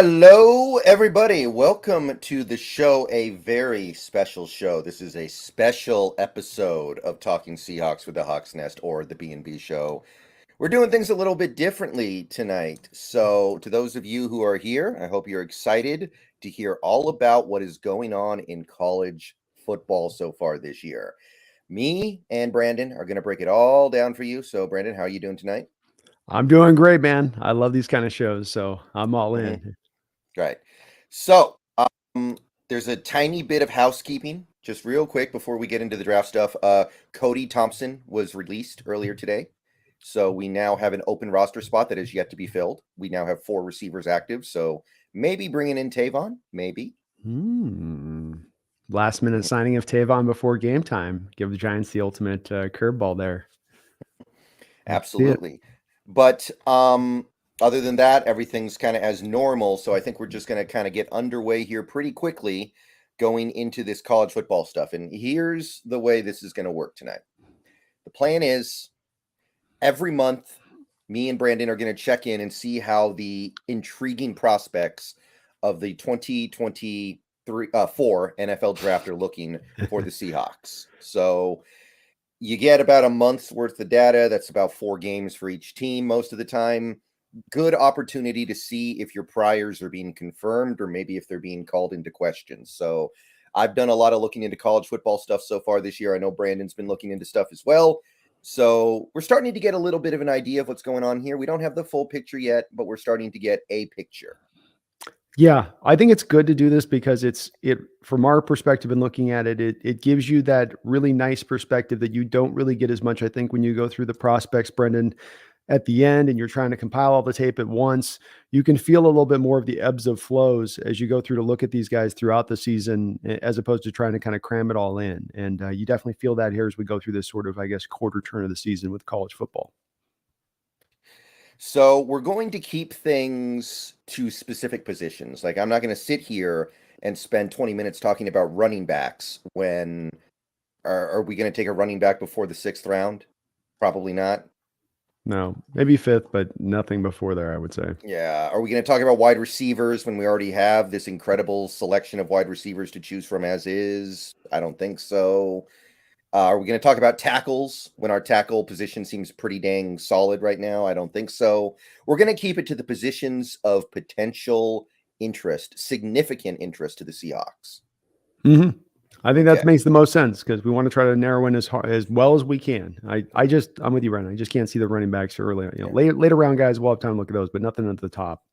Hello, everybody. Welcome to the show, a very special show. This is a special episode of Talking Seahawks with the Hawks Nest or the B&B show. We're doing things a little bit differently tonight. So, to those of you who are here, I hope you're excited to hear all about what is going on in college football so far this year. Me and Brandon are going to break it all down for you. So, Brandon, how are you doing tonight? I'm doing great, man. I love these kind of shows, so I'm all Hmm. in. Right. So, there's a tiny bit of housekeeping, just real quick before we get into the draft stuff. Cody Thompson was released earlier today. So we now have an open roster spot that is yet to be filled. We now have 4 receivers active. So maybe bringing in Tavon, maybe. Hmm. Last minute Mhm. signing of Tavon before game time. Give the Giants the ultimate curveball there. Let's see it. Absolutely. But other than that, everything's kind of as normal. So I think we're just going to kind of get underway here pretty quickly going into this college football stuff. And here's the way this is going to work tonight. The plan is every month, me and Brandon are going to check in and see how the intriguing prospects of the 2023 4 NFL draft are looking for the Seahawks. So you get about a month's worth of data. That's about 4 games for each team most of the time. Good opportunity to see if your priors are being confirmed or maybe if they're being called into question. So I've done a lot of looking into college football stuff so far this year. I know Brandon's been looking into stuff as well. So we're starting to get a little bit of an idea of what's going on here. We don't have the full picture yet, but we're starting to get a picture. Yeah, I think it's good to do this because it from our perspective and looking at it, it gives you that really nice perspective that you don't really get as much, I think, when you go through the prospects, Brendan, at the end and you're trying to compile all the tape at once. You can feel a little bit more of the ebbs of flows as you go through to look at these guys throughout the season, as opposed to trying to kind of cram it all in. And you definitely feel that here as we go through this sort of, I guess, quarter turn of the season with college football. So we're going to keep things to specific positions. Like I'm not going to sit here and spend 20 minutes talking about running backs when are we going to take a running back before the 6th round? Probably not. No, maybe fifth, but nothing before there, I would say. Yeah. Are we going to talk about wide receivers when we already have this incredible selection of wide receivers to choose from as is? I don't think so. Are we going to talk about tackles when our tackle position seems pretty dang solid right now? I don't think so. We're going to keep it to the positions of potential interest, significant interest to the Seahawks. Hmm. I think that Okay. makes the most sense because we want to try to narrow in as well as we can. I'm with you, Ryan. I just can't see the running backs early. Yeah. Later round guys, we'll have time to look at those, but nothing at the top.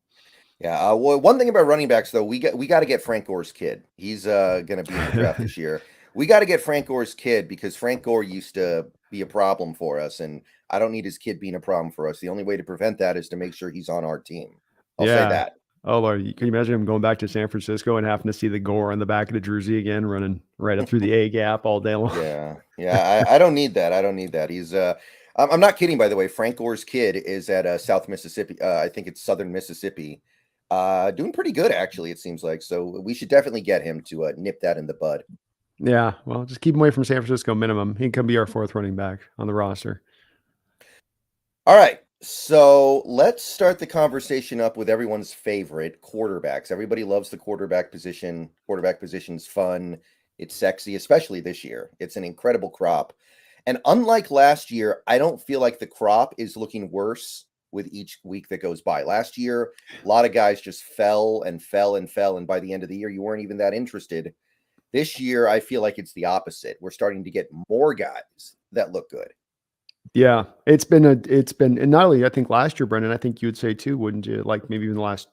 Yeah. Well, one thing about running backs though, we got to get Frank Gore's kid. He's going to be in the draft this year. We got to get Frank Gore's kid because Frank Gore used to be a problem for us, and I don't need his kid being a problem for us. The only way to prevent that is to make sure he's on our team. I'll say Yeah. that. Oh Lord, can you imagine him going back to San Francisco and having to see the gore on the back of the jersey again, running right up through the A gap all day long? Yeah, yeah. I don't need that. I don't need that. He's I'm not kidding, by the way. Frank Gore's kid is at South Mississippi. I think it's Southern Mississippi. Doing pretty good actually. It seems like so. We should definitely get him to nip that in the bud. Yeah. Well, just keep him away from San Francisco minimum. He can come be our fourth running back on the roster. All right. So let's start the conversation up with everyone's favorite quarterbacks. Everybody loves the quarterback position. Quarterback position's fun. It's sexy, especially this year. It's an incredible crop. And unlike last year, I don't feel like the crop is looking worse with each week that goes by. Last year, a lot of guys just fell and fell and fell. And by the end of the year, you weren't even that interested. This year, I feel like it's the opposite. We're starting to get more guys that look good. Yeah, it's been, and not only I think last year, Brendan, I think you would say too, wouldn't you? Like maybe even the last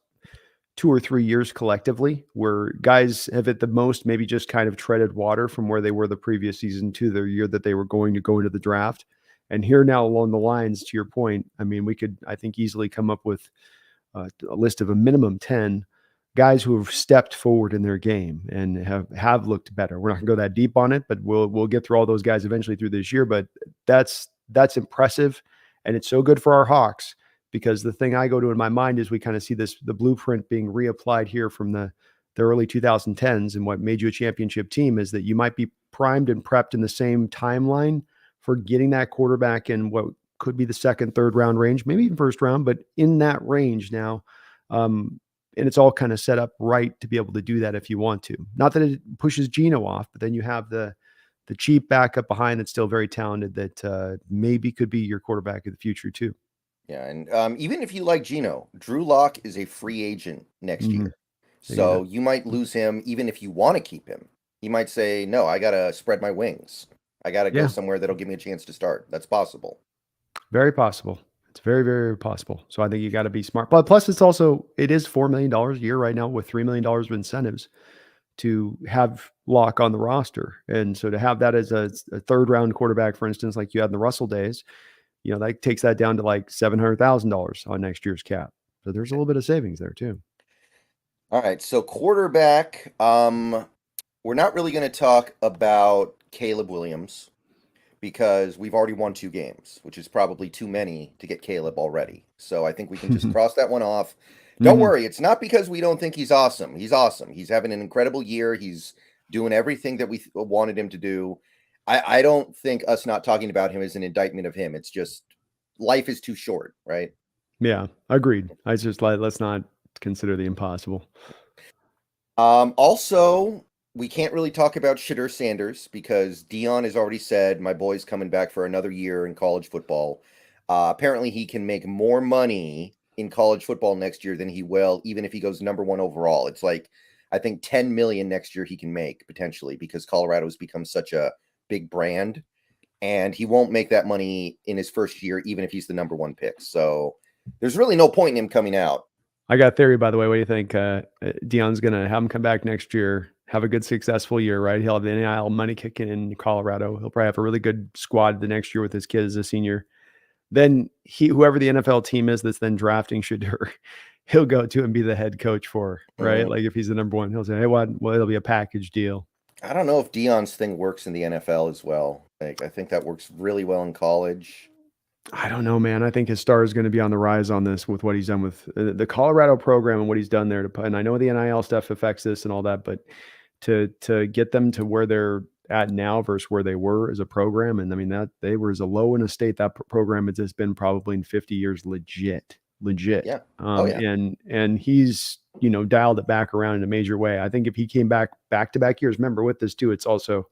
2 or 3 years collectively, where guys have at the most maybe just kind of treaded water from where they were the previous season to the year that they were going to go into the draft. And here now along the lines, to your point, I mean, we could, I think, easily come up with a list of a minimum 10 guys who have stepped forward in their game and have looked better. We're not gonna go that deep on it, but we'll get through all those guys eventually through this year. But that's impressive, and it's so good for our Hawks because the thing I go to in my mind is we kind of see the blueprint being reapplied here from the early 2010s, and what made you a championship team is that you might be primed and prepped in the same timeline for getting that quarterback in what could be the second, third round range, maybe even first round, but in that range now. it's all kind of set up right to be able to do that if you want to. Not that it pushes Geno off, but then you have the cheap backup behind that's still very talented that maybe could be your quarterback of the future too. Yeah, and even if you like Geno, Drew Lock is a free agent next Mm-hmm. year. So you might lose him even if you want to keep him. He might say, "No, I got to spread my wings. I got to go Yeah, somewhere that'll give me a chance to start." That's possible. very possible. It's very, very possible. So I think you got to be smart. But plus, it is $4 million a year right now with $3 million of incentives to have Lock on the roster, and so to have that as a third round quarterback, for instance, like you had in the Russell days, that takes that down to like $700,000 on next year's cap. So there's a little bit of savings there too. All right, so quarterback, we're not really going to talk about Caleb Williams because we've already won 2 games, which is probably too many to get Caleb already. So I think we can just cross that one off. Don't Mhm. worry, it's not because we don't think he's awesome. He's awesome. He's having an incredible year. He's doing everything that we wanted him to do. I don't think us not talking about him is an indictment of him. It's just life is too short, right? Yeah, agreed. I just like let's not consider the impossible. Also, we can't really talk about Shitter Sanders because Dion has already said my boy's coming back for another year in college football. Apparently, he can make more money in college football next year than he will, even if he goes #1 overall. It's like I think 10 million next year he can make potentially because Colorado's become such a big brand, and he won't make that money in his first year, even if he's the #1 pick. So there's really no point in him coming out. I got a theory, by the way. What do you think? Dion's gonna have him come back next year, have a good, successful year, right? He'll have the NIL money kicking in Colorado. He'll probably have a really good squad the next year with his kid as a senior. Then whoever the NFL team is that's then drafting Shadur, he'll go to and be the head coach for, right? Mm. Like if he's the #1, he'll say, "Hey, what? Well, it'll be a package deal." I don't know if Dion's thing works in the NFL as well. Like I think that works really well in college. I don't know, man. I think his star is going to be on the rise on this with what he's done with the Colorado program and what he's done there to put. And I know the NIL stuff affects this and all that, but to get them to where they're at now versus where they were as a program, and I mean that they were as a low in a state that program has just been probably in 50 years, legit. Yeah. Oh yeah. And he's dialed it back around in a major way. I think if he came back to back years, remember with this too, it's also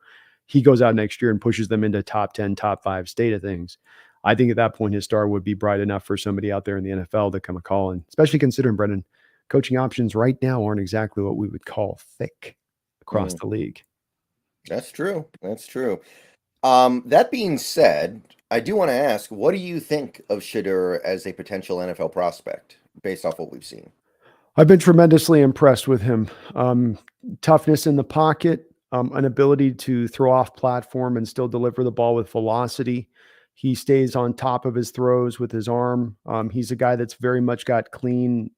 he goes out next year and pushes them into top 10, top 5 state of things. I think at that point his star would be bright enough for somebody out there in the NFL to come a call, and especially considering Brendan, coaching options right now aren't exactly what we would call thick across Mm, the league. that's true. That's true. That being said, I do want to ask, what do you think of Shadur as a potential NFL prospect based off what we've seen? I've been tremendously impressed with him. Toughness in the pocket, an ability to throw off platform and still deliver the ball with velocity. He stays on top of his throws with his arm. He's a guy that's very much got clean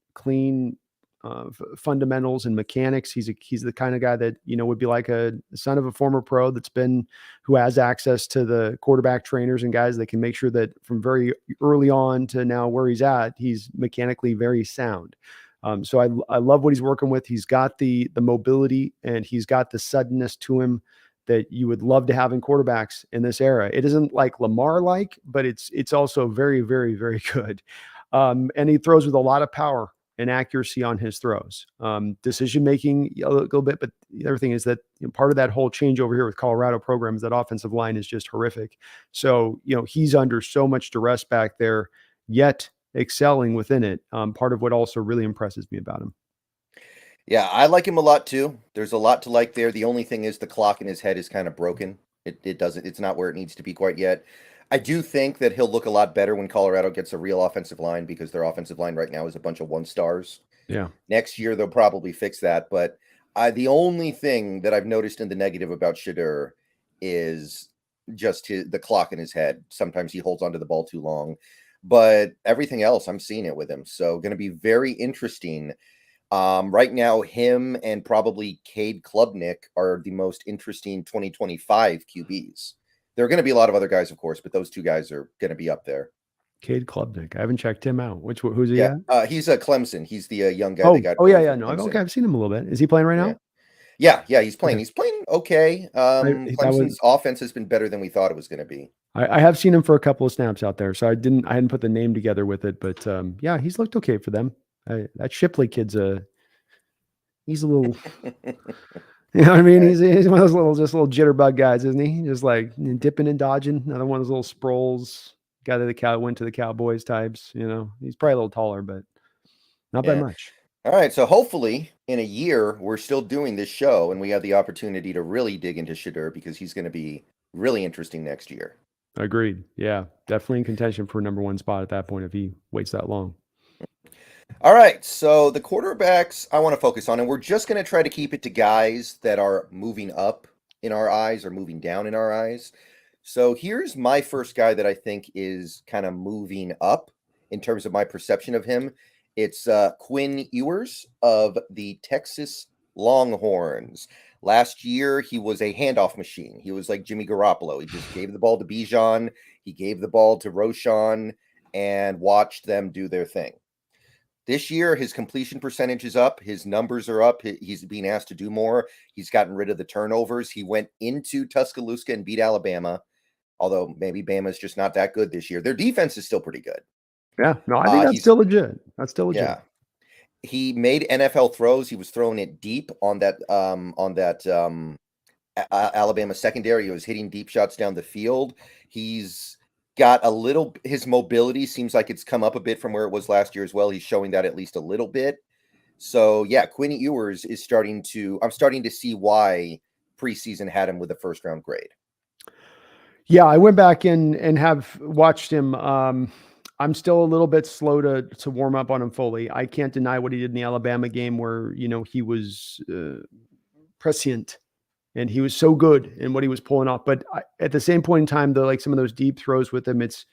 fundamentals and mechanics. He's the kind of guy that would be like a son of a former pro who has access to the quarterback trainers and guys that can make sure that from very early on to now where he's at, he's mechanically very sound. So I love what he's working with. He's got the mobility and he's got the suddenness to him that you would love to have in quarterbacks in this era. It isn't like Lamar like, but it's also very, very, very good. And he throws with a lot of power and accuracy on his throws. Decision making a little bit, but the other thing is that part of that whole changeover here with Colorado program is that offensive line is just horrific. So he's under so much duress back there, yet excelling within it. Part of what also really impresses me about him. Yeah, I like him a lot too. There's a lot to like there. The only thing is the clock in his head is kind of broken. It doesn't it's not where it needs to be quite yet. I do think that he'll look a lot better when Colorado gets a real offensive line because their offensive line right now is a bunch of 1 stars. Yeah. Next year they'll probably fix that, but the only thing that I've noticed in the negative about Shadur is just the clock in his head. Sometimes he holds onto the ball too long, but everything else I'm seeing it with him. So going to be very interesting. Right now, him and probably Cade Klubnik are the most interesting 2025 QBs. There are going to be a lot of other guys, of course, but those 2 guys are going to be up there. Cade Klubnik. I haven't checked him out. Who's he Yeah, at? He's a Clemson. He's the young guy they Oh, got oh yeah, over yeah. from No, Clemson. okay. I've seen him a little bit. Is he playing right Yeah, now? yeah. He's playing. Okay. He's playing okay. That was Clemson's offense has been better than we thought it was going to be. I have seen him for a couple of snaps out there, so I hadn't put the name together with it, but yeah, he's looked okay for them. That Shipley kid's He's a little, you know what I mean? He's one of those little jitterbug guys, isn't he? Just like dipping and dodging. Another one of those little Sproles, guy that went to the Cowboys types. He's probably a little taller, but not by Yeah. much. All right. So hopefully in a year we're still doing this show and we have the opportunity to really dig into Shadur because he's going to be really interesting next year. Agreed. Yeah, definitely in contention for number one spot at that point if he waits that long. All right. So the quarterbacks I want to focus on, and we're just going to try to keep it to guys that are moving up in our eyes or moving down in our eyes. So here's my first guy that I think is kind of moving up in terms of my perception of him. It's Quinn Ewers of the Texas Longhorns. Last year, he was a handoff machine. He was like Jimmy Garoppolo. He just gave the ball to Bijan, he gave the ball to Roshan, and watched them do their thing. This year, his completion percentage is up. His numbers are up. He's being asked to do more. He's gotten rid of the turnovers. He went into Tuscaloosa and beat Alabama, although maybe Bama's just not that good this year. Their defense is still pretty good. Yeah, no, I think that's still legit. That's still legit. Yeah. He made NFL throws. He was throwing it deep on that Alabama secondary. He was hitting deep shots down the field. He's got his mobility seems like it's come up a bit from where it was last year as well. He's showing that at least a little bit. So yeah, Quinn Ewers is I'm starting to see why preseason had him with a first round grade. Yeah, I went back in and have watched him. I'm still a little bit slow to warm up on him fully. I can't deny what he did in the Alabama game where, he was prescient and he was so good in what he was pulling off. But at the same point in time, though, like some of those deep throws with him, it's,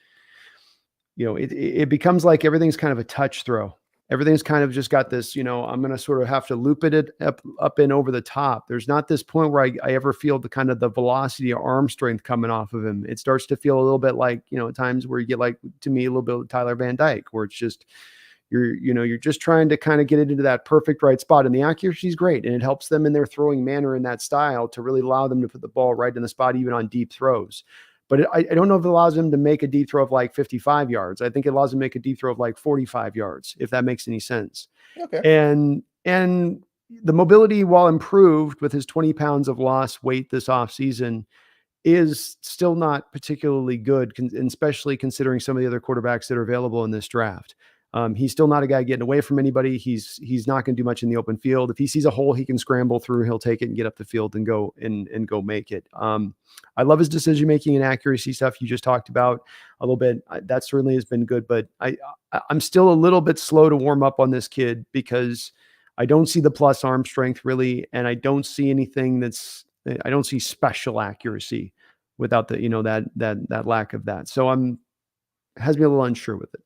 it becomes like everything's kind of a touch throw. Everything's kind of just got this, I'm going to sort of have to loop it up and over the top. There's not this point where I ever feel the kind of the velocity or arm strength coming off of him. It starts to feel a little bit like, at times where you get like, to me, a little bit of Tyler Van Dyke, where it's just, you're just trying to kind of get it into that perfect right spot. And the accuracy is great. And it helps them in their throwing manner in that style to really allow them to put the ball right in the spot, even on deep throws. But I don't know if it allows him to make a deep throw of like 55 yards. I think it allows him to make a deep throw of like 45 yards, if that makes any sense. Okay. And the mobility, while improved with his 20 pounds of lost weight this offseason, is still not particularly good, especially considering some of the other quarterbacks that are available in this draft. He's still not a guy getting away from anybody. He's not going to do much in the open field. If he sees a hole he can scramble through, he'll take it and get up the field and go go make it. I love his decision making and accuracy stuff you just talked about a little bit. That certainly has been good, but I'm still a little bit slow to warm up on this kid because I don't see the plus arm strength really, and I don't see anything I don't see special accuracy without the that lack of that. So has me a little unsure with it.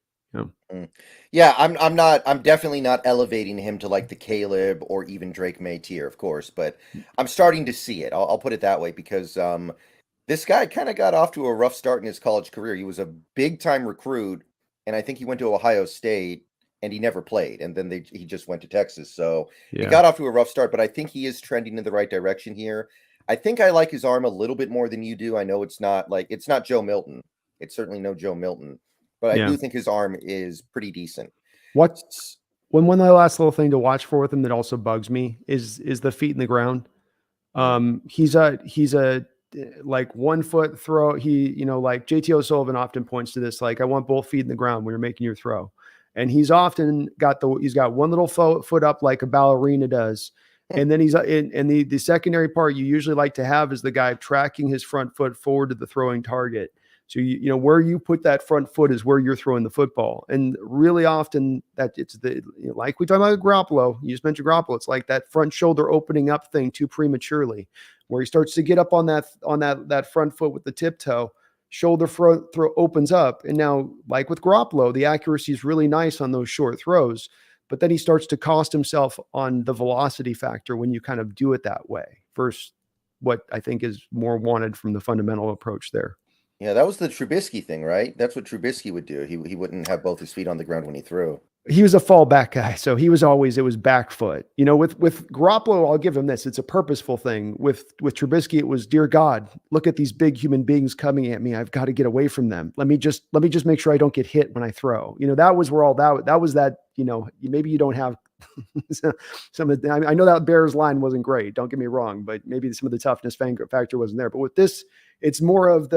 Yeah, I'm definitely not elevating him to like the Caleb or even Drake May tier, of course, but I'm starting to see it. I'll put it that way because this guy kind of got off to a rough start in his college career. He was a big time recruit, and I think he went to Ohio State and he never played, and then he just went to Texas. So he got off to a rough start, but I think he is trending in the right direction here. I think I like his arm a little bit more than you do. I know it's not Joe Milton. It's certainly no Joe Milton. But I do think his arm is pretty decent. One last little thing to watch for with him that also bugs me is the feet in the ground. He's a like 1 foot throw. Like JT O'Sullivan often points to this, like, I want both feet in the ground when you're making your throw. And he's often got one little foot up like a ballerina does. And then the secondary part you usually like to have is the guy tracking his front foot forward to the throwing target. So, where you put that front foot is where you're throwing the football. And really often that it's like we talk about Garoppolo, you just mentioned Garoppolo. It's like that front shoulder opening up thing too prematurely, where he starts to get up on that front foot with the tiptoe, shoulder throw opens up. And now, like with Garoppolo, the accuracy is really nice on those short throws, but then he starts to cost himself on the velocity factor when you kind of do it that way versus what I think is more wanted from the fundamental approach there. Yeah, that was the Trubisky thing, right? That's what Trubisky would do. He wouldn't have both his feet on the ground when he threw. He was a fallback guy, so it was back foot. With Garoppolo, I'll give him this. It's a purposeful thing. With Trubisky, it was, dear God, look at these big human beings coming at me. I've got to get away from them. Let me just make sure I don't get hit when I throw. That was where all that was that, maybe you don't have So I know that Bears line wasn't great. Don't get me wrong, but maybe some of the toughness factor wasn't there. But with this, it's more of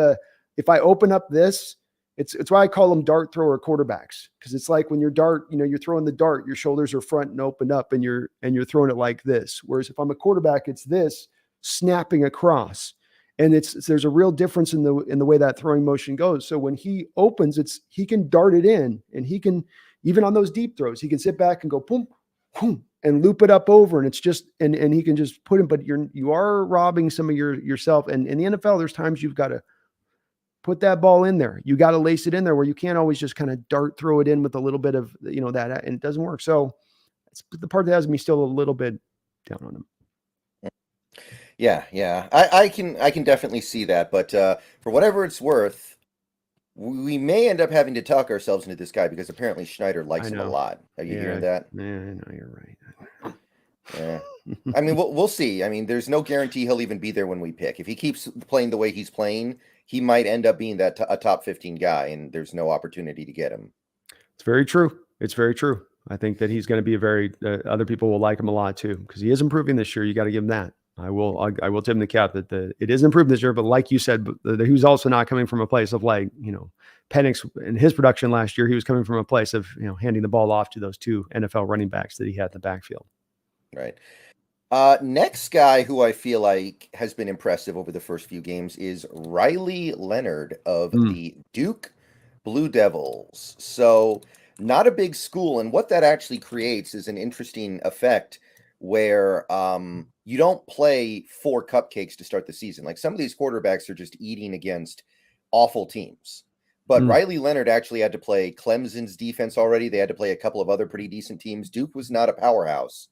if I open up this, it's why I call them dart thrower quarterbacks, because it's like when you're you're throwing the dart, your shoulders are front and open up, and you're throwing it like this. Whereas if I'm a quarterback, it's this snapping across, and there's a real difference in the way that throwing motion goes. So when he opens, he can dart it in, and he can, even on those deep throws, he can sit back and go boom, boom, and loop it up over, and it's just and he can just put him. But you are robbing some of yourself. And in the NFL, there's times you've got to put that ball in there. You got to lace it in there, where you can't always just kind of dart throw it in with a little bit of that, and it doesn't work. So it's the part that has me still a little bit down on him. Yeah. I can definitely see that, but for whatever it's worth, we may end up having to talk ourselves into this guy, because apparently Schneider likes him a lot. Are you hearing that? Yeah, I know, you're right. Yeah. I mean, we'll see. I mean, there's no guarantee he'll even be there when we pick. If he keeps playing the way he's playing, he might end up being a top 15 guy, and there's no opportunity to get him. It's very true. It's very true. I think that he's going to be other people will like him a lot too, because he is improving this year. You got to give him that. I will tip him the cap that it is improved this year, but like you said, he was also not coming from a place of Penix in his production last year. He was coming from a place of, handing the ball off to those two NFL running backs that he had in the backfield. Right. Next guy who I feel like has been impressive over the first few games is Riley Leonard of the Duke Blue Devils. So not a big school. And what that actually creates is an interesting effect where you don't play 4 cupcakes to start the season. Like, some of these quarterbacks are just eating against awful teams. But Riley Leonard actually had to play Clemson's defense already. They had to play a couple of other pretty decent teams. Duke was not a powerhouse.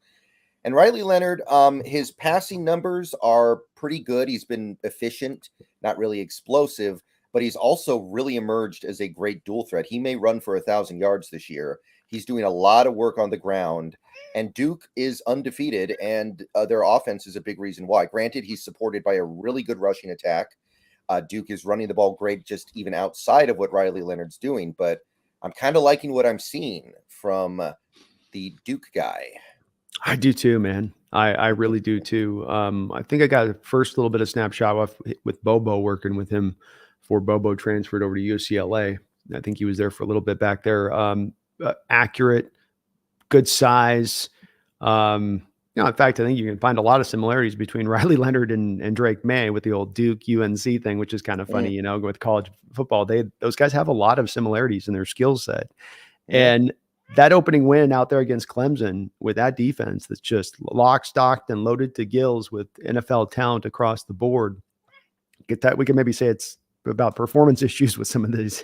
And Riley Leonard, his passing numbers are pretty good. He's been efficient, not really explosive, but he's also really emerged as a great dual threat. He may run for 1,000 yards this year. He's doing a lot of work on the ground, and Duke is undefeated, and their offense is a big reason why. Granted, he's supported by a really good rushing attack. Duke is running the ball great, just even outside of what Riley Leonard's doing, but I'm kind of liking what I'm seeing from the Duke guy. I do too, man. I really do too. I think I got a first little bit of snapshot with Bobo, working with him before Bobo transferred over to UCLA. I think he was there for a little bit back there. Accurate, good size. In fact, I think you can find a lot of similarities between Riley Leonard and Drake May with the old Duke UNC thing, which is kind of funny, with college football. Those guys have a lot of similarities in their skill set. And that opening win out there against Clemson with that defense that's just locked, stocked, and loaded to gills with NFL talent across the board. We can maybe say it's about performance issues with some of the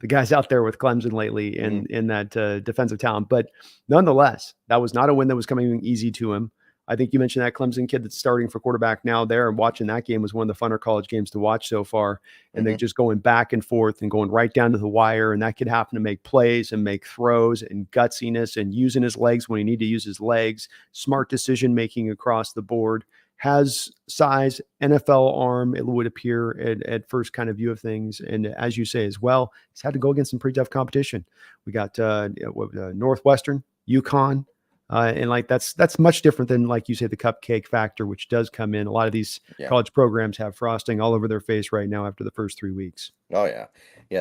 guys out there with Clemson lately in that defensive talent. But nonetheless, that was not a win that was coming easy to him. I think you mentioned that Clemson kid that's starting for quarterback now there, and watching that game was one of the funner college games to watch so far. And they're just going back and forth and going right down to the wire. And that kid happened to make plays and make throws and gutsiness and using his legs when he needed to use his legs, smart decision-making across the board, has size, NFL arm, it would appear at first kind of view of things. And as you say as well, he's had to go against some pretty tough competition. We got Northwestern, UConn, and that's much different than, like you say, the cupcake factor, which does come in. A lot of these college programs have frosting all over their face right now after the first 3 weeks. Oh yeah.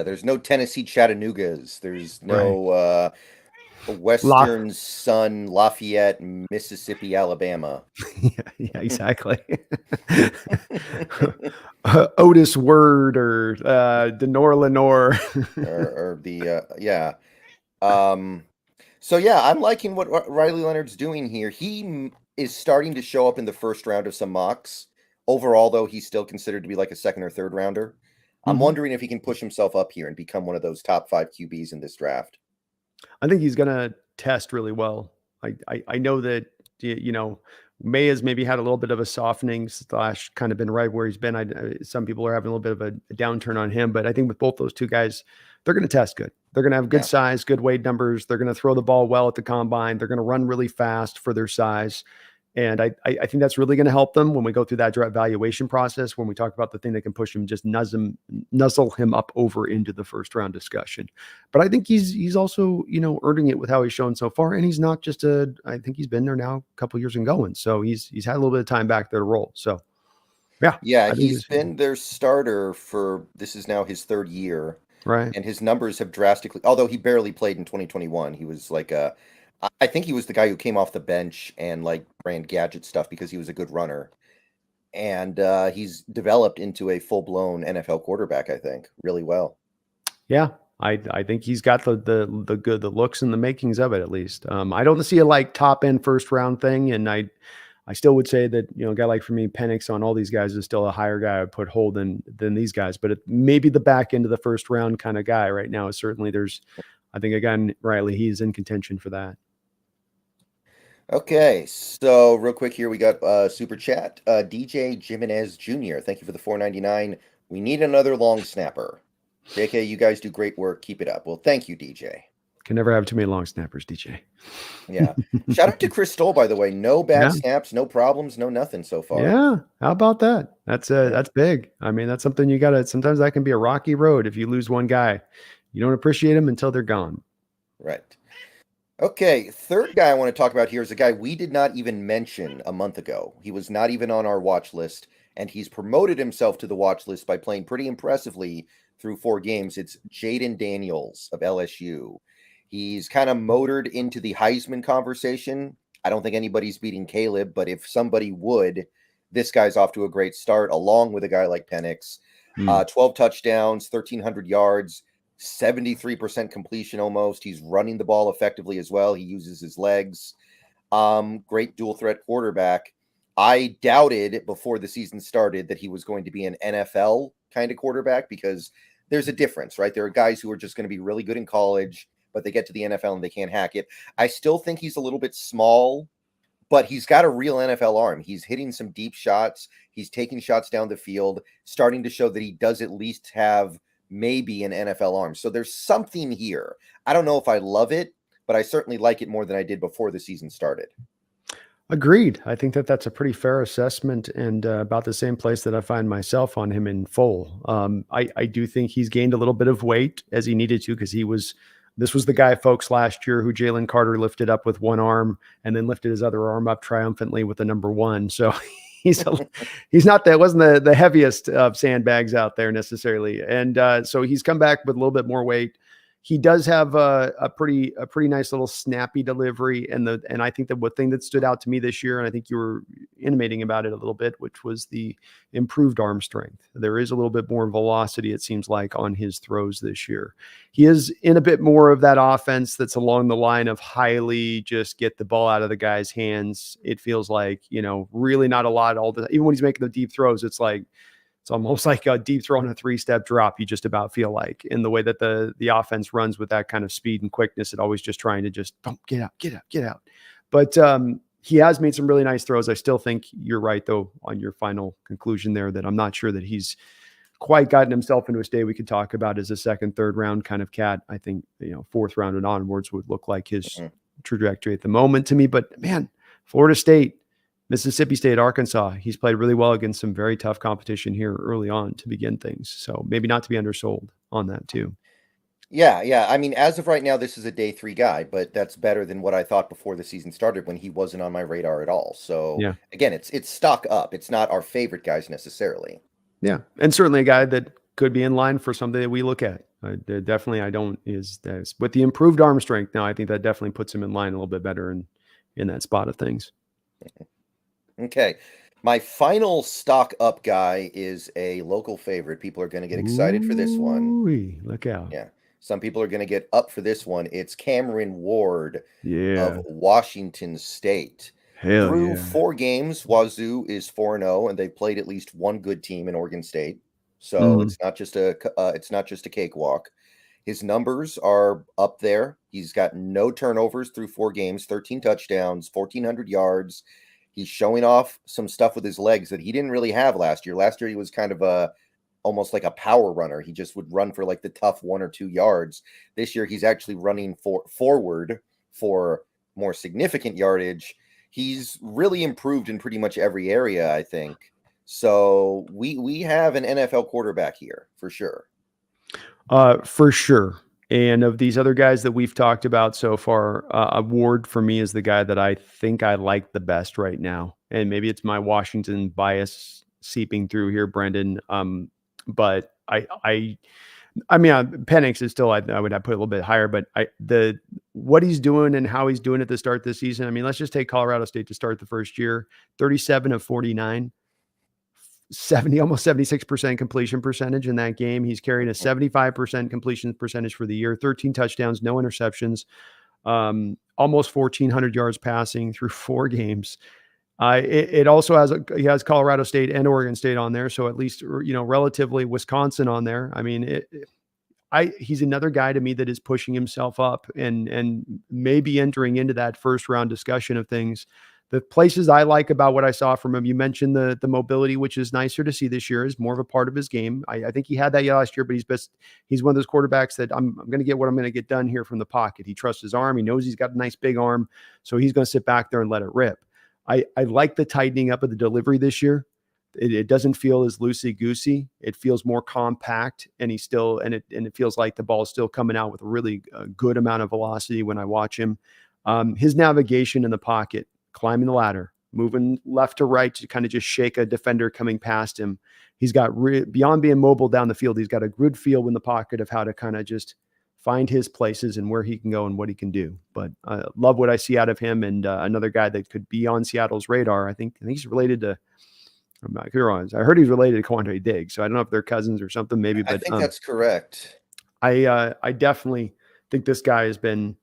There's no Tennessee Chattanoogas. There's no Western Sun, Lafayette, Mississippi, Alabama. yeah, exactly. Otis Word or Denor Lenore. or the So I'm liking what Riley Leonard's doing here. He is starting to show up in the first round of some mocks. Overall, though, he's still considered to be like a second or third rounder. I'm wondering if he can push himself up here and become one of those top 5 QBs in this draft. I think he's going to test really well. I know that, May has maybe had a little bit of a softening / kind of been right where he's been. Some people are having a little bit of a downturn on him, but I think with both those two guys, they're going to test good. They're going to have good size, good weight numbers. They're going to throw the ball well at the combine. They're going to run really fast for their size. And I think that's really going to help them when we go through that draft valuation process, when we talk about the thing that can push him, just nuzzle him up over into the first round discussion. But I think he's also, earning it with how he's shown so far. And he's not just I think he's been there now a couple years and going. So he's had a little bit of time back there to roll. So yeah, Yeah, I think he's it's been their starter for this is now his third year, right. and his numbers have drastically, although he barely played in 2021. He was like I think he was the guy who came off the bench and like ran gadget stuff because he was a good runner. And he's developed into a full-blown NFL quarterback, I think, really well. Yeah, I think he's got the looks and the makings of it at least. I don't see a like top end first round thing, and I still would say that a guy like for me, Penix on all these guys is still a higher guy I would put hold than these guys. But maybe the back end of the first round kind of guy right now is certainly I think again Riley he's in contention for that. Okay, so real quick here, we got super chat. DJ Jimenez Jr. Thank you for the 4.99. We need another long snapper. JK, you guys do great work. Keep it up. Well, thank you, DJ. Can never have too many long snappers, DJ. Yeah. Shout out to Chris Stoll, by the way. No bad Yeah. snaps, no problems, no nothing so far. Yeah. How about that? That's big. I mean, that's something you gotta sometimes that can be a rocky road if you lose one guy. You don't appreciate them until they're gone. Right. Okay, third guy I want to talk about here is a guy we did not even mention a month ago. He was not even on our watch list, and he's promoted himself to the watch list by playing pretty impressively through 4 games. It's Jaden Daniels of LSU. He's kind of motored into the Heisman conversation. I don't think anybody's beating Caleb, but if somebody would, this guy's off to a great start, along with a guy like Penix. 12 touchdowns, 1,300 yards, 73% completion almost. He's running the ball effectively as well. He uses his legs. Great dual threat quarterback. I doubted before the season started that he was going to be an NFL kind of quarterback because there's a difference, right? There are guys who are just going to be really good in college, but they get to the NFL and they can't hack it. I still think he's a little bit small, but he's got a real NFL arm. He's hitting some deep shots. He's taking shots down the field, starting to show that he does at least have maybe an NFL arm. So there's something here. I don't know if I love it, but I certainly like it more than I did before the season started. Agreed. I think that's a pretty fair assessment and about the same place that I find myself on him in full. I do think he's gained a little bit of weight as he needed to because this was the guy, folks, last year who Jalen Carter lifted up with one arm and then lifted his other arm up triumphantly with the number 1. So he's not that wasn't the heaviest of sandbags out there necessarily. And so he's come back with a little bit more weight. He does have a pretty nice little snappy delivery. And I think that what thing that stood out to me this year, and I think you were intimating about it a little bit, which was the improved arm strength. There is a little bit more velocity, it seems like, on his throws this year. He is in a bit more of that offense that's along the line of highly just get the ball out of the guy's hands. It feels like, really not a lot even when he's making the deep throws, it's almost like a deep throw and a 3-step drop. You just about feel like in the way that the offense runs with that kind of speed and quickness, it always just trying to just get out. But he has made some really nice throws. I still think you're right though on your final conclusion there that I'm not sure that he's quite gotten himself into a state we could talk about as a second, third round kind of cat. I think, 4th round and onwards would look like his trajectory at the moment to me. But man, Florida State, Mississippi State, Arkansas, he's played really well against some very tough competition here early on to begin things. So maybe not to be undersold on that too. Yeah. I mean, as of right now, this is a day 3 guy, but that's better than what I thought before the season started when he wasn't on my radar at all. So Yeah. again, it's stock up. It's not our favorite guys necessarily. Yeah. And certainly a guy that could be in line for something that we look at. Definitely, with the improved arm strength now, I think that definitely puts him in line a little bit better in that spot of things. Okay. My final stock up guy is a local favorite. People are going to get excited for this one. Ooh-wee, look out. Yeah. Some people are going to get up for this one. It's Cameron Ward Yeah. of Washington State. Hell Through yeah. 4 games, Wazoo is 4-0, and they've played at least one good team in Oregon State. So it's not just a cakewalk. His numbers are up there. He's got no turnovers through 4 games, 13 touchdowns, 1,400 yards. He's showing off some stuff with his legs that he didn't really have last year. Last year, he was kind of almost like a power runner. He just would run for like the tough 1 or 2 yards. This year, he's actually running forward for more significant yardage. he's really improved in pretty much every area, I think. So we have an NFL quarterback here for sure. For sure. And of these other guys that we've talked about so far, Ward for me is the guy that I think I like the best right now. And maybe it's my Washington bias seeping through here, Brendan. But I mean, Penix is still, I would have put a little bit higher, but what he's doing and how he's doing at the start this season. I mean, let's just take Colorado State to start the first year, 37 of 49, 70, almost 76% completion percentage in that game. He's carrying a 75% completion percentage for the year, 13 touchdowns, no interceptions, almost 1,400 yards passing through 4 games. It also he has Colorado State and Oregon State on there. So at least, relatively Wisconsin on there. I mean, he's another guy to me that is pushing himself up and maybe entering into that first round discussion of things. The places I like about what I saw from him, you mentioned the mobility, which is nicer to see this year, is more of a part of his game. I think he had that last year, but he's one of those quarterbacks that I'm going to get what I'm going to get done here from the pocket. He trusts his arm. He knows he's got a nice big arm, so he's going to sit back there and let it rip. I like the tightening up of the delivery this year. It doesn't feel as loosey-goosey. It feels more compact, and it feels like the ball is still coming out with a really good amount of velocity when I watch him. His navigation in the pocket, climbing the ladder, moving left to right to kind of just shake a defender coming past him. He's got beyond being mobile down the field, he's got a good feel in the pocket of how to kind of just find his places and where he can go and what he can do. But I love what I see out of him, and another guy that could be on Seattle's radar. I think he's related to. I'm not sure. I heard he's related to Quandre Diggs, so I don't know if they're cousins or something, maybe. But I think that's correct. I definitely think this guy has been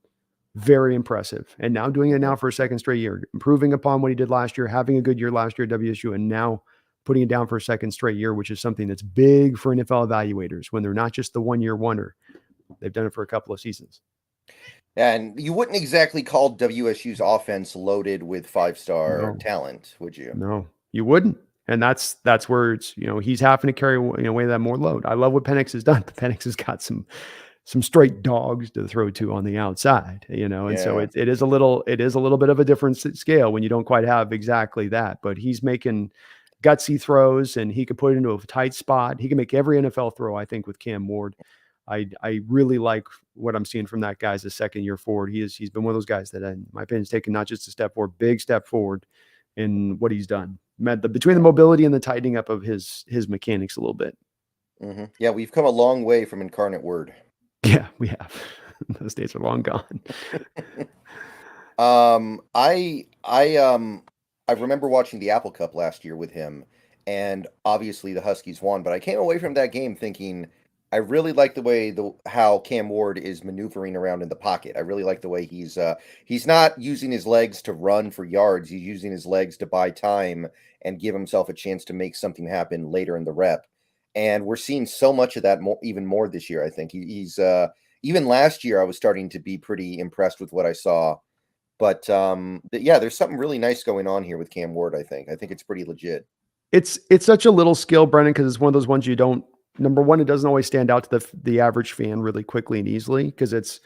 very impressive, and now doing it now for a second straight year, improving upon what he did last year, having a good year last year at WSU, and now putting it down for a second straight year, which is something that's big for NFL evaluators when they're not just the 1-year wonder. They've done it for a couple of seasons. And you wouldn't exactly call WSU's offense loaded with 5-star talent, would you? No, you wouldn't. And that's where it's, he's having to carry away that more load. I love what Penix has done. But Penix has got some straight dogs to throw to on the outside, and so it is a little bit of a different scale when you don't quite have exactly that. But he's making gutsy throws, and he could put it into a tight spot. He can make every NFL throw, I think, with Cam Ward. I really like what I'm seeing from that guy as a second-year forward. He's been one of those guys that, in my opinion, has taken not just a step forward, big step forward in what he's done. Between the mobility and the tightening up of his mechanics a little bit. Mm-hmm. Yeah, we've come a long way from Incarnate Word. Yeah, we have. Those days are long gone. I remember watching the Apple Cup last year with him, and obviously the Huskies won, but I came away from that game thinking I really like the way how Cam Ward is maneuvering around in the pocket. I really like the way he's not using his legs to run for yards. He's using his legs to buy time and give himself a chance to make something happen later in the rep. And we're seeing so much of that even more this year. I think he's even last year I was starting to be pretty impressed with what I saw. But yeah, there's something really nice going on here with Cam Ward. I think it's pretty legit. It's such a little skill, Brendan, because it's one of those ones you don't. Number one, it doesn't always stand out to the average fan really quickly and easily because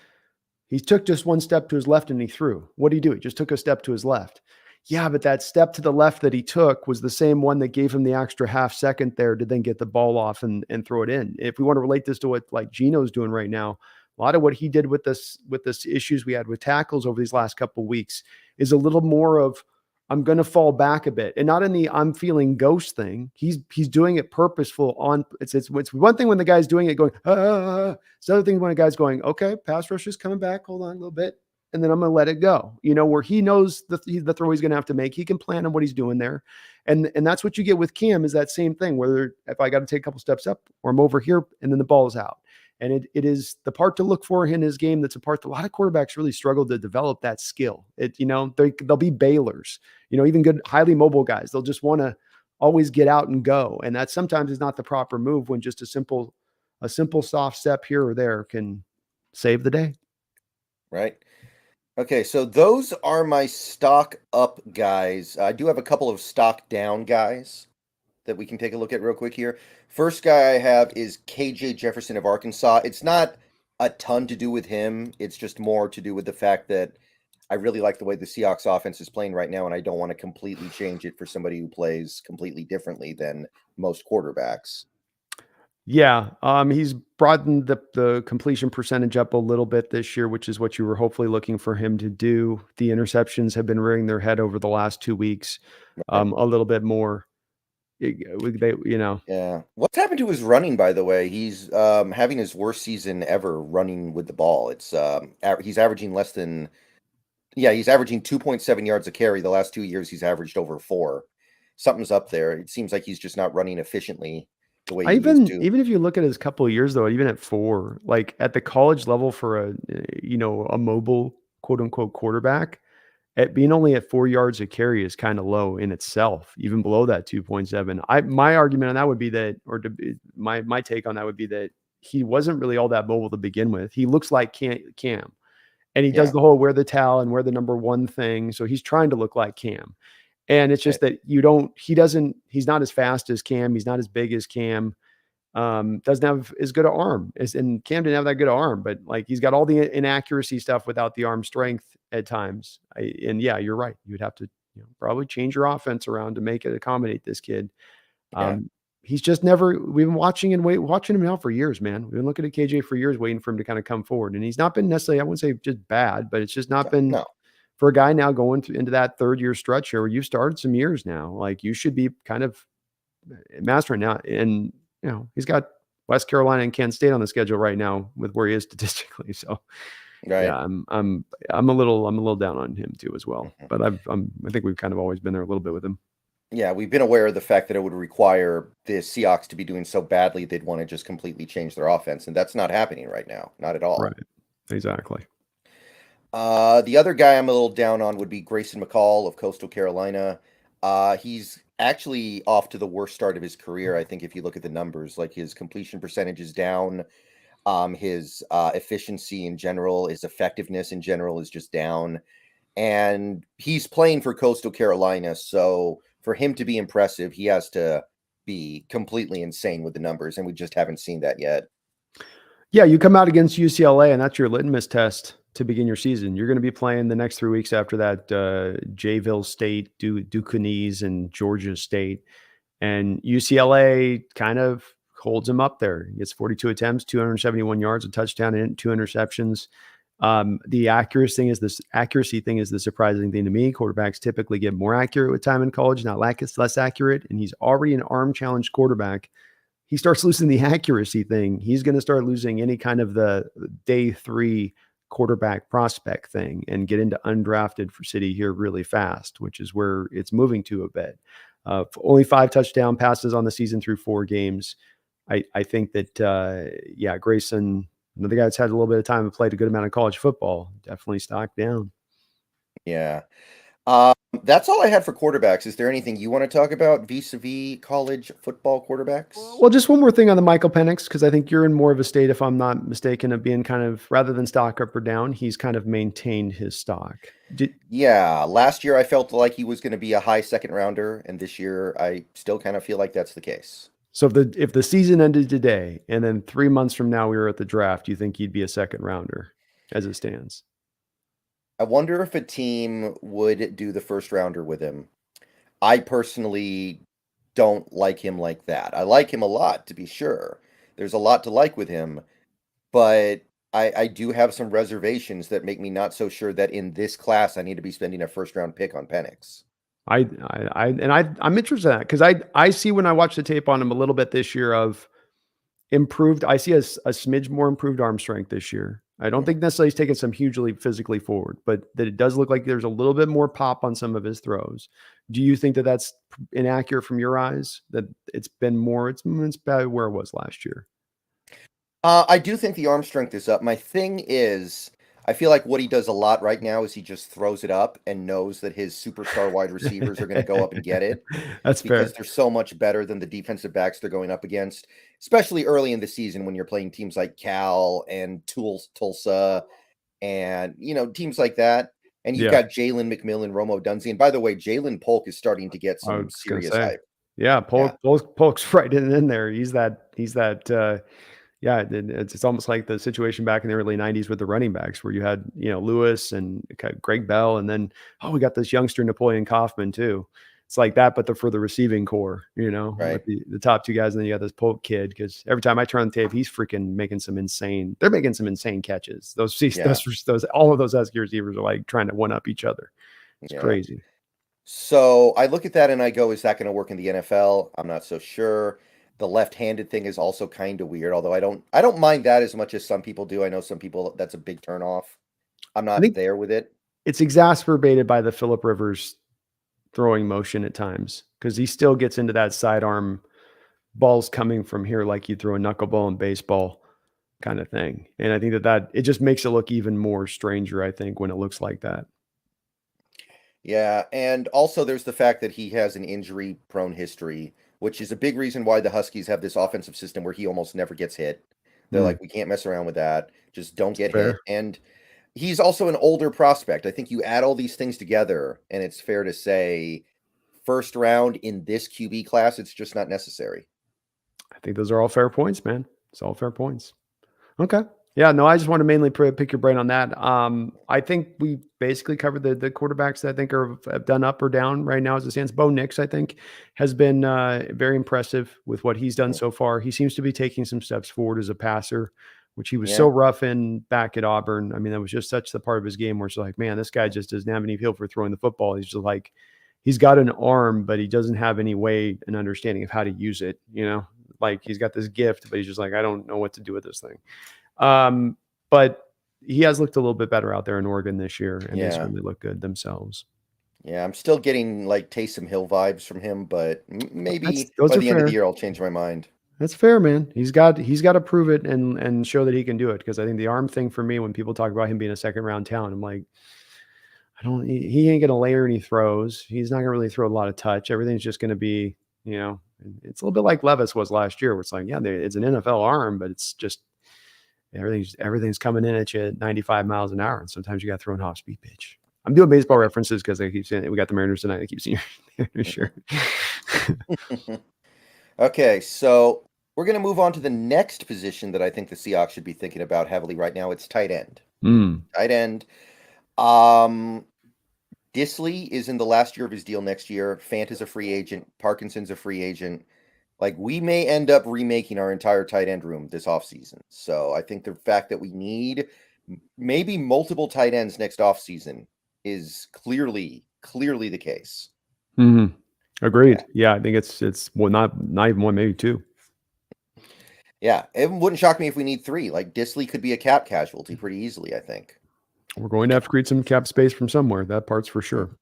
he took just one step to his left and he threw. What did he do? He just took a step to his left. Yeah, but that step to the left that he took was the same one that gave him the extra half second there to then get the ball off and throw it in. If we want to relate this to what like Gino's doing right now, a lot of what he did with this issues we had with tackles over these last couple of weeks is a little more of I'm going to fall back a bit, and not in the I'm feeling ghost thing. He's doing it purposeful. It's one thing when the guy's doing it going it's another thing when a guy's going okay, pass rush is coming back. Hold on a little bit. And then I'm going to let it go, where he knows the throw he's going to have to make. He can plan on what he's doing there. And that's what you get with Cam is that same thing, whether if I got to take a couple steps up or I'm over here and then the ball is out. And it is the part to look for in his game. That's a part that a lot of quarterbacks really struggle to develop that skill. They'll be bailers, even good, highly mobile guys. They'll just want to always get out and go. And that sometimes is not the proper move when just a simple soft step here or there can save the day. Right. Okay, so those are my stock up guys. I do have a couple of stock down guys that we can take a look at real quick here. First guy I have is KJ Jefferson of Arkansas. It's not a ton to do with him. It's just more to do with the fact that I really like the way the Seahawks offense is playing right now, and I don't want to completely change it for somebody who plays completely differently than most quarterbacks. Yeah, he's broadened the completion percentage up a little bit this year, which is what you were hopefully looking for him to do. The interceptions have been rearing their head over the last 2 weeks, Right? a little bit more. They, Yeah. What's happened to his running, by the way? He's having his worst season ever running with the ball. It's he's averaging less than he's averaging 2.7 yards a carry. The last 2 years he's averaged over 4. Something's up there. It seems like he's just not running efficiently the way I he used even to. even if you look at his couple of years though, even at 4, like at the college level for a a mobile quote unquote quarterback, at being only at 4 yards a carry is kind of low in itself, even below that 2.7. My argument on that would be that, or to be, my take on that would be that he wasn't really all that mobile to begin with. He looks like Cam, and he does Yeah. the whole wear the towel and wear the number one thing. So he's trying to look like Cam. And it's Right. just that he's not as fast as Cam. He's not as big as Cam. Doesn't have as good an arm and Cam didn't have that good an arm, but like he's got all the inaccuracy stuff without the arm strength at times. And yeah, you're right. You'd have to probably change your offense around to make it accommodate this kid. Yeah. He's just never. We've been watching him now for years, man. We've been looking at KJ for years, waiting for him to kind of come forward, and he's not been necessarily. I wouldn't say just bad, but it's just not No. been No. for a guy now going into that third year stretch here where you've started some years now. Like you should be kind of mastering now. And he's got West Carolina and Kent State on the schedule right now with where he is statistically. So yeah, Right. I'm a little down on him too as well. Mhm. But I think we've kind of always been there a little bit with him. Yeah, we've been aware of the fact that it would require the Seahawks to be doing so badly they'd want to just completely change their offense, and that's not happening right now, not at Right. all. Exactly. The other guy I'm a little down on would be Grayson McCall of Coastal Carolina. He's actually off to the worst start of his career. I think if you look at the numbers, like his completion percentage is down, his efficiency in general, his effectiveness in general is just down. And he's playing for Coastal Carolina, so for him to be impressive, he has to be completely insane with the numbers, and we just haven't seen that yet. Yeah, you come out against UCLA, and that's your litmus test to begin your season. You're going to be playing the next 3 weeks after that Jayville State, Duquesne, and Georgia State. And UCLA kind of holds him up there. He gets 42 attempts, 271 yards, a touchdown, and 2 interceptions. The accuracy thing is the surprising thing to me. Quarterbacks typically get more accurate with time in college, not less accurate. And he's already an arm challenged quarterback. He starts losing the accuracy thing. He's going to start losing any kind of the day 3 quarterback prospect thing and get into undrafted for City here really fast, which is where it's moving to a bit. Only 5 touchdown passes on the season through 4 games. I think that, Grayson, another guy that's had a little bit of time and played a good amount of college football, definitely stock down. Yeah. That's all I had for quarterbacks. Is there anything you want to talk about vis-a-vis college football quarterbacks? Well, just one more thing on the Michael Penix, because I think you're in more of a state, if I'm not mistaken, of being kind of rather than stock up or down, he's kind of maintained his stock. Yeah, last year I felt like he was going to be a high second rounder, and this year I still kind of feel like that's the case. So if the season ended today and then 3 months from now we were at the draft, you think he'd be a second rounder as it stands? I wonder if a team would do the first rounder with him. I personally don't like him like that. I like him a lot, to be sure. There's a lot to like with him, but I do have some reservations that make me not so sure that in this class I need to be spending a first round pick on Penix. I'm interested in that because I see when I watch the tape on him a little bit this year of improved. I see a smidge more improved arm strength this year. I don't Mhm. think necessarily he's taken some hugely physically forward, but that it does look like there's a little bit more pop on some of his throws. Do you think that that's inaccurate from your eyes? That it's been more, it's about where it was last year. I do think the arm strength is up. My thing is, I feel like what he does a lot right now is he just throws it up and knows that his superstar wide receivers are going to go up and get it That's because fair. they're so much better than the defensive backs they're going up against, especially early in the season when you're playing teams like Cal and Tulsa and teams like that. And you've Yeah, got Jalen McMillan, Romo Dunzy. And by the way, Jalen Polk is starting to get I some was gonna serious say. hype. Yeah, Yeah. Polk's right in there. He's that Yeah, it's almost like the situation back in the early '90s with the running backs, where you had Lewis and Greg Bell, and then we got this youngster Napoleon Kaufman too. It's like that, but for the receiving core, with Right. the top two guys, and then you got this Pope kid. Because every time I turn on the tape, he's freaking making some insane. They're making some insane catches. Yeah. Those all of those husky receivers are like trying to one up each other. It's Yeah. crazy. So I look at that and I go, is that going to work in the NFL? I'm not so sure. The left-handed thing is also kind of weird, although I don't mind that as much as some people do. I know some people that's a big turn off. I'm I not think there with it. it's exacerbated by the Phillip Rivers throwing motion at times, because he still gets into that sidearm balls coming from here like you throw a knuckleball in baseball kind of thing. And I think that it just makes it look even more stranger, I think, when it looks like that. Yeah, and also there's the fact that he has an injury-prone history, which is a big reason why the Huskies have this offensive system where he almost never gets hit. They're Mm, like, we can't mess around with that. Just don't it's get fair. hit. And he's also an older prospect. I think you add all these things together, and it's fair to say first round in this QB class, it's just not necessary. I think those are all fair points, man. It's all fair points. Okay. Yeah, no, I just want to mainly pick your brain on that. I think we basically covered the quarterbacks that I think have done up or down right now as it stands. Bo Nix, I think, has been very impressive with what he's done Mm, so far. He seems to be taking some steps forward as a passer, which he was so yeah, rough in back at Auburn. I mean, that was just such the part of his game where it's like, man, this guy just doesn't have any feel for throwing the football. He's just like, he's got an arm, but he doesn't have any way and understanding of how to use it. Like he's got this gift, but he's just like, I don't know what to do with this thing. But he has looked a little bit better out there in Oregon this year, and they yeah, certainly look good themselves. yeah. I'm still getting like Taysom Hill vibes from him, but maybe Those by are the end of the fair. year I'll change my mind. That's fair, man. He's got to prove it and show that he can do it. Because I think the arm thing for me, when people talk about him being a second round talent, I'm like, I don't. He ain't gonna layer any throws. He's not gonna really throw a lot of touch. Everything's just gonna be, it's a little bit like Levis was last year, where it's like, yeah, it's an NFL arm, but it's just everything's coming in at you at 95 miles an hour, and sometimes you got to throw an off speed pitch. I'm doing baseball Right. references because I keep saying it. We got the Mariners tonight. I keep seeing your sure. Okay, so we're going to move on to the next position that I think the Seahawks should be thinking about heavily right now. It's tight end. Mm. Tight end. Um, Disley is in the last year of his deal next year. Fant is a free agent. Parkinson's a free agent. Like, we may end up remaking our entire tight end room this offseason. So I think the fact that we need maybe multiple tight ends next offseason is clearly the case. Mm-hmm. Yeah. Agreed. Yeah, I think it's well, not even one, maybe two. Yeah. It wouldn't shock me if we need three. Like, Disley could be a cap casualty pretty easily, I think. We're going to have to create some cap space from somewhere. That part's for Hmm. sure.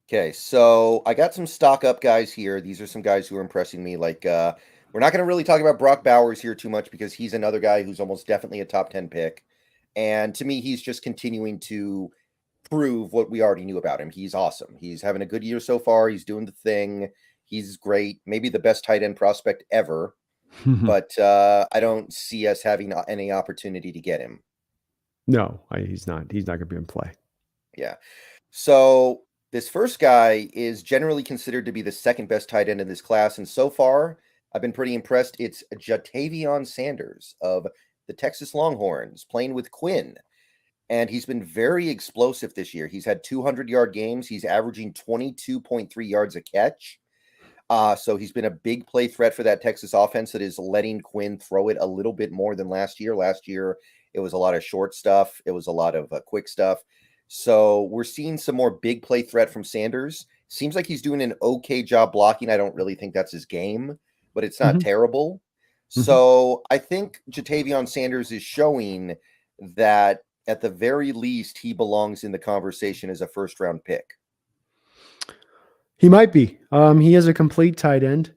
Okay, so I got some stock up guys here. These are some guys who are impressing me. Like, we're not going to really talk about Brock Bowers here too much because he's another guy who's almost definitely a top 10 pick. And to me, he's just continuing to prove what we already knew about him. He's awesome. He's having a good year so far. He's doing the thing. He's great. Maybe the best tight end prospect ever. But I don't see us having any opportunity to get him. No, he's not. He's not going to be in play. Yeah. So this first guy is generally considered to be the second best tight end in this class, and so far I've been pretty impressed. It's Jatavion Sanders of the Texas Longhorns playing with Quinn, and he's been very explosive this year. He's had 200-yard games. He's averaging 22.3 yards a catch. So he's been a big play threat for that Texas offense that is letting Quinn throw it a little bit more than last year. Last year, it was a lot of short stuff. It was a lot of quick stuff. So we're seeing some more big play threat from Sanders. Seems like he's doing an okay job blocking. I don't really think that's his game, but it's not Mm-hmm. terrible. Mm-hmm. So I think Jatavion Sanders is showing that at the very least he belongs in the conversation as a first round pick. He might be. He is a complete tight end.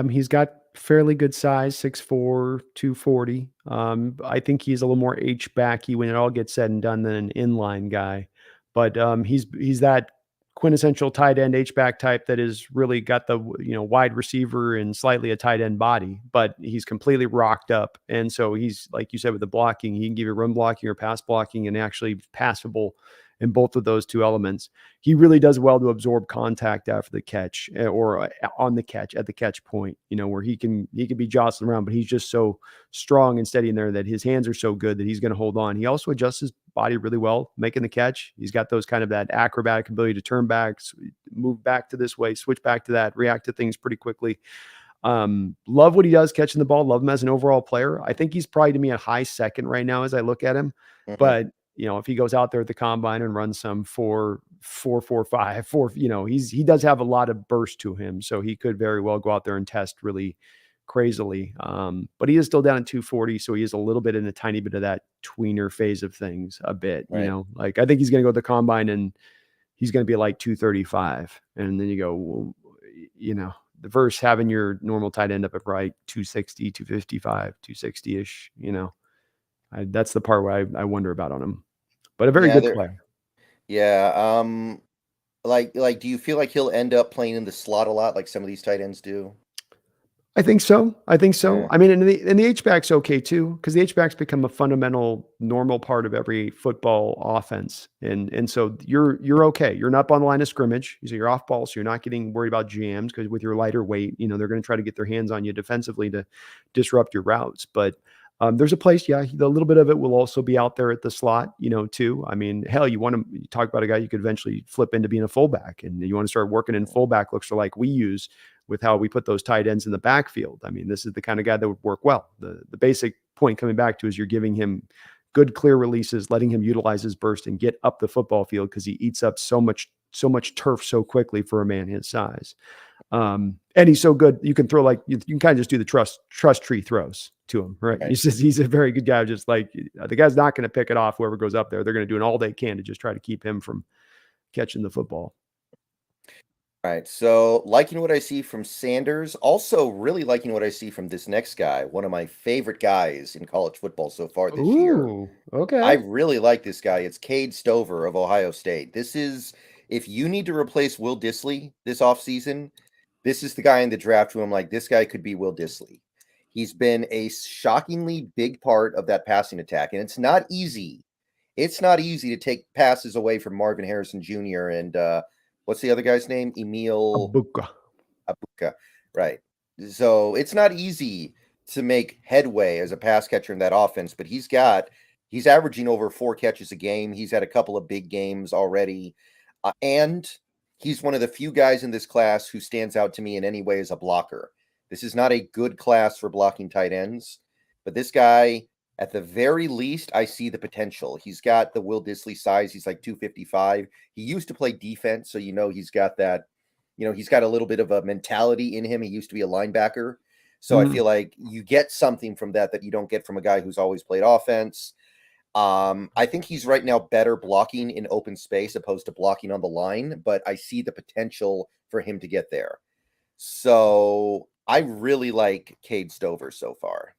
He's got fairly good size, 6'4", 240. I think he's a little more H-backy when it all gets said and done than an inline guy. But he's that quintessential tight end H-back type that is really got the wide receiver and slightly a tight end body, but he's completely rocked up. And so he's, like you said, with the blocking, he can give you run blocking or pass blocking and actually passable in both of those two elements. He really does well to absorb contact after the catch or on the catch at the catch point, where he can be jostling around, but he's just so strong and steady in there that his hands are so good that he's going to hold on. He also adjusts his body really well making the catch. He's got those kind of that acrobatic ability to turn back, move back to this way, switch back to that, react to things pretty quickly. Love what he does catching the ball. Love him as an overall player. I think he's probably to me a high second right now as I look at him. Mhm. But if he goes out there at the combine and runs some 4.45, he does have a lot of burst to him. So he could very well go out there and test really crazily. But he is still down at 240. So he is a little bit in a tiny bit of that tweener phase of things a bit, Right. like I think he's going to go to the combine and he's going to be like 235. And then you go, well, the verse having your normal tight end up at right 260, 255, 260 ish, that's the part where I wonder about on him, but a very Yeah, good there. player. Yeah. Do you feel like he'll end up playing in the slot a lot, like some of these tight ends do? I think so. I think so. Yeah. I mean, and the H-back's okay too, because the H-back's become a fundamental, normal part of every football offense, and so you're okay. You're not up on the line of scrimmage, so you're off ball, so you're not getting worried about jams because with your lighter weight, they're going to try to get their hands on you defensively to disrupt your routes. But there's a place, yeah, a little bit of it will also be out there at the slot, too. I mean, hell, you talk about a guy you could eventually flip into being a fullback, and you want to start working in fullback looks like we use with how we put those tight ends in the backfield. I mean, this is the kind of guy that would work well. The basic point coming back to is you're giving him good, clear releases, letting him utilize his burst and get up the football field because he eats up so much turf so quickly for a man his size. And he's so good. You can throw you can kind of just do the trust tree throws to him, right? Right. He's a very good guy. Just like the guy's not going to pick it off. Whoever goes up there, they're going to do an all they can to just try to keep him from catching the football. All right. So liking what I see from Sanders, also really liking what I see from this next guy, one of my favorite guys in college football so far this year. Ooh, I okay. really like this guy. It's Cade Stover of Ohio State. This is if you need to replace Will Dissly this offseason, this is the guy in the draft who I'm like, this guy could be Will Dissly. He's been a shockingly big part of that passing attack, and it's not easy. It's not easy to take passes away from Marvin Harrison Jr. and what's the other guy's name? Emil Abuka. Abuka. Right. So it's not easy to make headway as a pass catcher in that offense, but he's averaging over 4 catches a game. He's had a couple of big games already. And he's one of the few guys in this class who stands out to me in any way as a blocker. This is not a good class for blocking tight ends, but this guy, at the very least, I see the potential. He's got the Will Dissly size. He's like 255. He used to play defense, so he's got that, he's got a little bit of a mentality in him. He used to be a linebacker. So I Mhm. feel like you get something from that you don't get from a guy who's always played offense. I think he's right now better blocking in open space opposed to blocking on the line, but I see the potential for him to get there. So I really like Cade Stover so far.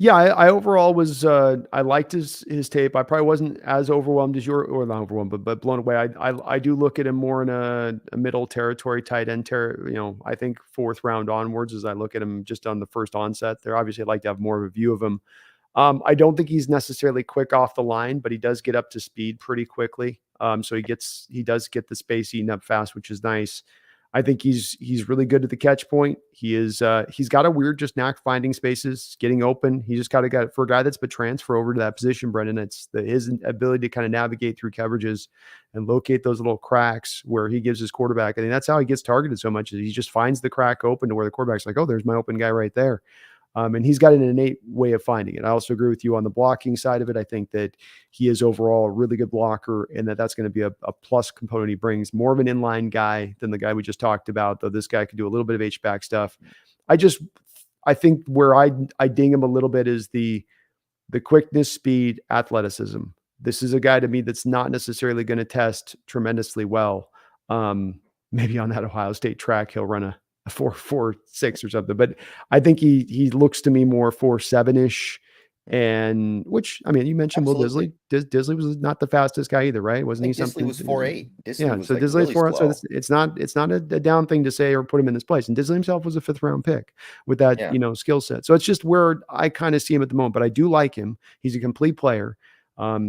Yeah, I overall was I liked his tape. I probably wasn't as overwhelmed as or not overwhelmed, but blown away. I do look at him more in a middle territory, tight end I think 4th round onwards as I look at him just on the first onset. There obviously I'd like to have more of a view of him. I don't think he's necessarily quick off the line, but he does get up to speed pretty quickly. So he does get the space eaten up fast, which is nice. I think he's really good at the catch point. He's got a weird just knack finding spaces, getting open. He just got for a guy that's been transfer over to that position, Brendan. It's his ability to kind of navigate through coverages and locate those little cracks where he gives his quarterback. I think that's how he gets targeted so much. Is he just finds the crack open to where the quarterback's like, oh, there's my open guy right there. And he's got an innate way of finding it. I also agree with you on the blocking side of it. I think that he is overall a really good blocker and that's going to be a plus component he brings. More of an inline guy than the guy we just talked about, though this guy could do a little bit of H-back stuff. I think where I ding him a little bit is the quickness, speed, athleticism. This is a guy to me that's not necessarily going to test tremendously well. Maybe on that Ohio State track, he'll run a 4.46 or something, but I think he looks to me more 4.7 ish. And which, I mean, you mentioned Will Absolutely. Dissly. Dissly was not the fastest guy either, right? I Wasn't he think Disley something? was 4.8. Disley Yeah. was So like Disley's really 4. So slow. it's not a down thing to say or put him in his place. And Disley himself was a 5th round pick with that, Yeah. skill set. So it's just where I kind of see him at the moment, but I do like him. He's a complete player.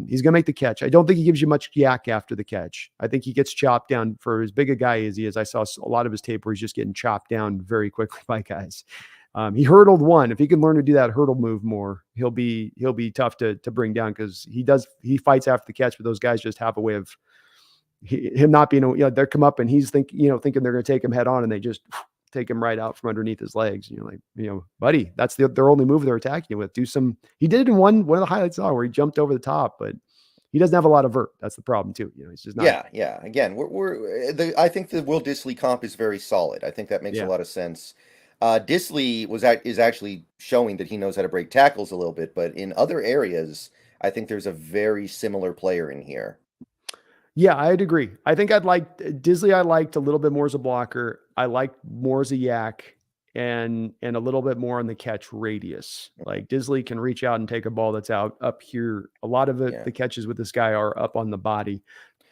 He's going to make the catch. I don't think he gives you much yak after the catch. I think he gets chopped down for as big a guy as he is. I saw a lot of his tape where he's just getting chopped down very quickly by guys. He hurdled one. If he can learn to do that hurdle move more, he'll be tough to bring down, because he fights after the catch, but those guys just have a way of him not being, they come up and he's thinking they're going to take him head on, and they just take him right out from underneath his legs. And you're like, buddy, that's their only move they're attacking you with. He did it in one of the highlights I saw where he jumped over the top, but he doesn't have a lot of vert. That's the problem too. He's just not. Yeah. Again, I think the Will Dissly comp is very solid. I think that makes a lot of sense. Dissly is actually showing that he knows how to break tackles a little bit, but in other areas, I think there's a very similar player in here. Yeah, I'd agree. I think Dissly. I liked a little bit more as a blocker. I liked more as a yak, and a little bit more on the catch radius. Like Dissly can reach out and take a ball that's out up here. A lot of the catches with this guy are up on the body,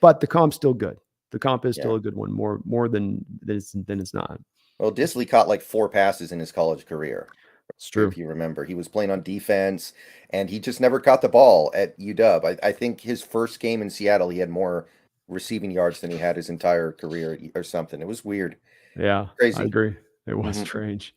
but the comp's still good. The comp is still a good one, more than it's not. Well, Dissly caught like 4 passes in his college career. It's true. If you remember, he was playing on defense, and he just never caught the ball at UW. I think his first game in Seattle, he had more receiving yards than he had his entire career or something. It was weird. Yeah, Crazy. I agree. It was strange.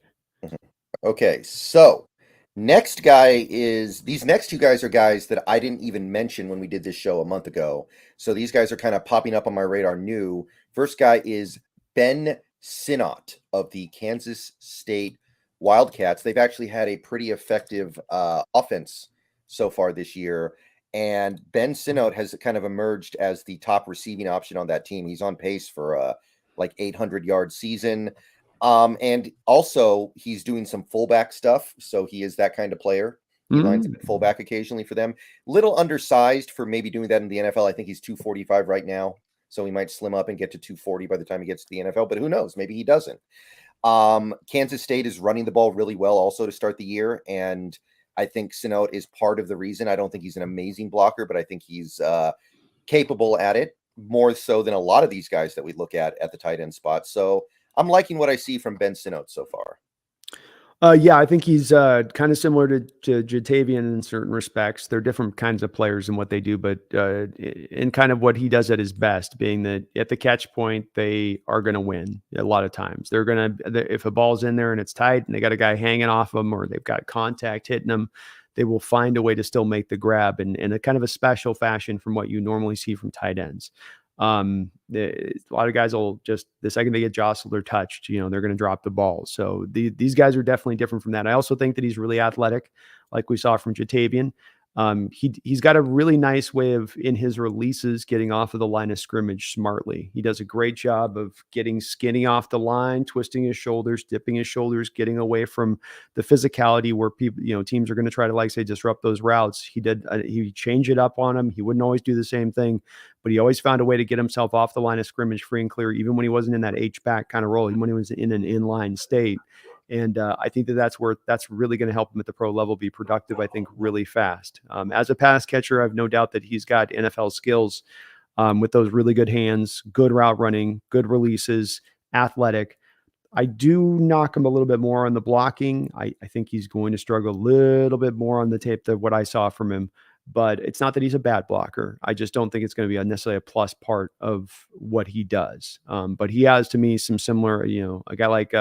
Okay, so these next 2 guys are guys that I didn't even mention when we did this show a month ago. So these guys are kind of popping up on my radar new. First guy is Ben Sinnott of the Kansas State Wildcats. They've actually had a pretty effective offense so far this year, and Ben Sinnott has kind of emerged as the top receiving option on that team. He's on pace for like 800-yard season, and also he's doing some fullback stuff, so he is that kind of player. He lines up at fullback occasionally for them. Little undersized for maybe doing that in the NFL. I think he's 245 right now, so he might slim up and get to 240 by the time he gets to the NFL, but who knows? Maybe he doesn't. Kansas State is running the ball really well also to start the year, and I think Sinnott is part of the reason. I don't think he's an amazing blocker, but I think he's capable at it, more so than a lot of these guys that we look at the tight end spot. So I'm liking what I see from Ben Sinnott so far. Yeah, I think he's kind of similar to Jatavian in certain respects. They're different kinds of players in what they do, but in kind of what he does at his best, being that at the catch point, they are going to win a lot of times. They're going to, if a ball's in there and it's tight and they got a guy hanging off them or they've got contact hitting them, they will find a way to still make the grab in a kind of a special fashion from what you normally see from tight ends. A lot of guys will just, the second they get jostled or touched, they're going to drop the ball. So these guys are definitely different from that. I also think that he's really athletic, like we saw from Jatavian. He's got a really nice way of, in his releases, getting off of the line of scrimmage smartly. He does a great job of getting skinny off the line, twisting his shoulders, dipping his shoulders, getting away from the physicality where people, teams are going to try to, like say, disrupt those routes. He changed it up on him. He wouldn't always do the same thing, but he always found a way to get himself off the line of scrimmage free and clear, even when he wasn't in that H-back kind of role, even when he was in an inline state. And I think that's really going to help him at the pro level be productive, I think, really fast. As a pass catcher, I have no doubt that he's got NFL skills with those really good hands, good route running, good releases, athletic. I do knock him a little bit more on the blocking. I think he's going to struggle a little bit more on the tape than what I saw from him. But it's not that he's a bad blocker. I just don't think it's going to be necessarily a plus part of what he does. But he has, to me, some similar, a guy like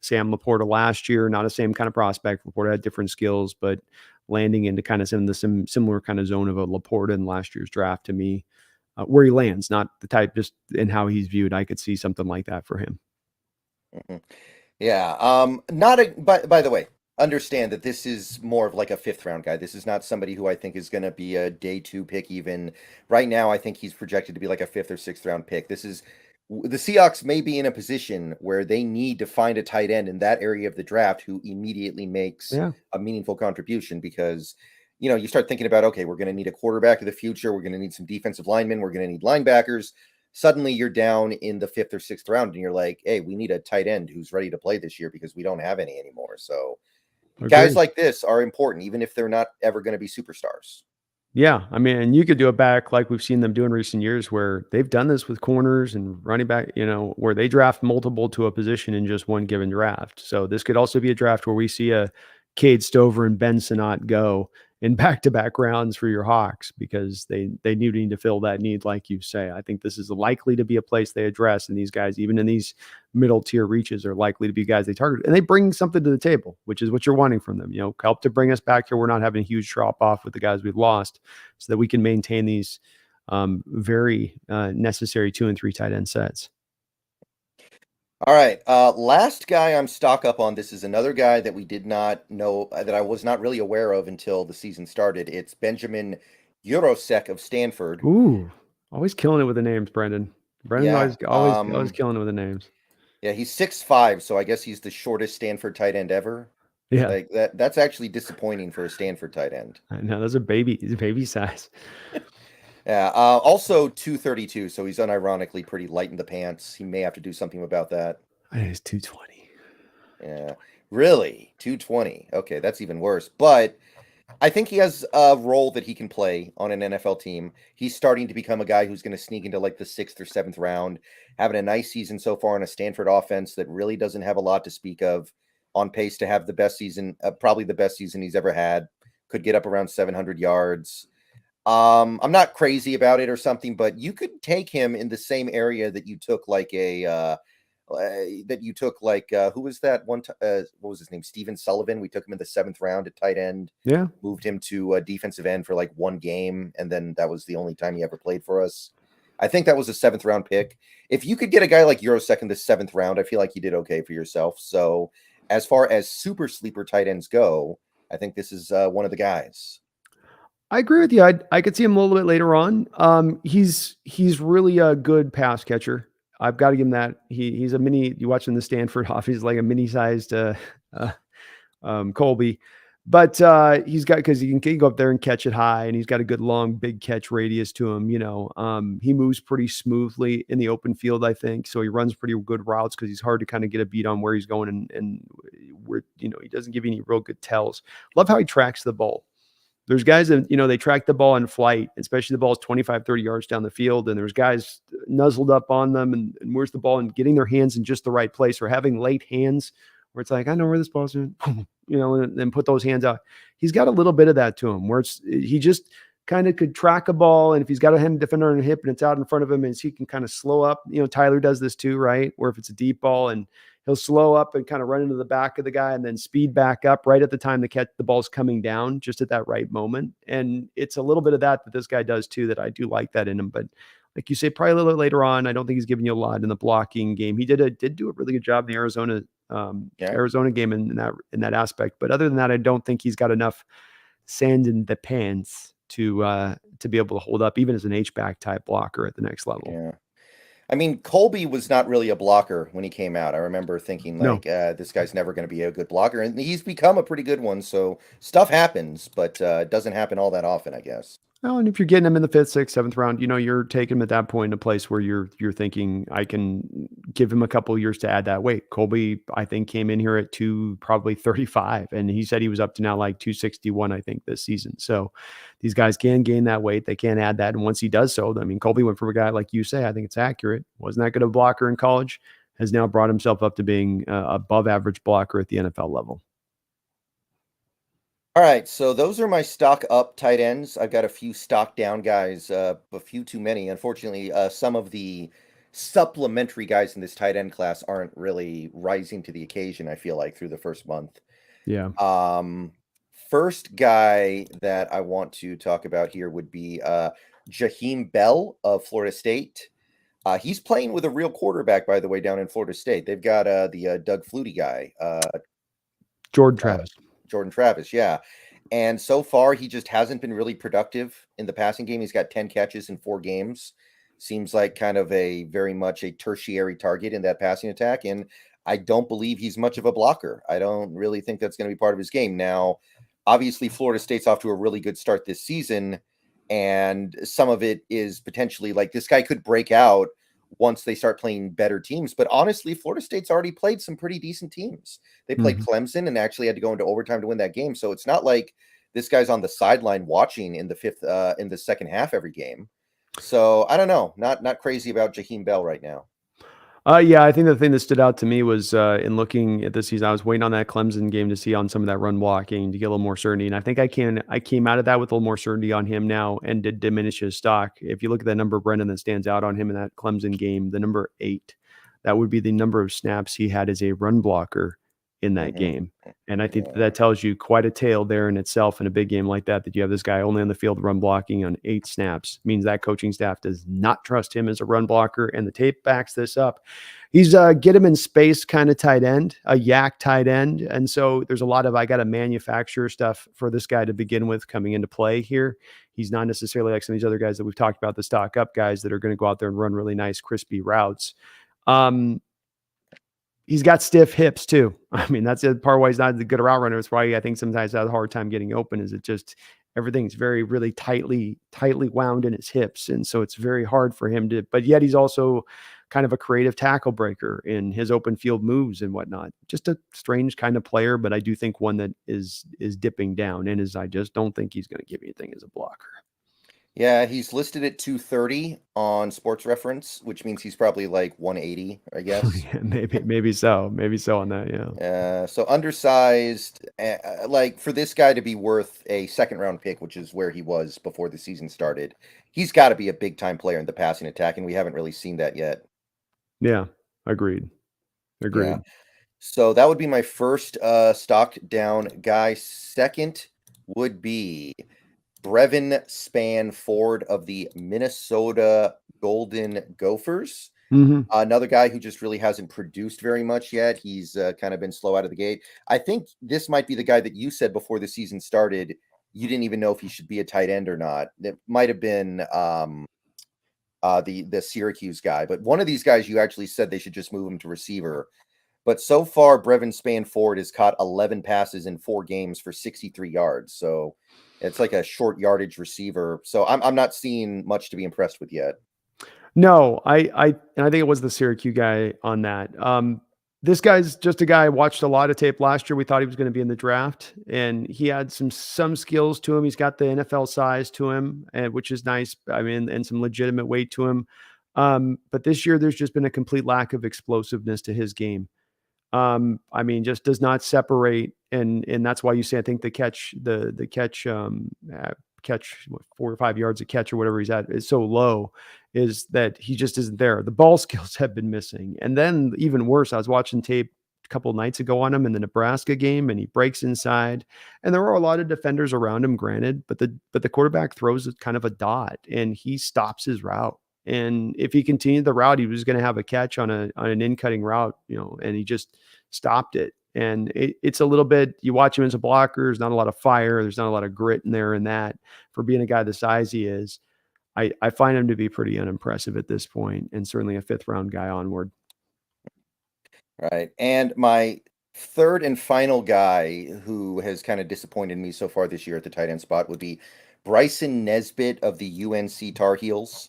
Sam Laporta last year, not the same kind of prospect. Laporta had different skills, but landing into kind of some similar kind of zone of a Laporta in last year's draft to me, where he lands, not the type, just in how he's viewed. I could see something like that for him. Yeah. By the way, understand that this is more of like a 5th round guy. This is not somebody who I think is going to be a day 2 pick even. Right now, I think he's projected to be like a 5th or 6th round pick. The Seahawks may be in a position where they need to find a tight end in that area of the draft who immediately makes a meaningful contribution, because, you start thinking about, okay, we're going to need a quarterback of the future. We're going to need some defensive linemen. We're going to need linebackers. Suddenly you're down in the 5th or 6th round and you're like, hey, we need a tight end who's ready to play this year because we don't have any anymore. So guys like this are important, even if they're not ever going to be superstars. Yeah, I mean, and you could do it back like we've seen them do in recent years, where they've done this with corners and running back, where they draft multiple to a position in just one given draft. So this could also be a draft where we see a Cade Stover and Ben Sinnott go, in back-to-back rounds for your Hawks because they need to fill that need, like you say. I think this is likely to be a place they address, and these guys, even in these middle tier reaches, are likely to be guys they target, and they bring something to the table, which is what you're wanting from them. Help to bring us back here. We're not having a huge drop off with the guys we've lost, so that we can maintain these very necessary 2 and 3 tight end sets. All right. Last guy I'm stock up on. This is another guy that we did not know that I was not really aware of until the season started. It's Benjamin Yurosek of Stanford. Ooh, always killing it with the names, Brendan. Brendan's Yeah. always killing it with the names. Yeah, he's 6'5", so I guess he's the shortest Stanford tight end ever. Yeah, Like that's actually disappointing for a Stanford tight end. I know those are baby size. Yeah. Also 232, so he's unironically pretty light in the pants. He may have to do something about that. I think it's 220. Yeah. Really? 220. Okay, that's even worse. But I think he has a role that he can play on an NFL team. He's starting to become a guy who's going to sneak into like the 6th or 7th round, having a nice season so far in a Stanford offense that really doesn't have a lot to speak of. On pace to have the best season, probably the best season he's ever had. Could get up around 700 yards. I'm not crazy about it or something, but you could take him in the same area that you took like who was that one? What was his name? Steven Sullivan. We took him in the 7th round at tight end. Yeah, Moved him to a defensive end for like one game, and then that was the only time he ever played for us. I think that was a 7th round pick. If you could get a guy like Eurosec in the 7th round, I feel like you did okay for yourself. So as far as super sleeper tight ends go, I think this is one of the guys. I agree with you. I could see him a little bit later on. He's really a good pass catcher. I've got to give him that. He's a mini. You watching the Stanford off? He's like a mini sized uh, Colby, but he's got because he can go up there and catch it high, and he's got a good long big catch radius to him. He moves pretty smoothly in the open field, I think. So he runs pretty good routes because he's hard to kind of get a beat on where he's going, and where he doesn't give you any real good tells. Love how he tracks the ball. There's guys that, they track the ball in flight, especially the ball's 25, 30 yards down the field. And there's guys nuzzled up on them and where's the ball and getting their hands in just the right place or having late hands where it's like, I know where this ball's in, and then put those hands out. He's got a little bit of that to him where he just kind of could track a ball. And if he's got a defender on a hip and it's out in front of him and he can kind of slow up, Tyler does this too, right? Where if it's a deep ball and he'll slow up and kind of run into the back of the guy and then speed back up right at the time the ball's coming down, just at that right moment. And it's a little bit of that this guy does too, that I do like that in him. But like you say, probably a little later on, I don't think he's giving you a lot in the blocking game. He did do a really good job in the Arizona game in that aspect. But other than that, I don't think he's got enough sand in the pants to be able to hold up even as an H-back type blocker at the next level. Yeah. I mean, Colby was not really a blocker when he came out. I remember thinking like, this guy's never going to be a good blocker, and he's become a pretty good one. So stuff happens, but it doesn't happen all that often, I guess. Well, and if you're getting him in the 5th, 6th, 7th round, you're taking him at that point in a place where you're thinking I can give him a couple of years to add that weight. Colby, I think, came in here at probably 35, and he said he was up to now like 261, I think, this season. So these guys can gain that weight. They can add that. And once he does so, I mean, Colby went from a guy, like you say, I think it's accurate, wasn't that good a blocker in college, has now brought himself up to being above average blocker at the NFL level. All right, so those are my stock up tight ends. I've got a few stock down guys, a few too many. Unfortunately, some of the supplementary guys in this tight end class aren't really rising to the occasion, I feel like, through the first month. Yeah. First guy that I want to talk about here would be Jaheim Bell of Florida State. He's playing with a real quarterback, by the way, down in Florida State. They've got the Doug Flutie guy. Jordan Travis. Jordan Travis, yeah. And so far, he just hasn't been really productive in the passing game. He's got 10 catches in 4 games. Seems like kind of very much a tertiary target in that passing attack. And I don't believe he's much of a blocker. I don't really think that's going to be part of his game. Now, obviously, Florida State's off to a really good start this season. And some of it is potentially like this guy could break out once they start playing better teams. But honestly, Florida State's already played some pretty decent teams. They played Clemson and actually had to go into overtime to win that game. So it's not like this guy's on the sideline watching in the second half every game. So I don't know. Not crazy about Jaheim Bell right now. Yeah, I think the thing that stood out to me was in looking at this season, I was waiting on that Clemson game to see on some of that run blocking to get a little more certainty, and I think I came out of that with a little more certainty on him now, and did diminish his stock. If you look at that number, Brendan, that stands out on him in that Clemson game, the number 8, that would be the number of snaps he had as a run blocker in that Hmm. game. And I think Yeah. that tells you quite a tale there in itself in a big game like that you have this guy only on the field run blocking on 8 snaps. Means that coaching staff does not trust him as a run blocker, and the tape backs this up. He's a get him in space kind of tight end, a yak tight end. And so there's a lot of I got to manufacture stuff for this guy to begin with coming into play here. He's not necessarily like some of these other guys that we've talked about, the stock up guys that are going to go out there and run really nice, crispy routes. Um, He's got stiff hips too. I mean, that's the part why he's not a good route runner. It's why I think sometimes I have a hard time getting open. Is it just everything's very really tightly wound in his hips, and so it's very hard for him to. But yet he's also kind of a creative tackle breaker in his open field moves and whatnot. Just a strange kind of player, but I do think one that is dipping down. And I just don't think he's going to give you anything as a blocker. Yeah, he's listed at 230 on Sports Reference, which means he's probably like 180, I guess. Yeah, maybe so on that. Yeah. So undersized, like for this guy to be worth a second round pick, which is where he was before the season started, he's got to be a big time player in the passing attack, and we haven't really seen that yet. Yeah. Agreed. Yeah. Agreed. So that would be my first stock down guy. Second would be Brevin Spann-Ford of the Minnesota Golden Gophers. Hmm. Another guy who just really hasn't produced very much yet. He's kind of been slow out of the gate. I think this might be the guy that you said before the season started, you didn't even know if he should be a tight end or not. It might have been the Syracuse guy, but one of these guys you actually said they should just move him to receiver. But so far, Brevin Spann-Ford has caught 11 passes in 4 games for 63 yards. So it's like a short yardage receiver. So I'm not seeing much to be impressed with yet. No, and I think it was the Syracuse guy on that. This guy's just a guy I watched a lot of tape last year. We thought he was going to be in the draft, and he had some skills to him. He's got the NFL size to him, and which is nice. I mean, and some legitimate weight to him. But this year, there's just been a complete lack of explosiveness to his game. I mean, just does not separate, and that's why you say I think the catch what, 4 or 5 yards a catch or whatever he's at is so low, is that he just isn't there. The ball skills have been missing, and then even worse, I was watching tape a couple of nights ago on him in the Nebraska game, and he breaks inside, and there were a lot of defenders around him, granted, but the quarterback throws kind of a dot, and he stops his route. And if he continued the route, he was going to have a catch on an in-cutting route, and he just stopped it. And it's a little bit, you watch him as a blocker, there's not a lot of fire, there's not a lot of grit in there, and that for being a guy the size he is, I find him to be pretty unimpressive at this point, and certainly a 5th round guy onward. Right. And my third and final guy who has kind of disappointed me so far this year at the tight end spot would be Bryson Nesbitt of the UNC Tar Heels.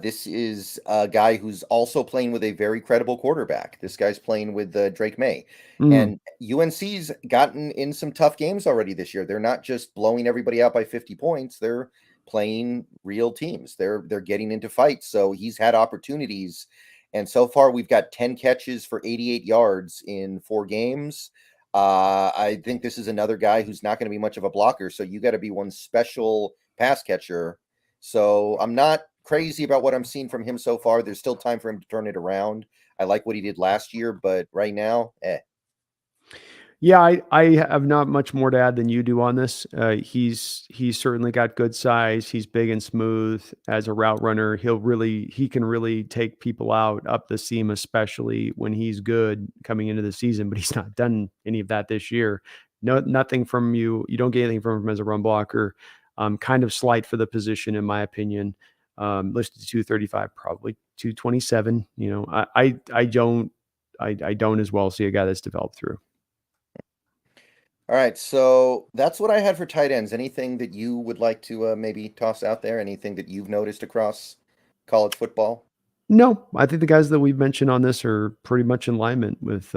This is a guy who's also playing with a very credible quarterback. This guy's playing with Drake May. Mhm. And UNC's gotten in some tough games already this year. They're not just blowing everybody out by 50 points. They're playing real teams. They're getting into fights. So he's had opportunities, and so far, we've got 10 catches for 88 yards in 4 games. I think this is another guy who's not going to be much of a blocker. So you got to be one special pass catcher. So I'm not crazy about what I'm seeing from him so far. There's still time for him to turn it around. I like what he did last year, but right now, Yeah, I have not much more to add than you do on this. He's certainly got good size. He's big and smooth as a route runner. He can really take people out up the seam, especially when he's good coming into the season. But he's not done any of that this year. No, nothing from you. You don't get anything from him as a run blocker. Kind of slight for the position, in my opinion. Listed to 235, probably 227. I don't as well see a guy that's developed through. all right. So that's what I had for tight ends. Anything that you would like to maybe toss out there? Anything that you've noticed across college football? No, I think the guys that we've mentioned on this are pretty much in alignment with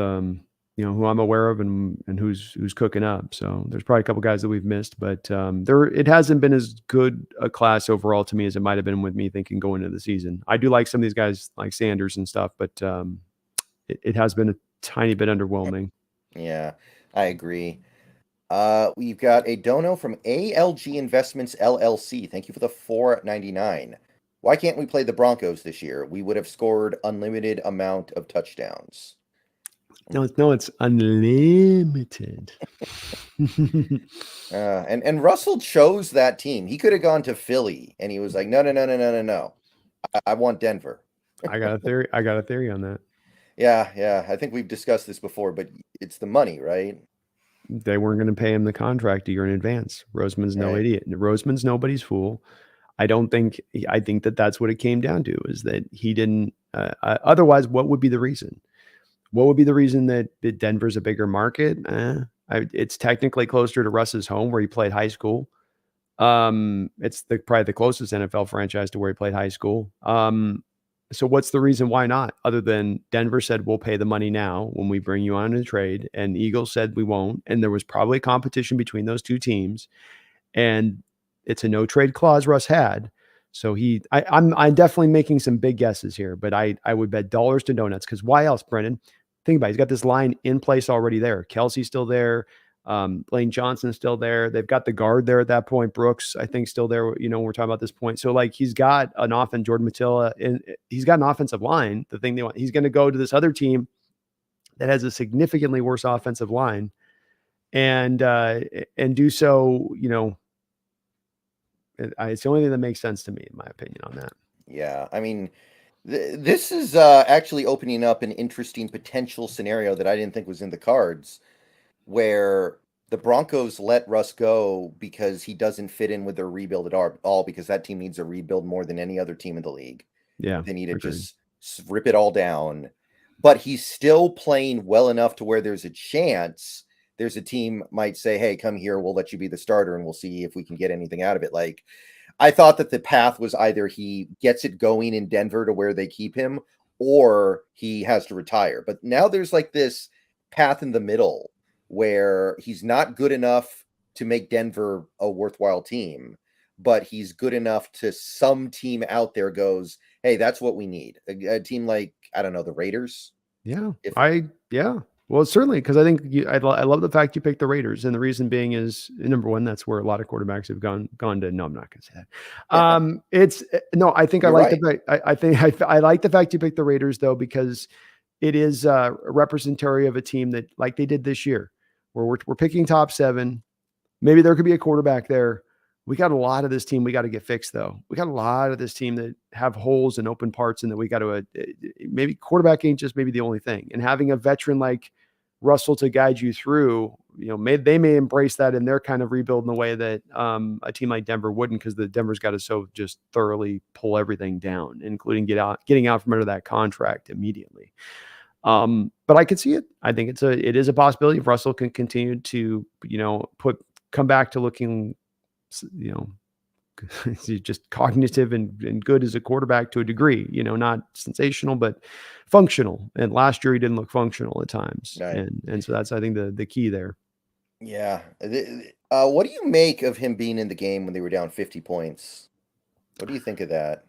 who I'm aware of and who's cooking up. So there's probably a couple guys that we've missed, but there it hasn't been as good a class overall to me as it might have been with me thinking going into the season. I do like some of these guys like Sanders and stuff, but it has been a tiny bit underwhelming. Yeah, I agree. We've got a dono from ALG Investments LLC. Thank you for the 4.99. Why can't we play the Broncos this year? We would have scored unlimited amount of touchdowns. No, it's unlimited. And Russell chose that team. He could have gone to Philly, and he was like, no, no, no, no, no, no, no. I want Denver. I got a theory on that. Yeah. I think we've discussed this before, but it's the money, right? They weren't going to pay him the contract a year in advance. Roseman's no Right. idiot. Roseman's nobody's fool. I think that that's what it came down to, is that he didn't. Otherwise, what would be the reason? What would be the reason that Denver's a bigger market? It's technically closer to Russ's home where he played high school. It's probably the closest NFL franchise to where he played high school. So what's the reason why not? Other than Denver said we'll pay the money now when we bring you on in a trade, and Eagles said we won't, and there was probably competition between those two teams, and it's a no trade clause Russ had. So I'm definitely making some big guesses here, but I would bet dollars to donuts, because why else, Brendan? Think about it. He's got this line in place already there. Kelsey's still there. Lane Johnson's still there. They've got the guard there at that point. Brooks, I think, still there. When we're talking about this point. So like he's got an offense, Jordan Matilla, and he's got an offensive line. The thing they want, he's going to go to this other team that has a significantly worse offensive line, and do so. It's the only thing that makes sense to me, in my opinion, on that. Yeah. I mean, this is actually opening up an interesting potential scenario that I didn't think was in the cards, where the Broncos let Russ go because he doesn't fit in with their rebuild at all, because that team needs a rebuild more than any other team in the league. Yeah, They need to agreed. just rip it all down. But he's still playing well enough to where there's a chance there's a team might say, hey, come here, we'll let you be the starter, and we'll see if we can get anything out of it. Like, I thought that the path was either he gets it going in Denver to where they keep him, or he has to retire. But now there's like this path in the middle where he's not good enough to make Denver a worthwhile team, but he's good enough to some team out there goes, hey, that's what we need. A team like, I don't know, the Raiders. Yeah, If yeah. Well, certainly, because I think I love the fact you picked the Raiders, and the reason being is, number one, that's where a lot of quarterbacks have gone to. No, I'm not going to say that. It's no, I think I You're like the right. fact. I think I like the fact you picked the Raiders, though, because it is a representatory of a team that, like they did this year, where we're picking top 7. Maybe there could be a quarterback there. We got a lot of this team we got to get fixed, though. We got a lot of this team that have holes and open parts, and that we got to maybe quarterback ain't just maybe the only thing. And having a veteran like Russell to guide you through, they may embrace that in their kind of rebuild in a way that a team like Denver wouldn't, because the Denver's got to so just thoroughly pull everything down, including getting out from under that contract immediately. But I could see it. I think it is a possibility if Russell can continue to, come back to looking, just cognitive and good as a quarterback to a degree, not sensational, but functional. And last year he didn't look functional at times. Right. And so that's, I think, the key there. Yeah. What do you make of him being in the game when they were down 50 points? What do you think of that?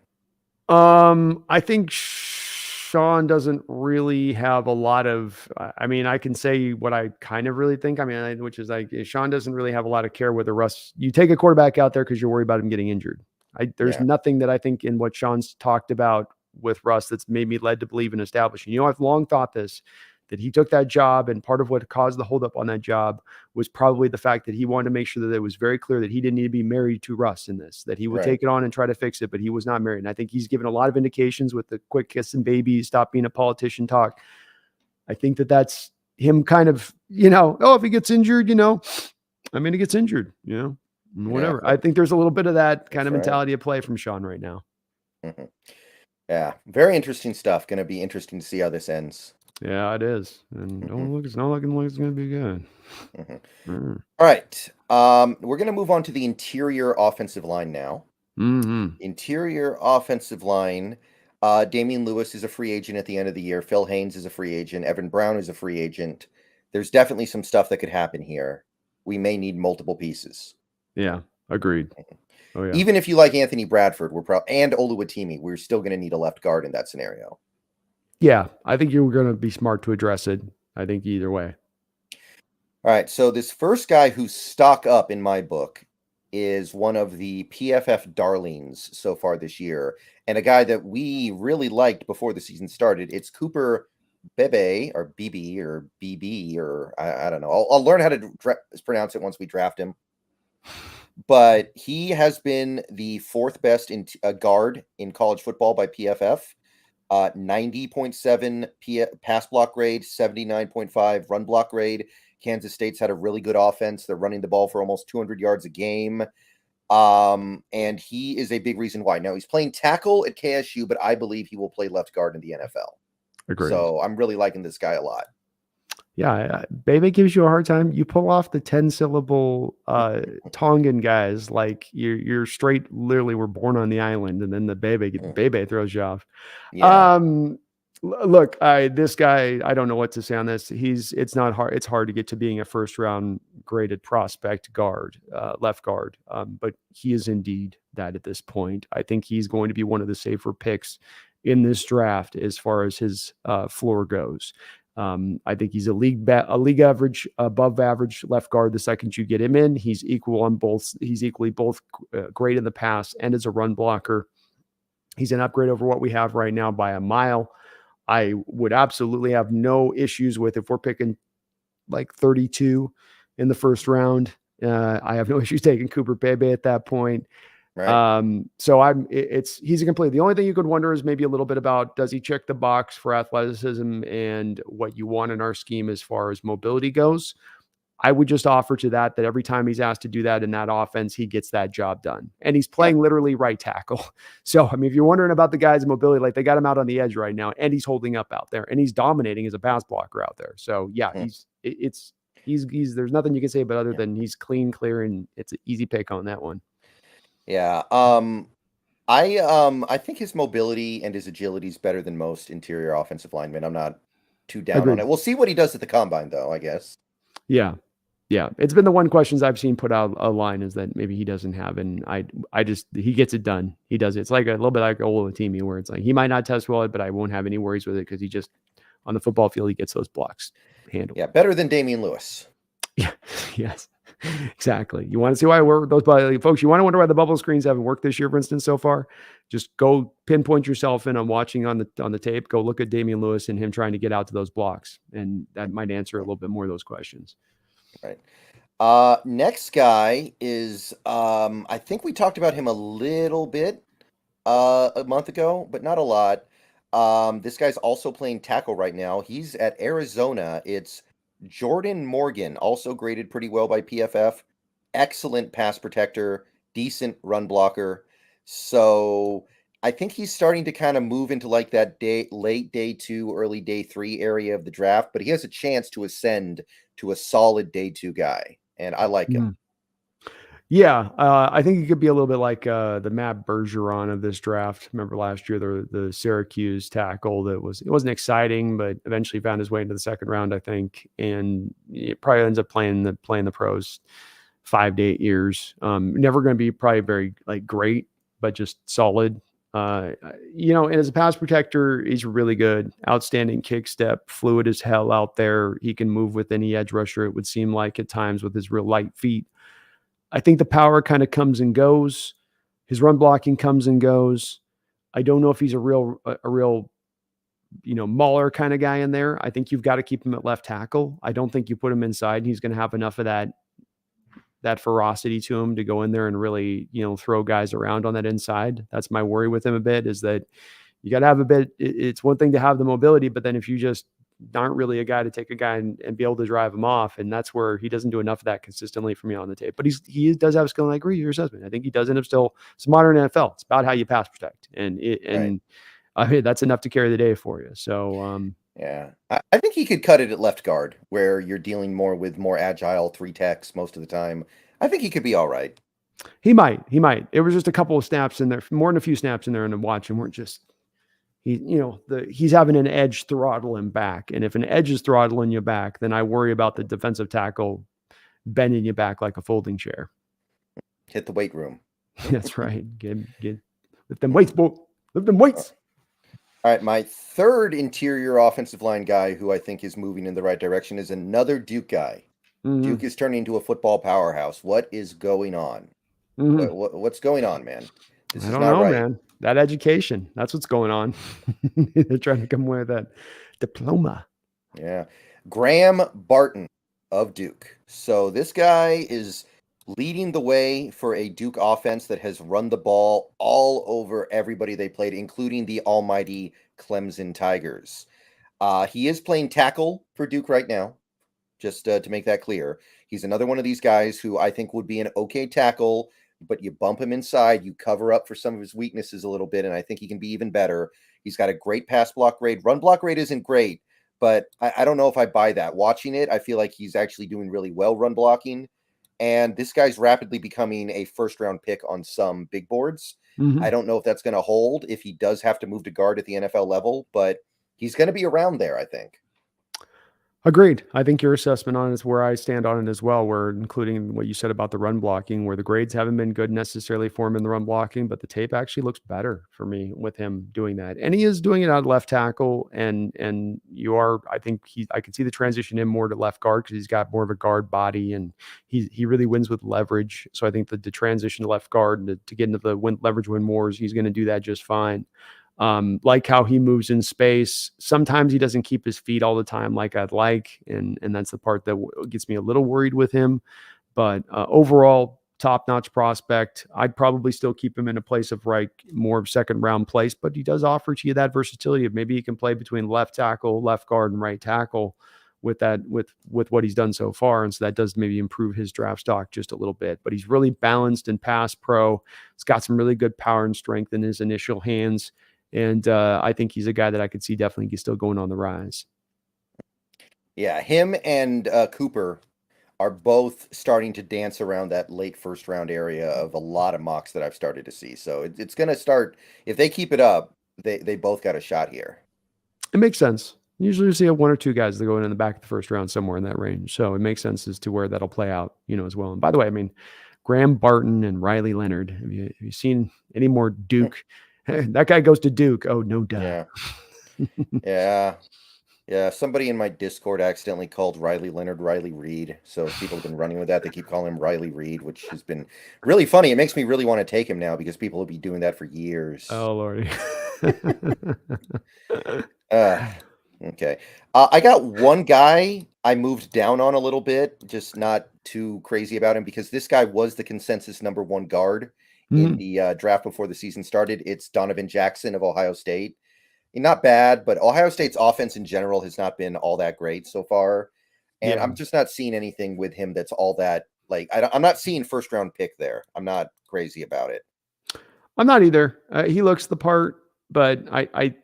I think Sean doesn't really have a lot of, I mean, I can say what I kind of really think. I mean, which is like, Sean doesn't really have a lot of care whether you take a quarterback out there because you're worried about him getting injured. There's Yeah. nothing that I think in what Sean's talked about with Russ that's made me led to believe in establishing. I've long thought this, that he took that job, and part of what caused the holdup on that job was probably the fact that he wanted to make sure that it was very clear that he didn't need to be married to Russ in this, that he would Right. take it on and try to fix it, but he was not married. And I think he's given a lot of indications with the quick kiss and baby, stop being a politician talk. I think that that's him kind of, if he gets injured, he gets injured, whatever. Yeah. I think there's a little bit of that kind That's of right. mentality at play from Sean right now. Mhm. Yeah. Very interesting stuff. Going to be interesting to see how this ends. Yeah, it is. And it's not looking like it's going to be good. All right. We're going to move on to the interior offensive line now. Interior offensive line. Damian Lewis is a free agent at the end of the year. Phil Haynes is a free agent. Evan Brown is a free agent. there's definitely some stuff that could happen here. We may need multiple pieces. Yeah, agreed. Oh yeah. Even if you like Anthony Bradford, and Oluwatimi, we're still going to need a left guard in that scenario. Yeah, I think you're going to be smart to address it. I think either way. All right, so this first guy who's stock up in my book is one of the PFF darlings so far this year, and a guy that we really liked before the season started. It's Cooper Bebe, or BB, or BB, or I don't know. I'll learn how to pronounce it once we draft him. But he has been the fourth best in guard in college football by PFF. 90.7 pass block grade, 79.5 run block grade. Kansas State's had a really good offense. They're running the ball for almost 200 yards a game. And he is a big reason why. Now, he's playing tackle at KSU, but I believe he will play left guard in the NFL. Agreed. So I'm really liking this guy a lot. Yeah, Bebe gives you a hard time. You pull off the 10-syllable Tongan guys like you're straight. Literally, were born on the island, and then the Bebe throws you off. Yeah. Look, this guy, I don't know what to say on this. It's not hard. It's hard to get to being a first round graded prospect guard, left guard. But he is indeed that at this point. I think he's going to be one of the safer picks in this draft as far as his floor goes. I think he's a league average, above average left guard. The second you get him in, he's equal on both. He's equally both great in the pass and as a run blocker. He's an upgrade over what we have right now by a mile. I would absolutely have no issues with if we're picking like 32 in the first round. I have no issues taking Cooper Bebe at that point. Right. So he's a complete. The only thing you could wonder is maybe a little bit about, does he check the box for athleticism and what you want in our scheme as far as mobility goes? I would just offer to that every time he's asked to do that in that offense, he gets that job done. And he's playing literally right tackle. So, I mean, if you're wondering about the guy's mobility, like they got him out on the edge right now, and he's holding up out there, and he's dominating as a pass blocker out there. So, yeah, there's nothing you can say but other than he's clean, clear, and it's an easy pick on that one. Yeah. I think his mobility and his agility is better than most interior offensive linemen. I'm not too down on it. We'll see what he does at the combine, though, I guess. Yeah. Yeah. It's been the one questions I've seen put out a line is that maybe he doesn't have, and he gets it done. He does it. It's like a little bit like Oluwatimi, where it's like, he might not test well, but I won't have any worries with it because he just, on the football field, he gets those blocks handled. Yeah. Better than Damian Lewis. Yeah. Yes. Exactly. You want to see why folks, you want to wonder why the bubble screens haven't worked this year, for instance, so far? Just go pinpoint yourself in on watching on the tape. Go look at Damian Lewis and him trying to get out to those blocks. And that might answer a little bit more of those questions. Right. Next guy is, I think we talked about him a little bit a month ago, but not a lot. This guy's also playing tackle right now. He's at Arizona. It's Jordan Morgan, also graded pretty well by PFF. Excellent pass protector, decent run blocker. So I think he's starting to kind of move into like that late day 2, early day 3 area of the draft, but he has a chance to ascend to a solid day 2 guy, and I like him. Yeah, I think he could be a little bit like the Matt Bergeron of this draft. Remember last year, the Syracuse tackle it wasn't exciting, but eventually found his way into the second round, I think, and it probably ends up playing the pros 5 to 8 years. Never going to be probably very great, but just solid. And as a pass protector, he's really good. Outstanding kick step, fluid as hell out there. He can move with any edge rusher, it would seem like at times, with his real light feet. I think the power kind of comes and goes. His run blocking comes and goes. I don't know if he's a real mauler kind of guy in there. I think you've got to keep him at left tackle. I don't think you put him inside. He's going to have enough of that ferocity to him to go in there and really, throw guys around on that inside. That's my worry with him a bit, is that you got to have a bit. It's one thing to have the mobility, but then if you just aren't really a guy to take a guy and be able to drive him off, and that's where he doesn't do enough of that consistently for me on the tape. But he does have skill, and I agree with your assessment. I think he does end up still. It's modern NFL. It's about how you pass protect, and I mean, that's enough to carry the day for you. So yeah, I think he could cut it at left guard, where you're dealing more with more agile 3 techs most of the time. I think he could be all right. He might. It was just a couple of snaps in there, more than a few snaps in there, and watch, and weren't just. he's having an edge throttle him back. And if an edge is throttling you back, then I worry about the defensive tackle bending you back like a folding chair. Hit the weight room. That's right. Lift them weights, boy. Lift them weights. All right, my third interior offensive line guy who I think is moving in the right direction is another Duke guy. Mhm. Duke is turning into a football powerhouse. What is going on? Mhm. What's going on, man? This I is don't not know, right. man. That education, that's what's going on. They're trying to come away with that diploma. Yeah. Graham Barton of Duke. So this guy is leading the way for a Duke offense that has run the ball all over everybody they played, including the almighty Clemson Tigers. He is playing tackle for Duke right now, just to make that clear. He's another one of these guys who I think would be an okay tackle, but you bump him inside, you cover up for some of his weaknesses a little bit, and I think he can be even better. He's got a great pass block grade. Run block rate isn't great, but I don't know if I buy that. Watching it, I feel like he's actually doing really well run blocking. And this guy's rapidly becoming a first round pick on some big boards. Mhm. I don't know if that's going to hold if he does have to move to guard at the NFL level, but he's going to be around there, I think. Agreed. I think your assessment on it is where I stand on it as well, where including what you said about the run blocking, where the grades haven't been good necessarily for him in the run blocking, but the tape actually looks better for me with him doing that. And he is doing it out left tackle. And I think I can see the transition in more to left guard because he's got more of a guard body and he really wins with leverage. So I think the transition to left guard and to get into the leverage win wars, he's going to do that just fine. Like how he moves in space. Sometimes he doesn't keep his feet all the time like I'd like, and that's the part that gets me a little worried with him. But overall, top-notch prospect. I'd probably still keep him in a place of more of second-round place, but he does offer to you that versatility of maybe he can play between left tackle, left guard, and right tackle with that with what he's done so far, and so that does maybe improve his draft stock just a little bit. But he's really balanced and pass pro. He's got some really good power and strength in his initial hands. And I think he's a guy that I could see definitely still going on the rise. Yeah, him and Cooper are both starting to dance around that late first round area of a lot of mocks that I've started to see. So it's going to start, if they keep it up, they both got a shot here. It makes sense. Usually you see one or two guys that go in the back of the first round somewhere in that range. So it makes sense as to where that'll play out, as well. And by the way, I mean, Graham Barton and Riley Leonard. Have you seen any more Duke? That guy goes to Duke. Oh, no doubt. Yeah. Yeah. Somebody in my Discord accidentally called Riley Leonard Riley Reed. So people have been running with that. They keep calling him Riley Reed, which has been really funny. It makes me really want to take him now because people will be doing that for years. Oh, Lordy. Okay. I got one guy I moved down on a little bit, just not too crazy about him because this guy was the consensus number one guard in the draft before the season started. It's Donovan Jackson of Ohio State. Not bad, but Ohio State's offense in general has not been all that great so far. And Yeah. I'm just not seeing anything with him that's all that, I'm not seeing first round pick there. I'm not crazy about it. I'm not either. He looks the part, but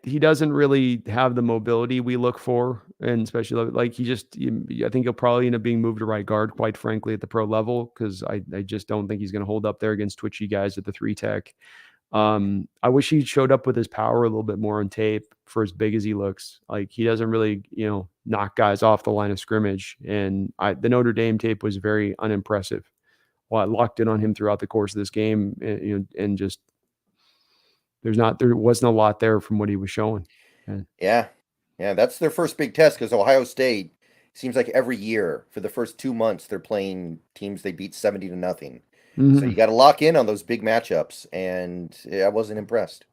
he doesn't really have the mobility we look for, and especially I think he'll probably end up being moved to right guard, quite frankly, at the pro level, because I just don't think he's going to hold up there against twitchy guys at the 3 tech. I wish he showed up with his power a little bit more on tape for as big as he looks. Like he doesn't really, knock guys off the line of scrimmage, and the Notre Dame tape was very unimpressive. Well, I locked in on him throughout the course of this game, and just there wasn't a lot there from what he was showing. Yeah. Yeah. That's their first big test because Ohio State seems like every year for the first 2 months, they're playing teams they beat 70-0. So you got to lock in on those big matchups. And I wasn't impressed.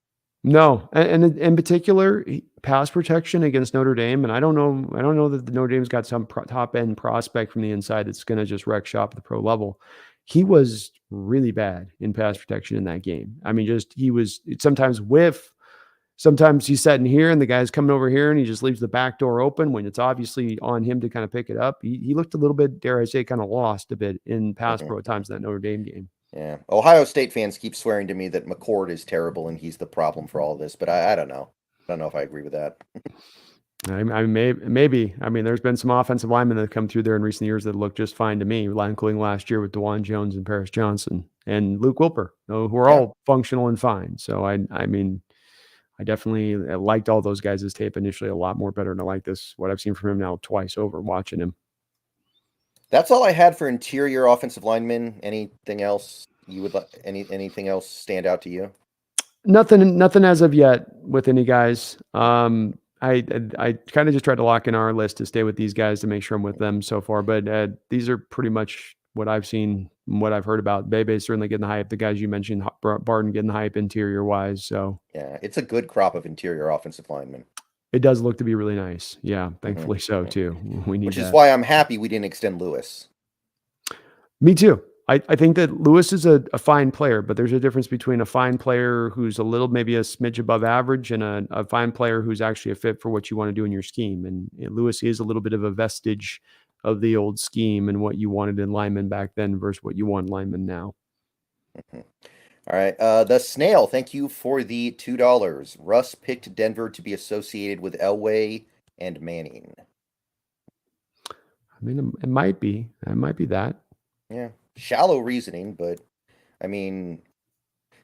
No, and in particular, pass protection against Notre Dame, and I don't know that the Notre Dame's got some top end prospect from the inside that's going to just wreck shop at the pro level. He was really bad in pass protection in that game. I mean, he was sometimes whiff, sometimes he's sitting here and the guy's coming over here and he just leaves the back door open when it's obviously on him to kind of pick it up. He looked a little bit, dare I say, kind of lost a bit in pass pro at times in that Notre Dame game. Yeah. Ohio State fans keep swearing to me that McCord is terrible and he's the problem for all this, but I don't know. I don't know if I agree with that. I maybe. I mean, there's been some offensive linemen that have come through there in recent years that look just fine to me, including last year with DeJuan Jones and Paris Johnson and Luke Wilper, who are all functional and fine. So I mean, I definitely liked all those guys' tape initially a lot more better than I like this, what I've seen from him now twice over watching him. That's all I had for interior offensive linemen. Anything else you would like? Anything else stand out to you? Nothing as of yet with any guys. I kind of just tried to lock in our list to stay with these guys to make sure I'm with them so far. But these are pretty much what I've seen, and what I've heard about. Bebe's certainly getting the hype. The guys you mentioned, Barton getting the hype interior wise. So Yeah, it's a good crop of interior offensive linemen. it does look to be really nice. Yeah, hmm thankfully so hmm too. We need Which is that. why I'm happy we didn't extend Lewis. Me too. I think that Lewis is a fine player, but there's a difference between a fine player who's a little maybe a smidge above average and a fine player who's actually a fit for what you want to do in your scheme. And Lewis is a little bit of a vestige of the old scheme and what you wanted in linemen back then versus what you want in linemen now. Mhm. All right. The snail, thank you for the $2. Russ picked Denver to be associated with Elway and Manning. I mean, it might be. It might be that. Yeah. Shallow reasoning, but I mean,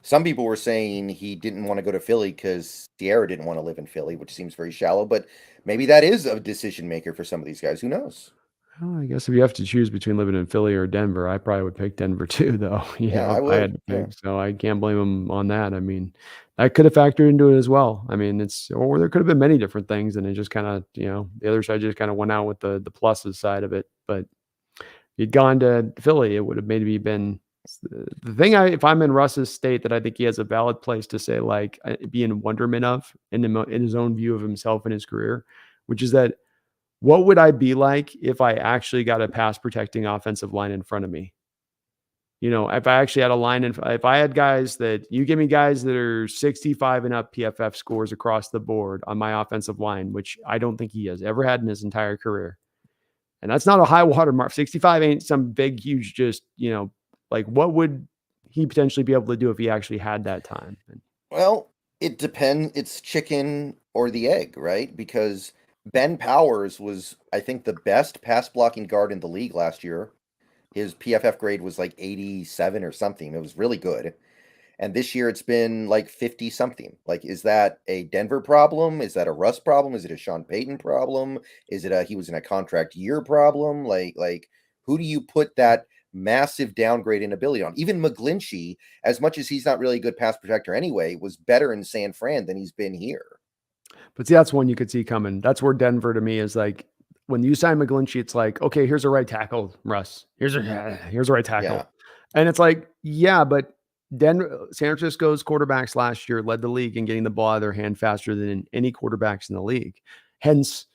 some people were saying he didn't want to go to Philly because Sierra didn't want to live in Philly, which seems very shallow, but maybe that is a decision maker for some of these guys. Who knows? Well, I guess if you have to choose between living in Philly or Denver, I probably would pick Denver too, though. Yeah, I If I would. had to Yeah. pick, so I can't blame him on that. I mean, that could have factored into it as well. I mean, or there could have been many different things, and it just kind of, the other side just kind of went out with the pluses side of it. But if you'd gone to Philly, it would have maybe been the thing. If I'm in Russ's state, that I think he has a valid place to say, like, be in wonderment of in his own view of himself and his career, which is that what would I be like if I actually got a pass protecting offensive line in front of me? If I actually had a line, if I had guys that you give me guys that are 65 and up PFF scores across the board on my offensive line, which I don't think he has ever had in his entire career. And that's not a high water mark. 65 ain't some big, huge, just, like what would he potentially be able to do if he actually had that time? Well, it depends. It's chicken or the egg, right? Because Ben Powers was, I think, the best pass blocking guard in the league last year. His PFF grade was like 87 or something. It was really good. And this year it's been like 50 something. Like, is that a Denver problem? Is that a Russ problem? Is it a Sean Payton problem? Is it a he was in a contract year problem? Like who do you put that massive downgrade in ability on? Even McGlinchey, as much as he's not really a good pass protector anyway, was better in San Fran than he's been here. But see, that's one you could see coming. That's where Denver to me is like when you sign McGlinchey, it's like, okay, here's a right tackle, Russ. Here's a right Yeah. tackle. And it's like, yeah, but San Francisco's quarterbacks last year led the league in getting the ball out of their hand faster than any quarterbacks in the league. Hence,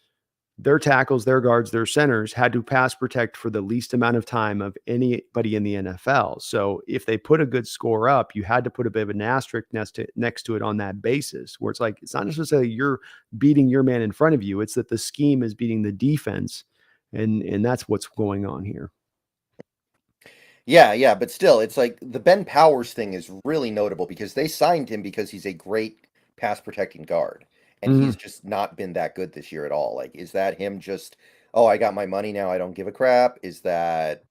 their tackles, their guards, their centers had to pass protect for the least amount of time of anybody in the NFL. So if they put a good score up, you had to put a bit of an asterisk next to it on that basis, where it's like, it's not necessarily you're beating your man in front of you. It's that the scheme is beating the defense. And that's what's going on here. Yeah, but still, it's like the Ben Powers thing is really notable because they signed him because he's a great pass protecting guard, and he's Mhm. just not been that good this year at all. Like, is that him just, oh, I got my money now, I don't give a crap? Is that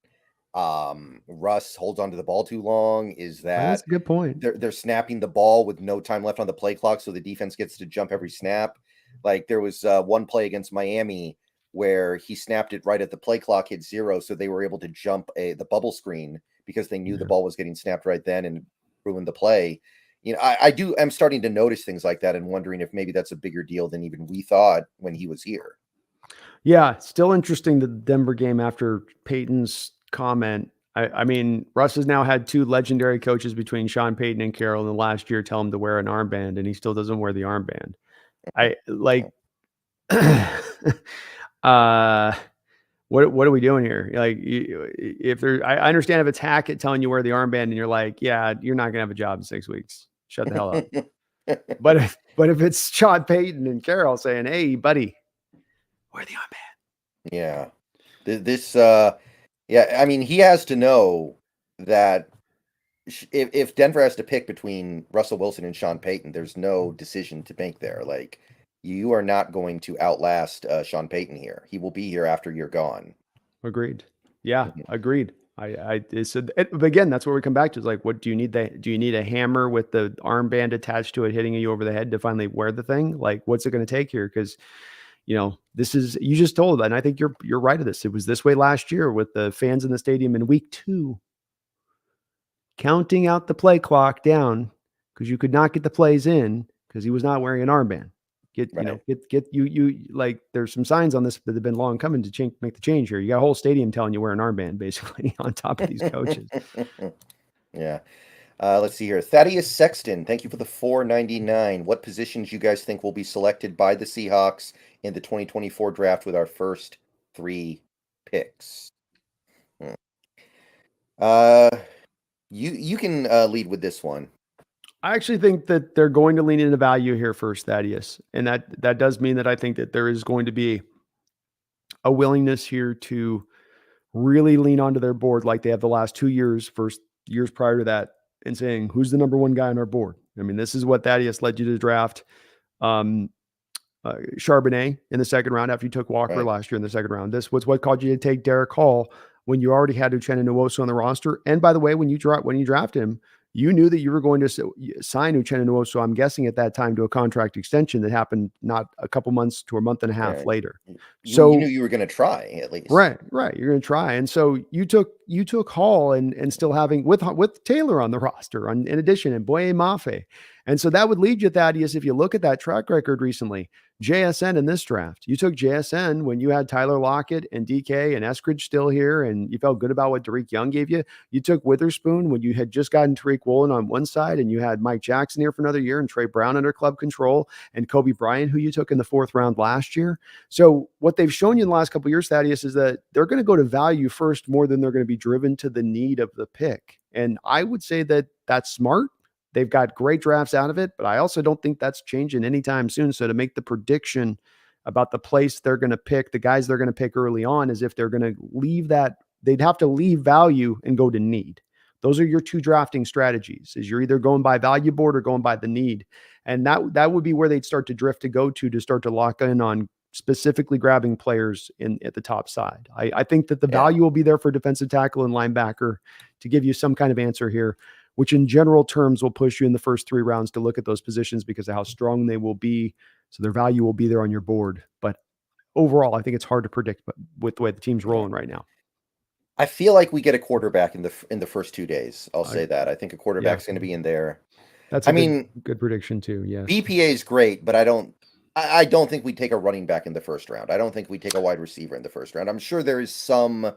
Russ holds onto the ball too long? Is That's that a good point. they're snapping the ball with no time left on the play clock, so the defense gets to jump every snap? Like there was one play against Miami where he snapped it right at the play clock hit zero, so they were able to jump the bubble screen because they knew the Yeah. ball was getting snapped right then and ruined the play. I'm starting to notice things like that and wondering if maybe that's a bigger deal than even we thought when he was here. Yeah, still interesting the Denver game after Peyton's comment. I mean, Russ has now had two legendary coaches between Sean Payton and Carroll in the last year tell him to wear an armband, and he still doesn't wear the armband. I like, uh, what are we doing here? Like, if there, I understand if it's Hackett telling you wear the armband, and you're like, yeah, you're not gonna have a job in 6 weeks. Shut the hell up. But if it's Sean Payton and Carroll saying, hey, buddy, wear the armband. Yeah. This yeah, I mean, he has to know that if Denver has to pick between Russell Wilson and Sean Payton, there's no decision to make there. Like, you are not going to outlast Sean Payton here. He will be here after you're gone. Agreed. Yeah, Mhm. agreed. But again, that's where we come back to. Is like, what do you need? Do you need a hammer with the armband attached to it, hitting you over the head to finally wear the thing? Like, what's it going to take here? Because this is, you just told, and I think you're right of this. It was this way last year with the fans in the stadium in week 2, counting out the play clock down because you could not get the plays in because he was not wearing an armband. Like, there's some signs on this that have been long coming to make the change here. You got a whole stadium telling you wear an armband, basically, on top of these coaches. Yeah. Let's see here. Thaddeus Sexton, thank you for the $4.99. What positions you guys think will be selected by the Seahawks in the 2024 draft with our first 3 picks? You can lead with this one. I actually think that they're going to lean into value here first, Thaddeus. And that does mean that I think that there is going to be a willingness here to really lean onto their board like they have the last 2 years, first years prior to that, and saying, who's the number 1 guy on our board? I mean, this is what Thaddeus led you to draft Charbonnet in the second round after you took Walker last year in the second round. This was what caused you to take Derek Hall when you already had Uchenna Nwosu on the roster. And by the way, when you drafted him, you knew that you were going to sign Uchenna Nwosu, I'm guessing at that time, to a contract extension that happened not a couple months to a month and a half later. So you knew you were going to try, at least. Right. You're going to try. And so you took Hall and still having with Taylor on the roster in addition, and Boye Mafe. And so that would lead you, Thaddeus, if you look at that track record recently, JSN in this draft. You took JSN when you had Tyler Lockett and DK and Eskridge still here, and you felt good about what Tariq Young gave you. You took Witherspoon when you had just gotten Tariq Woolen on one side, and you had Mike Jackson here for another year, and Trey Brown under club control, and Kobe Bryant, who you took in the 4th round last year. So what they've shown you in the last couple of years, Thaddeus, is that they're going to go to value first more than they're going to be driven to the need of the pick. And I would say that that's smart. They've got great drafts out of it, but I also don't think that's changing anytime soon. So to make the prediction about the place they're going to pick, the guys they're going to pick early on, as if they're going to leave that, they'd have to leave value and go to need. Those are your 2 drafting strategies, is you're either going by value board or going by the need. And that would be where they'd start to drift to start to lock in on specifically grabbing players at the top side. I think that the value will be there for defensive tackle and linebacker to give you some kind of answer here, which in general terms will push you in the first 3 rounds to look at those positions because of how strong they will be. So their value will be there on your board. But overall, I think it's hard to predict with the way the team's rolling right now. I feel like we get a quarterback in the first 2 days. I'll say that. I think a quarterback's going to be in there. That's a good prediction too. Yeah. BPA is great, but I don't think we take a running back in the first round. I don't think we take a wide receiver in the first round. I'm sure there is some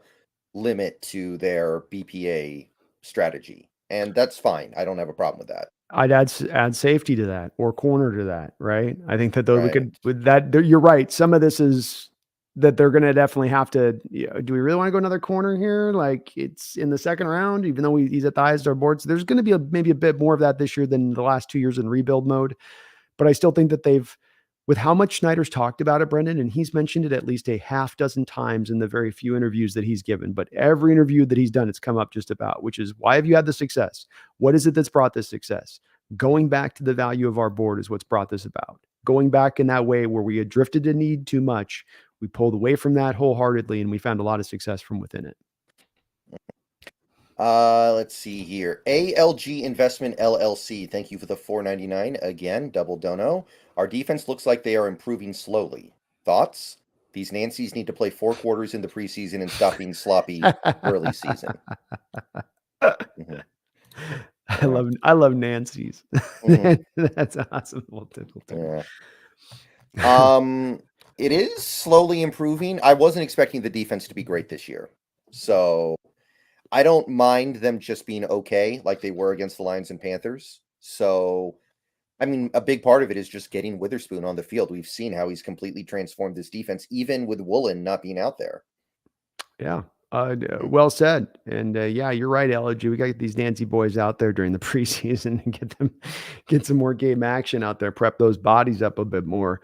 limit to their BPA strategy, and that's fine. I don't have a problem with that. I'd add safety to that or corner to that, right? I think that we could, with that, you're right. Some of this is that they're going to definitely have to, do we really want to go another corner here? Like, it's in the second round, even though he's at the highest of our boards. There's going to be maybe a bit more of that this year than the last 2 years in rebuild mode. But I still think that with how much Schneider's talked about it, Brendan, and he's mentioned it at least a half dozen times in the very few interviews that he's given, but every interview that he's done, it's come up just about, which is, why have you had the success? What is it that's brought this success? Going back to the value of our board is what's brought this about. Going back in that way where we had drifted to need too much, we pulled away from that wholeheartedly, and we found a lot of success from within it. Let's see here. ALG Investment LLC. Thank you for the $4.99. Again, double dono. Our defense looks like they are improving slowly. Thoughts? These Nancys need to play 4 quarters in the preseason and stop being sloppy early season. Mm-hmm. I love Nancy's. Mm-hmm. That's awesome. Yeah. It is slowly improving. I wasn't expecting the defense to be great this year, so I don't mind them just being okay, like they were against the Lions and Panthers. So, I mean, a big part of it is just getting Witherspoon on the field. We've seen how he's completely transformed this defense, even with Woolen not being out there. Yeah. Well said. And yeah, you're right, LG. We got to get these Nancy boys out there during the preseason and get some more game action out there, prep those bodies up a bit more.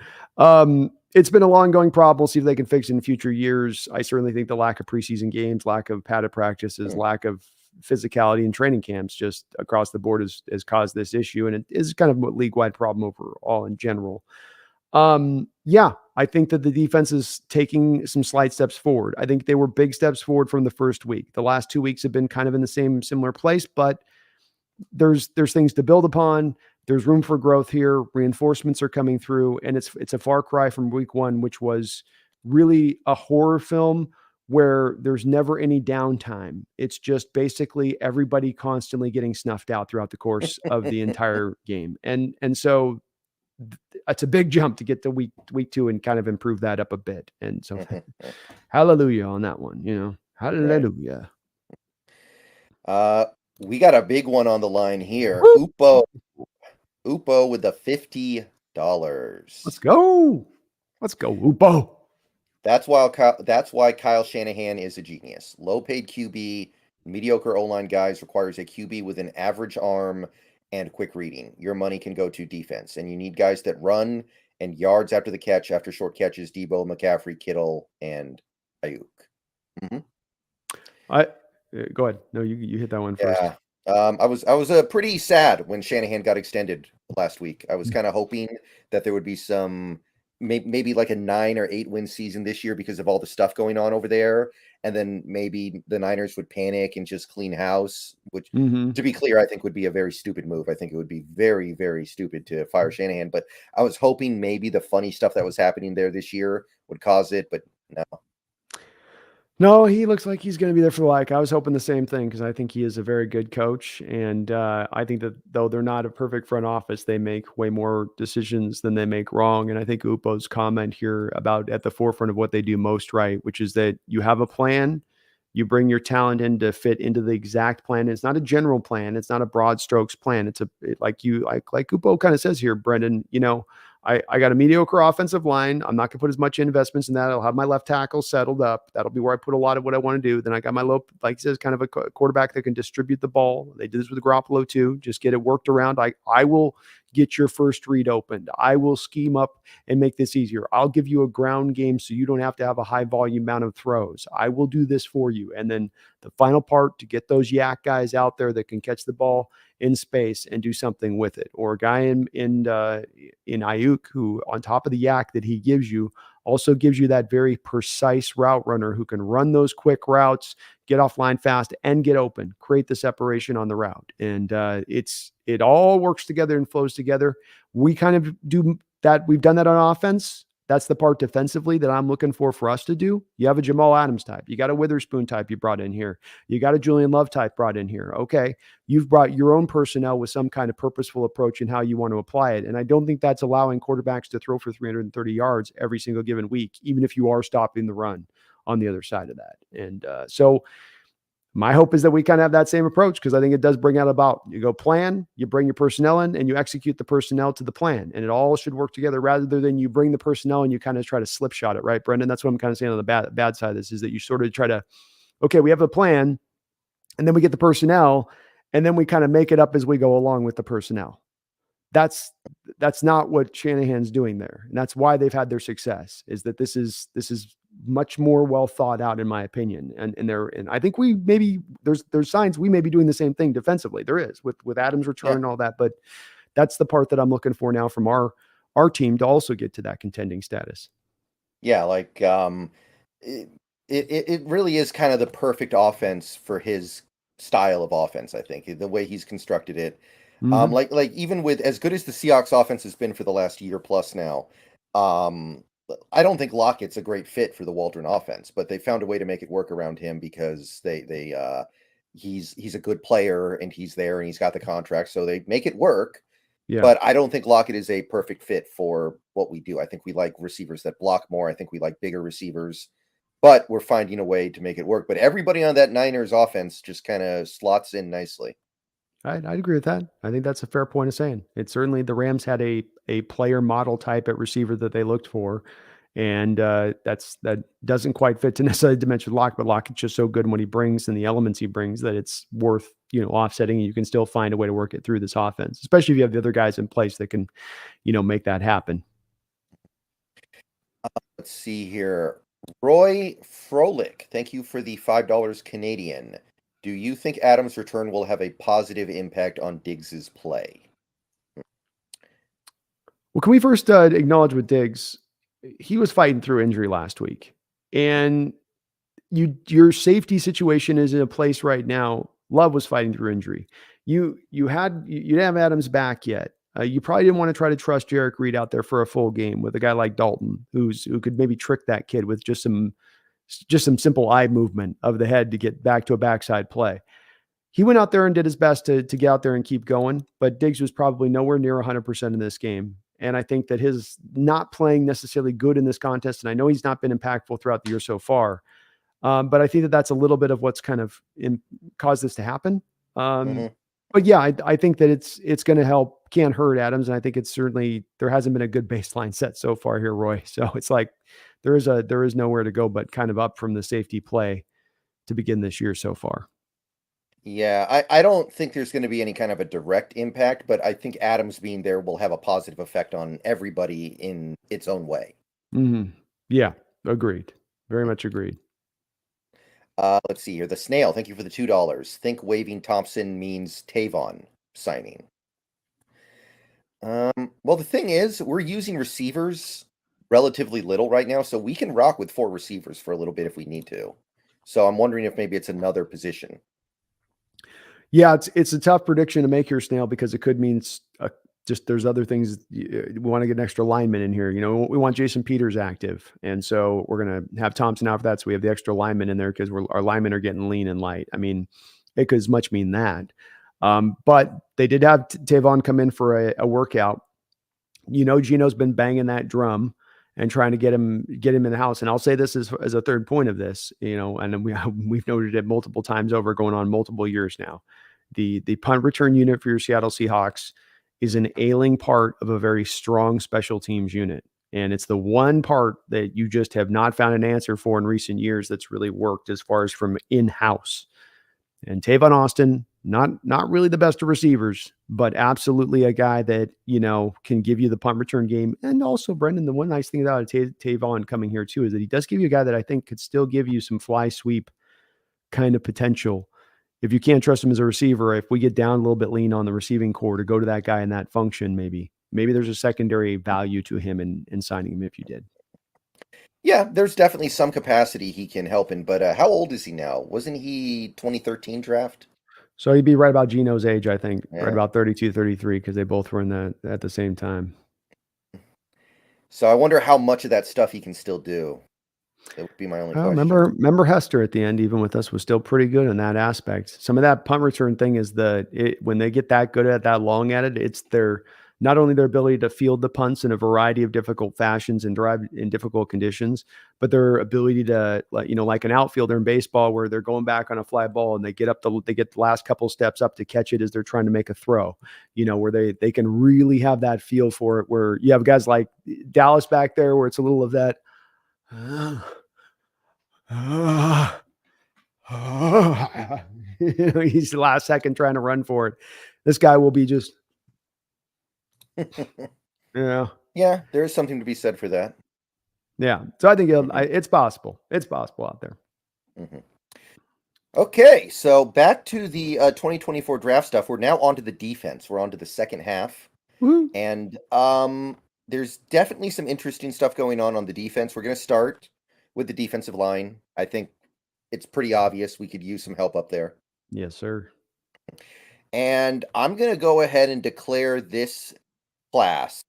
It's been a long-going problem. We'll see if they can fix it in future years. I certainly think the lack of preseason games, lack of padded practices, lack of physicality in training camps just across the board has caused this issue. And it is kind of a league-wide problem overall in general. Yeah, I think that the defense is taking some slight steps forward. I think they were big steps forward from the first week. The last 2 weeks have been kind of in the same similar place, but there's things to build upon. There's room for growth here. Reinforcements are coming through, and it's a far cry from week one, which was really a horror film where there's never any downtime. It's just basically everybody constantly getting snuffed out throughout the course of the entire game. And so it's a big jump to get to week two and kind of improve that up a bit. And so hallelujah on that one, Right. hallelujah. Uh, we got a big one on the line here. Woo! Upo with the $50. Let's go. Let's go, Upo. That's why Kyle Shanahan is a genius. Low paid QB, mediocre O line guys requires a QB with an average arm and quick reading. Your money can go to defense, and you need guys that run and yards after the catch, after short catches. Debo, McCaffrey, Kittle, and Ayuk. hmm I Go ahead. No, you hit that one first. Yeah. I was pretty sad when Shanahan got extended last week. I was kind of hoping that there would be some maybe like a 9 or 8 win season this year because of all the stuff going on over there, and then maybe the Niners would panic and just clean house. Which, Mm-hmm. to be clear, I think would be a very stupid move. I think it would be very, very stupid to fire Shanahan. But I was hoping maybe the funny stuff that was happening there this year would cause it. But no. No, he looks like he's going to be there for I was hoping the same thing because I think he is a very good coach, and I think that though they're not a perfect front office, they make way more decisions than they make wrong. And I think Upo's comment here about at the forefront of what they do most right, which is that you have a plan, you bring your talent in to fit into the exact plan. It's not a general plan, it's not a broad strokes plan. Like Upo kind of says here, Brendan. I got a mediocre offensive line. I'm not going to put as much investments in that. I'll have my left tackle settled up. That'll be where I put a lot of what I want to do. Then I got my low, like he says, kind of a quarterback that can distribute the ball. They did this with Garoppolo too. Just get it worked around. I will get your first read opened. I will scheme up and make this easier. I'll give you a ground game so you don't have to have a high volume amount of throws. I will do this for you. And then the final part to get those yak guys out there that can catch the ball in space and do something with it, or a guy in Ayuk who, on top of the yak that he gives you, also gives you that very precise route runner who can run those quick routes, get offline fast, and get open, create the separation on the route. And it all works together and flows together. We kind of do that. We've done that on offense. That's the part defensively that I'm looking for us to do. You have a Jamal Adams type. You got a Witherspoon type you brought in here. You got a Julian Love type brought in here. Okay. You've brought your own personnel with some kind of purposeful approach in how you want to apply it. And I don't think that's allowing quarterbacks to throw for 330 yards every single given week, even if you are stopping the run on the other side of that. And so my hope is that we kind of have that same approach, because I think it does bring out about you go plan, you bring your personnel in, and you execute the personnel to the plan. And it all should work together rather than you bring the personnel and you kind of try to slip shot it, right, Brendan? That's what I'm kind of saying on the bad side of this is that you sort of try to, okay, we have a plan, and then we get the personnel, and then we kind of make it up as we go along with the personnel. That's not what Shanahan's doing there. And that's why they've had their success, is that this is much more well thought out, in my opinion. And I think we maybe there's signs we may be doing the same thing defensively. There is with Adams' return Yeah. and all that, but that's the part that I'm looking for now from our team to also get to that contending status. Yeah, like it, it really is kind of the perfect offense for his style of offense. I think the way he's constructed it. Mm-hmm. Like even with as good as the Seahawks offense has been for the last year plus now, um, I don't think Lockett's a great fit for the Waldron offense, but they found a way to make it work around him because he's a good player and he's there and he's got the contract, so they make it work. Yeah. But I don't think Lockett is a perfect fit for what we do. I think we like receivers that block more. I think we like bigger receivers, but we're finding a way to make it work. But everybody on that Niners offense just kind of slots in nicely. I'd agree with that. I think that's a fair point of saying. It's certainly the Rams had a player model type at receiver that they looked for, and that doesn't quite fit to necessarily dimension Lock, but Lockett's just so good in what he brings and the elements he brings that it's worth offsetting, and you can still find a way to work it through this offense, especially if you have the other guys in place that can make that happen. Let's see here. Roy Froelich, thank you for the $5 Canadian. Do you think Adams' return will have a positive impact on Diggs's play? Well, can we first acknowledge with Diggs? He was fighting through injury last week, and your safety situation is in a place right now. Love was fighting through injury. You didn't have Adams back yet. You probably didn't want to try to trust Jarek Reed out there for a full game with a guy like Dalton, who could maybe trick that kid with just some simple eye movement of the head to get back to a backside play. He went out there and did his best to get out there and keep going, but Diggs was probably nowhere near 100% in this game. And I think that his not playing necessarily good in this contest, and I know he's not been impactful throughout the year so far, but I think that that's a little bit of what's kind of caused this to happen. Um, Hmm. but yeah, I think that it's going to help, can't hurt Adams, and I think it's certainly there hasn't been a good baseline set so far here, Roy. So it's like there is nowhere to go but kind of up from the safety play to begin this year so far. Yeah, I don't think there's going to be any kind of a direct impact, but I think Adams being there will have a positive effect on everybody in its own way. Mhm. Yeah, agreed. Very much agreed. Let's see here. The Snail, thank you for the $2. Think waving Thompson means Tavon signing. Well, the thing is, we're using receivers relatively little right now, so we can rock with 4 receivers for a little bit if we need to. So I'm wondering if maybe it's another position. Yeah, it's a tough prediction to make here, Snail, because it could mean just there's other things. We want to get an extra lineman in here. We want Jason Peters active, and so we're gonna have Thompson out for that. So we have the extra lineman in there because our linemen are getting lean and light. I mean, it could as much mean that. But they did have Tavon come in for a workout. Gino's been banging that drum and trying to get him in the house. And I'll say this as a third point of this, and we've noted it multiple times over, going on multiple years now. The punt return unit for your Seattle Seahawks is an ailing part of a very strong special teams unit. And it's the one part that you just have not found an answer for in recent years that's really worked as far as from in-house. And Tavon Austin, not really the best of receivers, but absolutely a guy that, can give you the punt return game. And also, Brendan, the one nice thing about Tavon coming here too is that he does give you a guy that I think could still give you some fly sweep kind of potential. If you can't trust him as a receiver, if we get down a little bit lean on the receiving core to go to that guy in that function, maybe there's a secondary value to him in signing him if you did. Yeah, there's definitely some capacity he can help in, but how old is he now? Wasn't he 2013 draft? So he'd be right about Gino's age, I think, right Yeah. about 32, 33, because they both were in that at the same time. So I wonder how much of that stuff he can still do. That would be my only Well, question. remember Hester at the end, even with us, was still pretty good in that aspect. Some of that punt return thing is when they get that good at that long at it, it's not only their ability to field the punts in a variety of difficult fashions and drive in difficult conditions, but their ability to, like an outfielder in baseball where they're going back on a fly ball and they get the last couple steps up to catch it as they're trying to make a throw, where they can really have that feel for it, where you have guys like Dallas back there where it's a little of that. He's the last second trying to run for it. This guy will be just, yeah, Yeah, there is something to be said for that. yeah. So I think Mhm, it's possible. It's possible out there. mhm. Okay, so back to the 2024 draft stuff. We're now on to the defense. We're on to the second half. Woo. And there's definitely some interesting stuff going on the defense. We're going to start with the defensive line. I think it's pretty obvious we could use some help up there. Yes, sir. And I'm going to go ahead and declare this class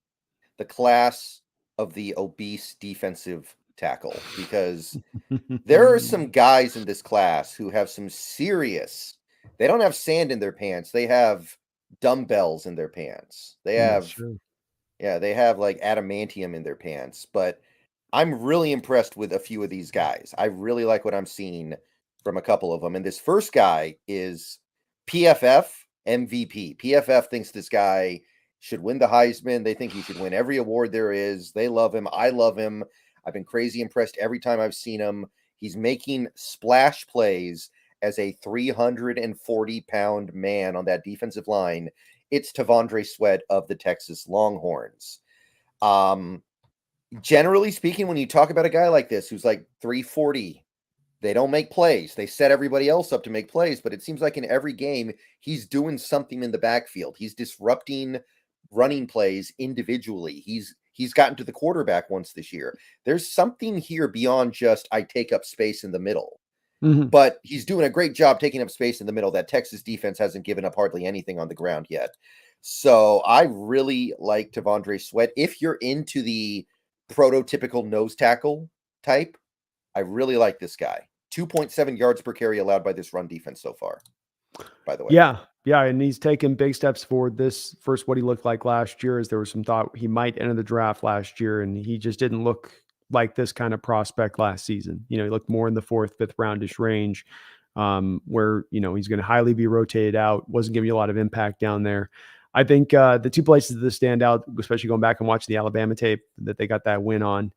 the class of the obese defensive tackle because there are some guys in this class who have some serious. They don't have sand in their pants. They have dumbbells in their pants. They Yes, have sir. Yeah, they have like adamantium in their pants, but I'm really impressed with a few of these guys. I really like what I'm seeing from a couple of them. And this first guy is PFF MVP. PFF thinks this guy should win the Heisman. They think he should win every award there is. They love him. I love him. I've been crazy impressed every time I've seen him. He's making splash plays as a 340-pound man on that defensive line. It's Tavondre Sweat of the Texas Longhorns. Um, Generally speaking, when you talk about a guy like this who's like 340, they don't make plays. They set everybody else up to make plays, but it seems like in every game, he's doing something in the backfield. He's disrupting running plays individually. He's gotten to the quarterback once this year. There's something here beyond just I take up space in the middle. Mhm. But he's doing a great job taking up space in the middle. That Texas defense hasn't given up hardly anything on the ground yet. So I really like T'Vondre Sweat. If you're into the prototypical nose tackle type, I really like this guy. 2.7 yards per carry allowed by this run defense so far, by the way. Yeah. Yeah, and he's taken big steps forward this versus what he looked like last year, as there was some thought he might enter the draft last year, and he just didn't look like this kind of prospect last season. He looked more in the fourth, fifth roundish range, where, he's going to highly be rotated out, wasn't giving you a lot of impact down there. I think the two places that stand out, especially going back and watching the Alabama tape that they got that win on,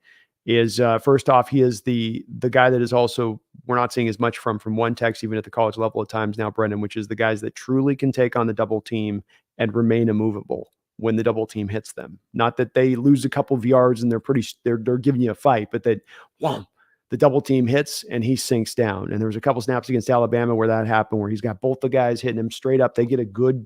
is first off, he is the guy that is also we're not seeing as much from one techs even at the college level at times now, Brendan, which is the guys that truly can take on the double team and remain immovable when the double team hits them. Not that they lose a couple of yards and they're giving you a fight, but that wham, the double team hits and he sinks down. And there was a couple snaps against Alabama where that happened, where he's got both the guys hitting him straight up. They get a good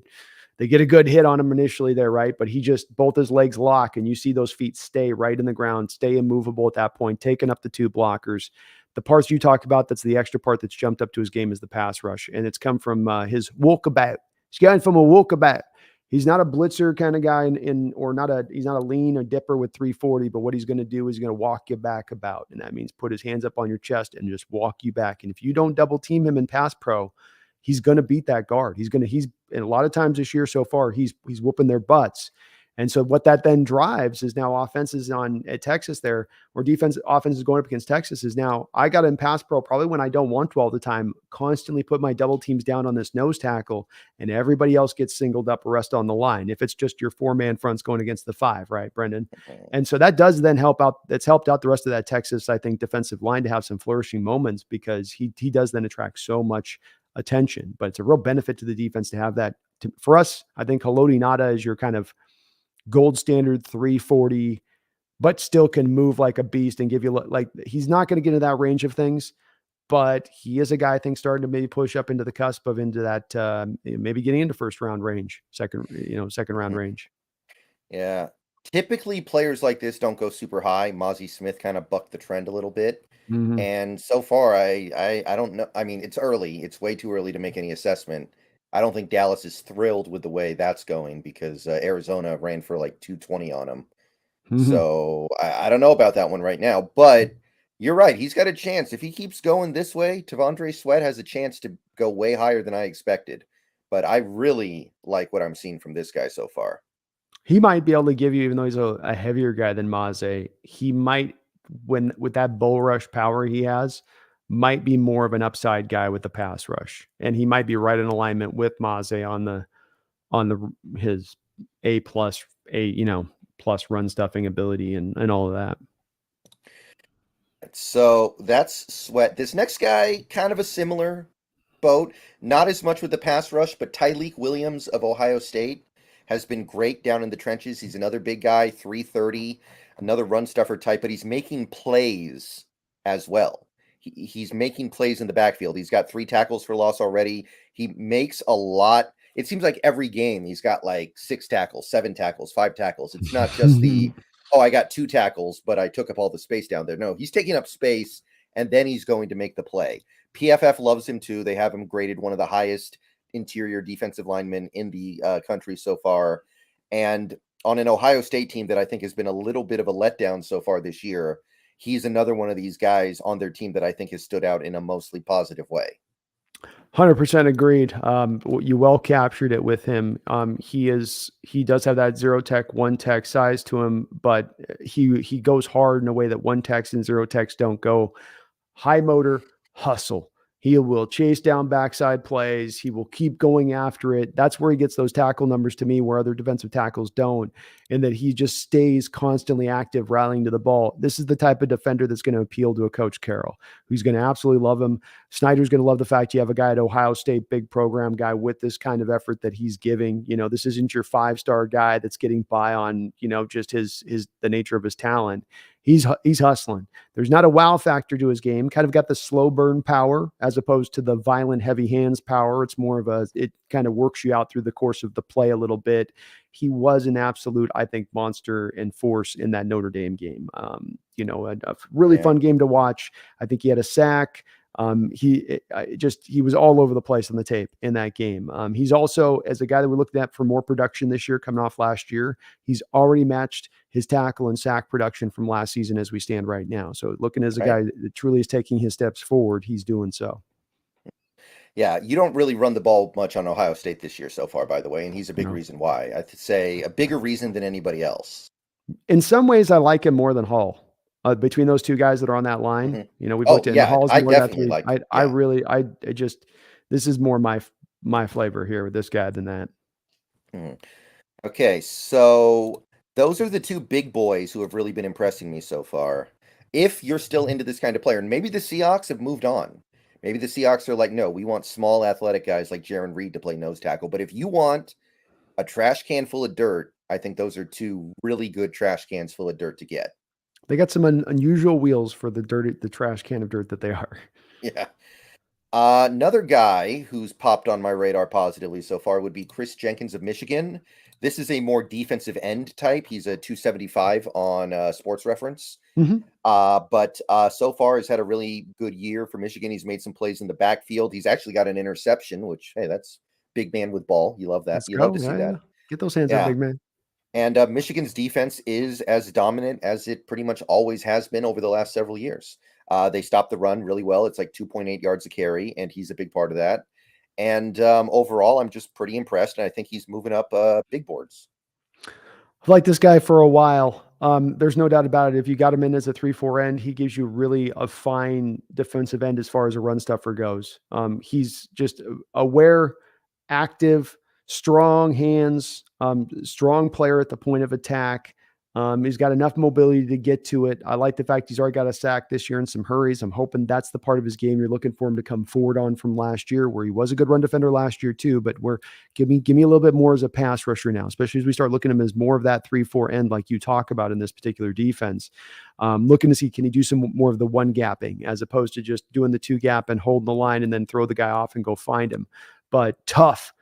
hit on him initially there, right? But he just, both his legs lock, and you see those feet stay right in the ground, stay immovable at that point, taking up the two blockers. The parts you talked about, that's the extra part that's jumped up to his game, is the pass rush. And it's come from his walkabout. He's gotten from a walkabout. He's not a blitzer kind of guy he's not a lean or dipper with 340, but what he's going to do is he's going to walk you back about. And that means put his hands up on your chest and just walk you back. And if you don't double team him in pass pro, he's going to beat that guard. And a lot of times this year so far, he's whooping their butts. And so what that then drives is now offenses at Texas there, or offense is going up against Texas, is now I got in pass pro probably when I don't want to all the time, constantly put my double teams down on this nose tackle, and everybody else gets singled up or rest on the line. If it's just your 4-man fronts going against the 5, right, Brendan? And so that does then help out. That's helped out the rest of that Texas, I think, defensive line to have some flourishing moments, because he does then attract so much attention. But it's a real benefit to the defense to have that. For us, I think Haloti Ngata is your kind of gold standard 340, but still can move like a beast and give you, like, he's not going to get into that range of things, but he is a guy I think starting to maybe push up into the cusp of into that maybe getting into first round range, second round range. Yeah. Typically, players like this don't go super high. Mozzie Smith kind of bucked the trend a little bit. Mm-hmm. And so far, I don't know. I mean, it's early. It's way too early to make any assessment. I don't think Dallas is thrilled with the way that's going, because Arizona ran for like 220 on him. Mm-hmm. So I don't know about that one right now. But you're right. He's got a chance. If he keeps going this way, T'Vondre Sweat has a chance to go way higher than I expected. But I really like what I'm seeing from this guy so far. He might be able to give you, even though he's a heavier guy than Maze, he might, when with that bull rush power he has, might be more of an upside guy with the pass rush, and he might be right in alignment with Maze on his A plus plus run stuffing ability and all of that. So that's Sweat. This next guy, kind of a similar boat, not as much with the pass rush, but Tyleik Williams of Ohio State has been great down in the trenches. He's another big guy, 330, another run stuffer type, but he's making plays as well. He's making plays in the backfield. He's got 3 tackles for loss already. He makes a lot. It seems like every game he's got like 6 tackles, 7 tackles, 5 tackles. It's not just the, oh, I got 2 tackles, but I took up all the space down there. No, he's taking up space, and then he's going to make the play. PFF loves him too. They have him graded one of the highest interior defensive linemen in the country so far. And on an Ohio State team that I think has been a little bit of a letdown so far this year, he's another one of these guys on their team that I think has stood out in a mostly positive way. 100% agreed. You well captured it with him. He does have that 0 tech, 1 tech size to him, but he goes hard in a way that 1 techs and 0 techs don't go. High motor, hustle. He will chase down backside plays. He will keep going after it. That's where he gets those tackle numbers to me, where other defensive tackles don't, and that he just stays constantly active, rallying to the ball. This is the type of defender that's going to appeal to a Coach Carroll, who's going to absolutely love him. Snyder's going to love the fact you have a guy at Ohio State, big program guy, with this kind of effort that he's giving. This isn't your 5-star guy that's getting by on, just the nature of his talent. He's hustling. There's not a wow factor to his game. Kind of got the slow burn power as opposed to the violent heavy hands power. It's more of it kind of works you out through the course of the play a little bit. He was an absolute, I think, monster and force in that Notre Dame game. A really Yeah. fun game to watch. I think he had a sack. He was all over the place on the tape in that game. He's also, as a guy that we're looking at for more production this year, coming off last year, he's already matched his tackle and sack production from last season as we stand right now. So looking as a Right. guy that truly is taking his steps forward, he's doing so. Yeah, you don't really run the ball much on Ohio State this year so far, by the way, and he's a big No. reason why. I'd say a bigger reason than anybody else. In some ways, I like him more than Hall. Between those two guys that are on that line, Hmm. we've Oh looked at, and yeah, Hall's I more that definitely three. like. I Yeah. really, I just, this is more my flavor here with this guy than that. Mhm. Okay, so those are the two big boys who have really been impressing me so far. If you're still into this kind of player, and maybe the Seahawks have moved on. Maybe the Seahawks are like, no, we want small athletic guys like Jer'Zhan Reed to play nose tackle. But if you want a trash can full of dirt, I think those are two really good trash cans full of dirt to get. They got some unusual wheels for the trash can of dirt that they are. Yeah. Another guy who's popped on my radar positively so far would be Chris Jenkins of Michigan. This is a more defensive end type. He's a 275 on Sports Reference. Mhm. But so far has had a really good year for Michigan. He's made some plays in the backfield. He's actually got an interception, which, hey, that's big man with ball. You love that. Let's You love to go. see Yeah, that. yeah. Get those hands up, Yeah. big man. And Michigan's defense is as dominant as it pretty much always has been over the last several years. They stop the run really well. It's like 2.8 yards a carry, and he's a big part of that. And overall, I'm just pretty impressed, and I think he's moving up big boards. I've liked this guy for a while. There's no doubt about it. If you got him in as a 3-4 end, he gives you really a fine defensive end as far as a run stuffer goes. He's just aware, active, strong hands, strong player at the point of attack. He's got enough mobility to get to it. I like the fact he's already got a sack this year in some hurries. I'm hoping that's the part of his game you're looking for him to come forward on from last year, where he was a good run defender last year too. But give me a little bit more as a pass rusher now, especially as we start looking at him as more of that 3-4 end like you talk about in this particular defense. Looking to see, can he do some more of the one gapping as opposed to just doing the two gap and holding the line and then throw the guy off and go find him. But tough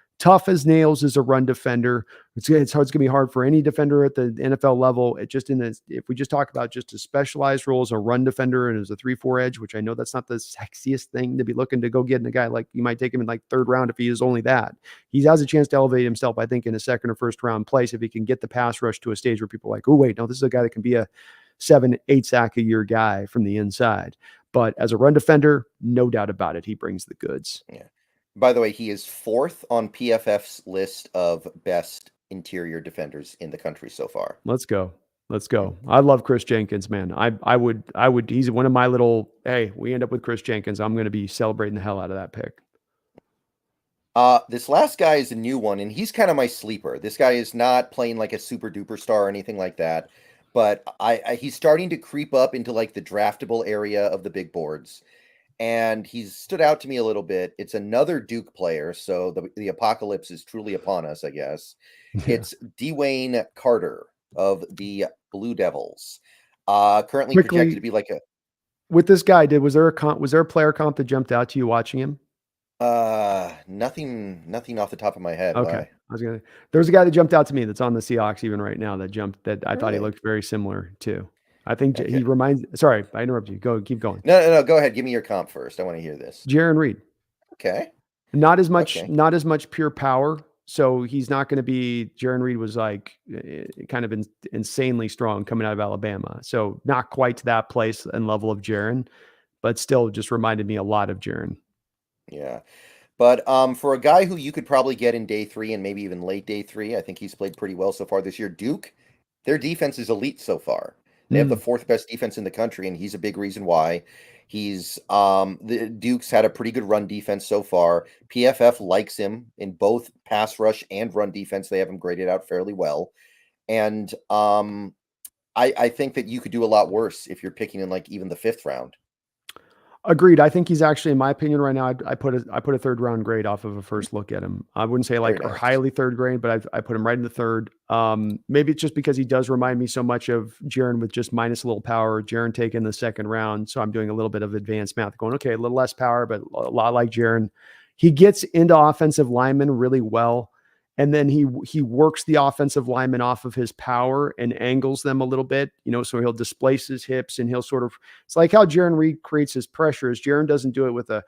as nails as a run defender. It's going to be hard for any defender at the NFL level. If we just talk about just a specialized role as a run defender and as a 3-4 edge, which I know that's not the sexiest thing to be looking to go get in a guy, like you might take him in like third round if he is only that. He has a chance to elevate himself, I think, in a second or first round place if he can get the pass rush to a stage where people are like, oh wait, no, this is a guy that can be a 7-8 sack a year guy from the inside. But as a run defender, no doubt about it, he brings the goods. Yeah. By the way, he is fourth on PFF's list of best interior defenders in the country so far. Let's go. Let's go. I love Chris Jenkins, man. I would, he's one of my little, hey, we end up with Chris Jenkins. I'm going to be celebrating the hell out of that pick. This last guy is a new one, and he's kind of my sleeper. This guy is not playing like a super duper star or anything like that, but he's starting to creep up into like the draftable area of the big boards, and he's stood out to me a little bit. It's another Duke player, so the apocalypse is truly upon us, I guess. Yeah. It's Dwayne Carter of the Blue Devils. Currently Quickly, projected to be like with this guy, was there a player comp that jumped out to you watching him? nothing off the top of my head. Okay. Why? There's a guy that jumped out to me that's on the Seahawks even right now that I thought he Really? looked very similar to. I think he Okay. reminds, sorry, I interrupted you. Keep going. No. Go ahead. Give me your comp first. I want to hear this. Jer'Zhan Reed. Okay. Not as much, Okay. not as much pure power. So he's not going to be. Jer'Zhan Reed was like kind of insanely strong coming out of Alabama. So not quite to that place and level of Jer'Zhan, but still just reminded me a lot of Jer'Zhan. Yeah. But for a guy who you could probably get in day 3 and maybe even late day 3, I think he's played pretty well so far this year. Duke, their defense is elite so far. They have the 4th best defense in the country, and he's a big reason why. He's the Duke's had a pretty good run defense so far. PFF likes him in both pass rush and run defense. They have him graded out fairly well. And I think that you could do a lot worse if you're picking in like even the 5th round. Agreed. I think he's actually, in my opinion, right now, I put a third round grade off of a first look at him. I wouldn't say Very like or nice. highly third grade, but I put him right in the third. Maybe it's just because he does remind me so much of Jer'Zhan with just minus a little power. Jer'Zhan taken the second round, so I'm doing a little bit of advanced math, going okay, a little less power, but a lot like Jer'Zhan. He gets into offensive linemen really well. And then he works the offensive lineman off of his power and angles them a little bit, so he'll displace his hips and he'll sort of, it's like how Jer'Zhan Reed creates his pressures. Jer'Zhan doesn't do it with a,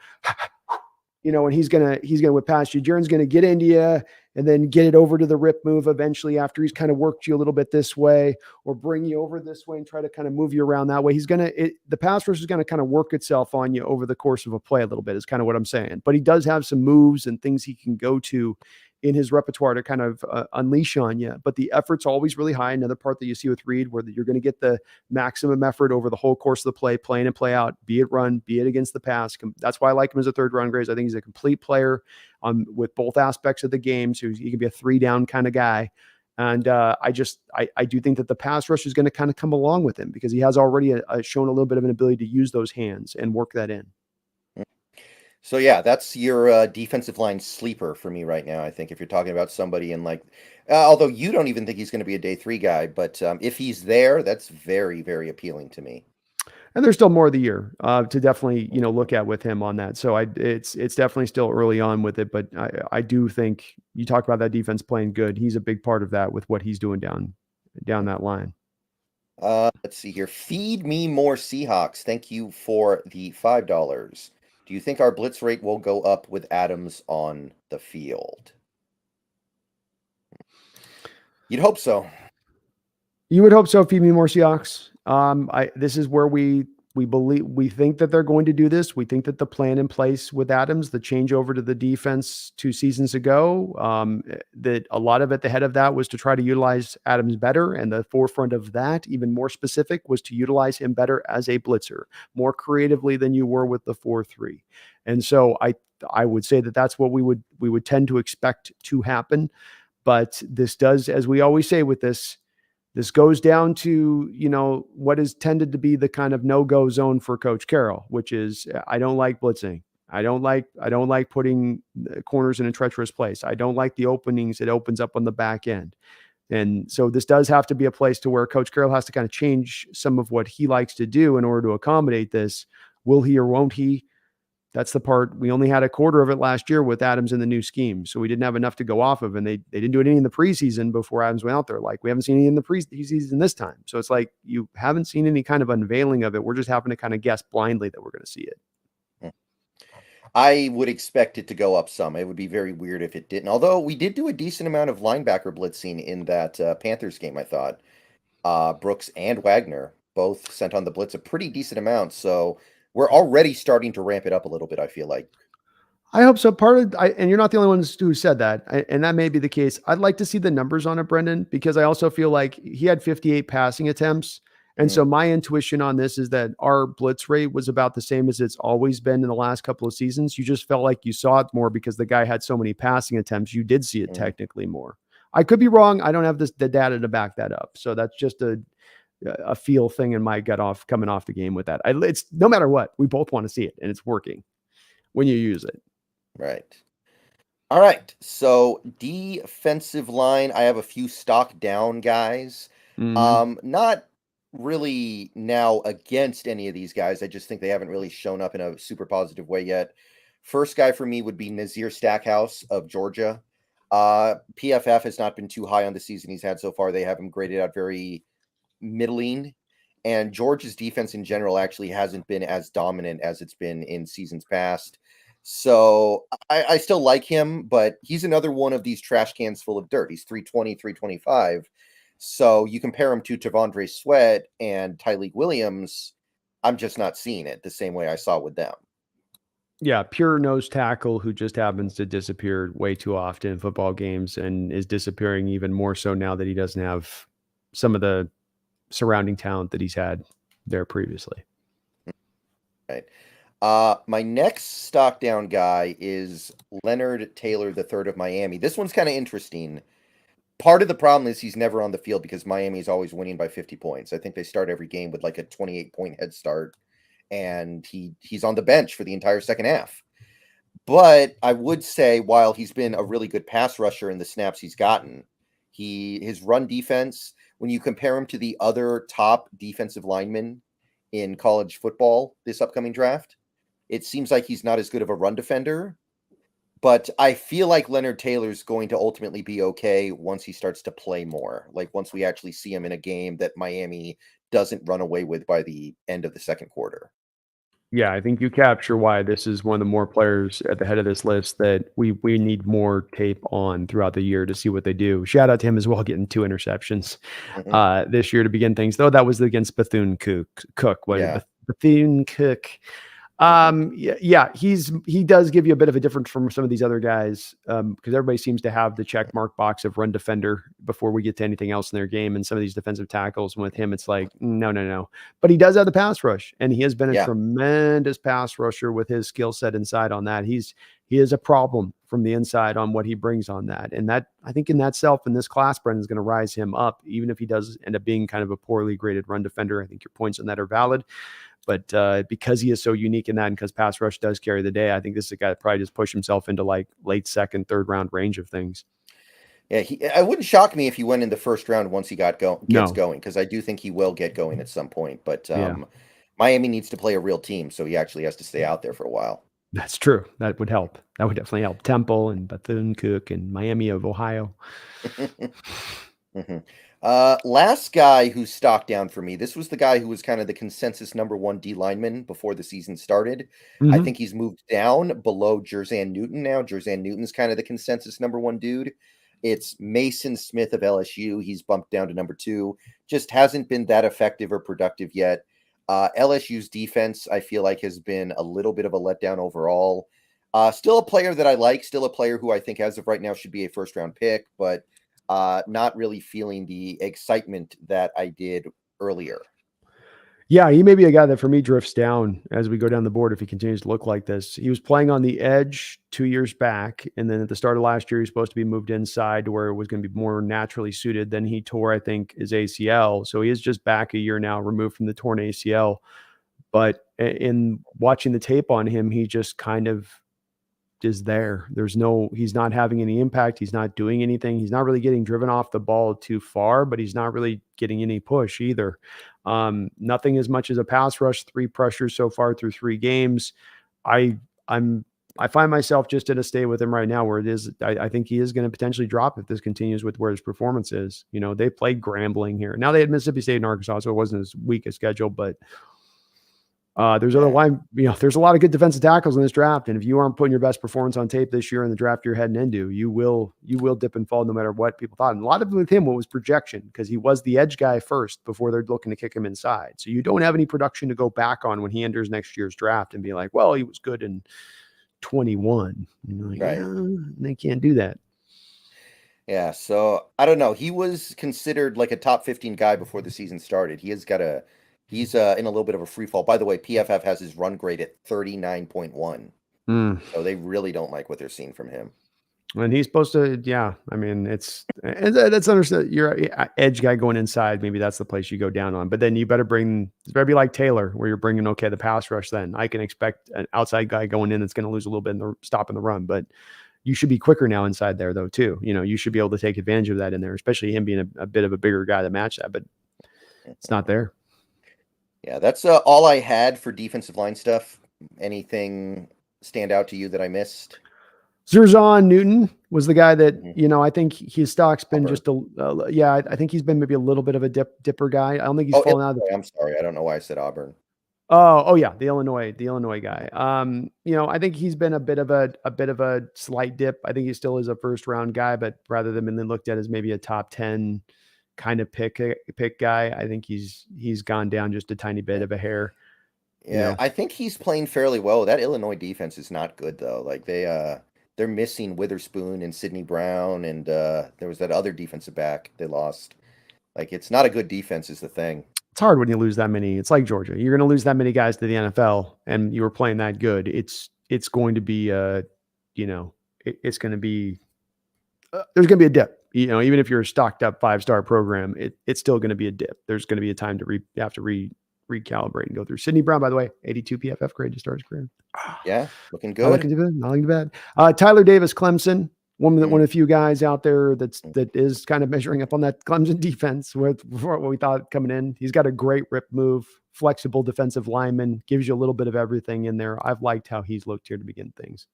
and he's gonna whip past you. Jer'Zhan's gonna get into you and then get it over to the rip move eventually after he's kind of worked you a little bit this way or bring you over this way and try to kind of move you around that way. The pass rush is gonna kind of work itself on you over the course of a play a little bit is kind of what I'm saying. But he does have some moves and things he can go to in his repertoire to kind of unleash on you. But the effort's always really high. Another part that you see with Reed, where you're going to get the maximum effort over the whole course of the play, playing and play out, be it run, be it against the pass. That's why I like him as a third round grade. I think he's a complete player with both aspects of the game. So he can be a 3-down kind of guy. And I do think that the pass rush is going to kind of come along with him because he has already shown a little bit of an ability to use those hands and work that in. So yeah, that's your defensive line sleeper for me right now. I think if you're talking about somebody in like, although you don't even think he's going to be a day 3 guy, but if he's there, that's very, very appealing to me. And there's still more of the year to definitely look at with him on that. So it's definitely still early on with it, but I do think you talk about that defense playing good. He's a big part of that with what he's doing down that line. Let's see here. Feed me more Seahawks. Thank you for the $5. Do you think our blitz rate will go up with Adams on the field? You'd hope so. You would hope so. Feed me more Seahawks. This is where we think that they're going to do this. We think that the plan in place with Adams, the changeover to the defense 2 seasons ago, that a lot of it, the head of that was to try to utilize Adams better. And the forefront of that, even more specific, was to utilize him better as a blitzer, more creatively than you were with the 4-3. And so I would say that that's what we would tend to expect to happen. But this does, as we always say with this goes down to, what is tended to be the kind of no-go zone for Coach Carroll, which is I don't like blitzing. I don't like putting corners in a treacherous place. I don't like the openings it opens up on the back end. And so this does have to be a place to where Coach Carroll has to kind of change some of what he likes to do in order to accommodate this. Will he or won't he? That's the part. We only had a quarter of it last year with Adams in the new scheme. So we didn't have enough to go off of. And they didn't do any in the preseason before Adams went out there. Like we haven't seen any in the preseason this time. So it's like you haven't seen any kind of unveiling of it. We're just having to kind of guess blindly that we're going to see it. I would expect it to go up some. It would be very weird if it didn't. Although we did do a decent amount of linebacker blitzing in that Panthers game, I thought. Brooks and Wagner both sent on the blitz a pretty decent amount. So we're already starting to ramp it up a little bit, I feel like. I hope so. And you're not the only ones who said that, and that may be the case. I'd like to see the numbers on it, Brendan, because I also feel like he had 58 passing attempts. And so my intuition on this is that our blitz rate was about the same as it's always been in the last couple of seasons. You just felt like you saw it more because the guy had so many passing attempts. You did see it technically more. I could be wrong. I don't have the data to back that up. So that's just a feel thing in my gut coming off the game with that. It's no matter what, we both want to see it, and it's working when you use it. Right. All right. So defensive line, I have a few stock down guys. Not really now against any of these guys. I just think they haven't really shown up in a super positive way yet. First guy for me would be Nazir Stackhouse of Georgia. PFF has not been too high on the season he's had so far. They have him graded out very middling. And Georgia's defense in general actually hasn't been as dominant as it's been in seasons past. So I still like him, but he's another one of these trash cans full of dirt. He's 320, 325. So you compare him to Tavondre Sweat and Tyleek Williams, I'm just not seeing it the same way I saw with them. Yeah, pure nose tackle who just happens to disappear way too often in football games and is disappearing even more so now that he doesn't have some of the surrounding talent that he's had there previously. Right. My next stock down guy is Leonard Taylor III of Miami. This one's kind of interesting. Part of the problem is he's never on the field because Miami is always winning by 50 points. I think they start every game with like a 28-point head start. and he's on the bench for the entire second half. But I would say, while he's been a really good pass rusher in the snaps he's gotten, his run defense, when you compare him to the other top defensive linemen in college football this upcoming draft, it seems like he's not as good of a run defender. But I feel like Leonard Taylor's going to ultimately be okay once he starts to play more. Like once we actually see him in a game that Miami doesn't run away with by the end of the second quarter. Yeah, I think you capture why this is one of the more players at the head of this list that we need more tape on throughout the year to see what they do. Shout out to him as well, getting 2 interceptions Mhm. this year to begin things. Though that was against Bethune Cook, was it Yeah. Bethune Cook? Mhm. Yeah, he does give you a bit of a difference from some of these other guys, because everybody seems to have the check mark box of run defender before we get to anything else in their game. And some of these defensive tackles, with him, it's like, no, no, no. But he does have the pass rush, and he has been a Yeah. tremendous pass rusher with his skill set inside on that. He is a problem from the inside on what he brings on that. And that, I think, in that self in this class, Brendan, is going to rise him up, even if he does end up being kind of a poorly graded run defender. I think your points on that are valid. But because he is so unique in that, and because pass rush does carry the day, I think this is a guy that probably just push himself into like late second, third round range of things. Yeah, I wouldn't shock me if he went in the first round once he gets No, going, because I do think he will get going at some point. But yeah, Miami needs to play a real team, so he actually has to stay out there for a while. that's true. That would help. That would definitely help. Temple and Bethune Cook and Miami of Ohio. Mhm. Last guy who stocked down for me. This was the guy who was kind of the consensus number one D lineman before the season started. I Hmm. think he's moved down below Jer'Zhan Newton now. Jer'Zhan Newton's kind of the consensus number one dude. It's Mason Smith of LSU. He's bumped down to number two. Just hasn't been that effective or productive yet. LSU's defense, I feel like, has been a little bit of a letdown overall. Still a player that I like. Still a player who I think, as of right now, should be a first round pick, but not really feeling the excitement that I did earlier. Yeah, he may be a guy that for me drifts down as we go down the board if he continues to look like this. He was playing on the edge 2 years back, and then at the start of last year, he was supposed to be moved inside to where it was going to be more naturally suited. Then he tore, I think, his ACL. So he is just back a year now, removed from the torn ACL. But in watching the tape on him, he just kind of is there. He's not having any impact. He's not doing anything. He's not really getting driven off the ball too far, but he's not really getting any push either. Nothing as much as a pass rush, 3 pressures so far through 3 games. I I'm I find myself just in a state with him right now where it is. I think he is going to potentially drop if this continues with where his performance is. They played Grambling here. Now they had Mississippi State and Arkansas, so it wasn't as weak a schedule, but there's other Yeah, line, there's a lot of good defensive tackles in this draft. And if you aren't putting your best performance on tape this year in the draft you're heading into, you will dip and fall no matter what people thought. And a lot of it with him was projection, because he was the edge guy first before they're looking to kick him inside. So you don't have any production to go back on when he enters next year's draft and be like, well, he was good in 21. Like, right. yeah, they can't do that. Yeah, so I don't know. He was considered like a top 15 guy before the season started. He's in a little bit of a free fall. By the way, PFF has his run grade at 39.1. Mm. So they really don't like what they're seeing from him. And he's supposed to, yeah. I mean, that's understood. You're a edge guy going inside. Maybe that's the place you go down on. But then it better be like Taylor, where you're bringing, okay, the pass rush. Then I can expect an outside guy going in that's going to lose a little bit in the stop in the run. But you should be quicker now inside there, though, too. You should be able to take advantage of that in there, especially him being a bit of a bigger guy to match that. But it's not there. Yeah, that's all I had for defensive line stuff. Anything stand out to you that I missed? Zerzon Newton was the guy that, Mhm. I think his stock's been Auburn. just yeah, I think he's been maybe a little bit of a dipper guy. I don't think he's Oh, fallen out of the. Illinois. I'm sorry. I don't know why I said Auburn. Oh yeah, the Illinois guy. I think he's been a bit of a slight dip. I think he still is a first round guy, but rather than being looked at as maybe a top 10 kind of pick guy, I think he's gone down just a tiny bit Yeah. of a hair, you Yeah, know. I think he's playing fairly well. That Illinois defense is not good though. Like they're missing Witherspoon and Sidney Brown, and there was that other defensive back they lost. Like it's not a good defense is the thing. It's hard when you lose that many. It's like Georgia. You're going to lose that many guys to the NFL and you were playing that good. It's going to be it's going to be there's going to be a dip. Even if you're a stocked up 5-star program, it's still going to be a dip. There's going to be a time to have to recalibrate and go through. Sidney Brown, by the way, 82 PFF grade to start his career. Yeah, looking Not looking good. too bad. Not looking too bad. Tyler Davis, Clemson. One of Mm, the few guys out there mm. that is kind of measuring up on that Clemson defense with what we thought coming in. He's got a great rip move, flexible defensive lineman, gives you a little bit of everything in there. I've liked how he's looked here to begin things.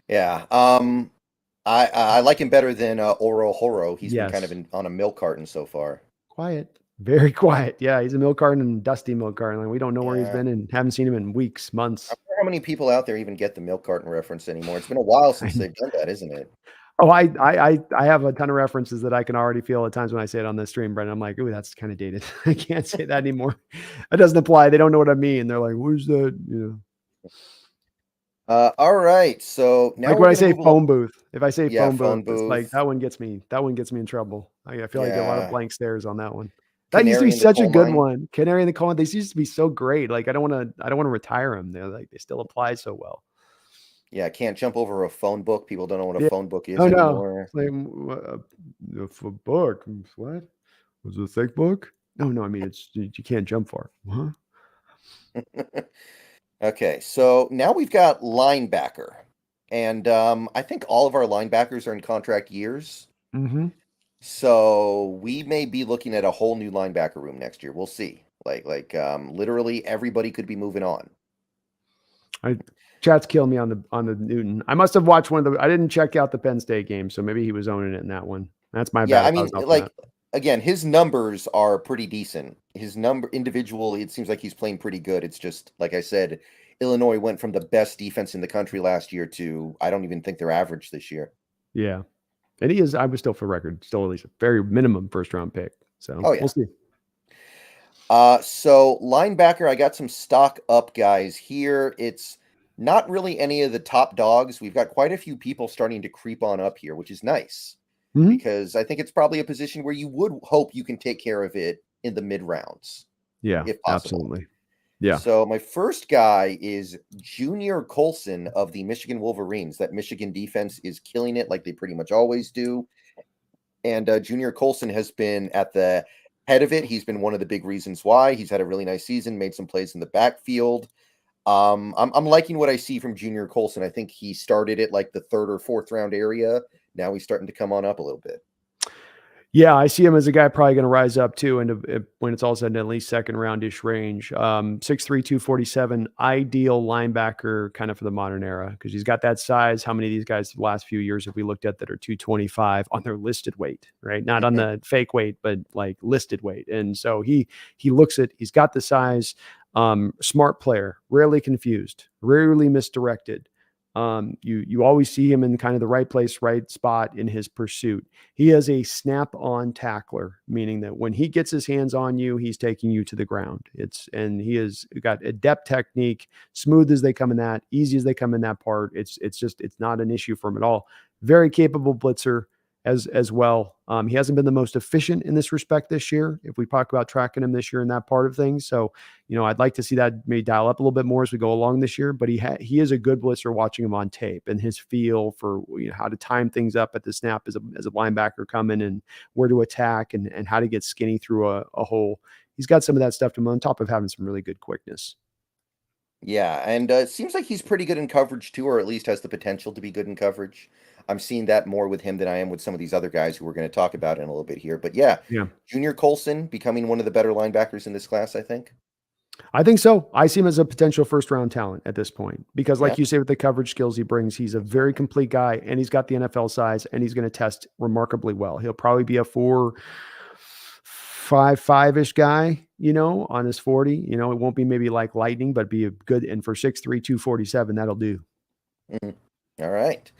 Yeah. I like him better than Oro Horo. He's been kind of Yes. on a milk carton so far. Quiet. Very quiet. Yeah, he's a milk carton and dusty milk carton. Like, we don't know where he's Yeah. been and haven't seen him in weeks, I months. wonder how many people out there even get the milk carton reference anymore. It's been a while since they've done that, isn't it? Oh, I have a ton of references that I can already feel at times when I say it on the stream, Brendan. I'm like, ooh, that's kind of dated. I can't say that anymore. That doesn't apply. They don't know what I mean. They're like, where's that? You know, All right. So now like we're when I gonna say move along. phone booth. If I say Yeah, phone booth, phone it's like booth. that one gets me. That one gets me in trouble. I feel like I get a lot of Yeah. blank stares on that one. That used to be Canary in the such a coal good mine. one. Canary in the coal mine. They used to be so great. Like, I don't want to. I don't want to retire them. They're like they still apply so well. Yeah, can't jump over a phone book. People don't know what a Yeah. phone book is Oh no. anymore. It's like a book. What? Was it a thick book? No. I mean, it's you can't jump far. Huh? Okay, so now we've got linebacker. And I think all of our linebackers are in contract years. Mm-hmm. So we may be looking at a whole new linebacker room next year. We'll see. Literally everybody could be moving on. Chat's killing me on the Newton. I must have watched one of the. I didn't check out the Penn State game, so maybe he was owning it in that one. That's my Yeah, bad I if I mean, was off on that. like again, his numbers are pretty decent. His number individually, it seems like he's playing pretty good. It's just like I said, Illinois went from the best defense in the country last year to I don't even think they're average this year. Yeah, and he is. I was still, for record, still at least a very minimum first round pick. So Oh we'll yeah. see. So linebacker, I got some stock up guys here. It's not really any of the top dogs. We've got quite a few people starting to creep on up here, which is nice Mhm. because I think it's probably a position where you would hope you can take care of it in the mid rounds, Yeah, if possible. absolutely. Yeah. So my first guy is Junior Colson of the Michigan Wolverines. That Michigan defense is killing it like they pretty much always do. And Junior Colson has been at the head of it. He's been one of the big reasons why. He's had a really nice season, made some plays in the backfield. I'm liking what I see from Junior Colson. I think he started at like the third or fourth round area. Now he's starting to come on up a little bit. Yeah, I see him as a guy probably going to rise up too, and when it's all said, in at least second roundish range. 6'3", 247, ideal linebacker kind of for the modern era because he's got that size. How many of these guys the last few years have we looked at that are 225 on their listed weight, right? Not on Mhm. the fake weight, but like listed weight. And so he looks at. He's got the size. Smart player, rarely confused, rarely misdirected. You always see him in kind of the right place, right spot in his pursuit. He is a snap-on tackler, meaning that when he gets his hands on you, he's taking you to the ground. And he has got adept technique, smooth as they come in that, easy as they come in that part. It's not an issue for him at all. Very capable blitzer as well. He hasn't been the most efficient in this respect this year. If we talk about tracking him this year in that part of things, so I'd like to see that maybe dial up a little bit more as we go along this year. But he is a good blitzer watching him on tape, and his feel for how to time things up at the snap as a linebacker coming and where to attack and how to get skinny through a hole. He's got some of that stuff to him on top of having some really good quickness. Yeah, and it seems like he's pretty good in coverage too, or at least has the potential to be good in coverage. I'm seeing that more with him than I am with some of these other guys who we're going to talk about in a little bit here. But yeah, Yeah. Junior Colson becoming one of the better linebackers in this class, I think. I think so. I see him as a potential first round talent at this point because, Yeah. like you say, with the coverage skills he brings, he's a very complete guy and he's got the NFL size and he's going to test remarkably well. He'll probably be a 4.55-ish guy, on his 40. It won't be maybe like lightning, but be a good. And for 6'3", 247, that'll do. Mhm. All right.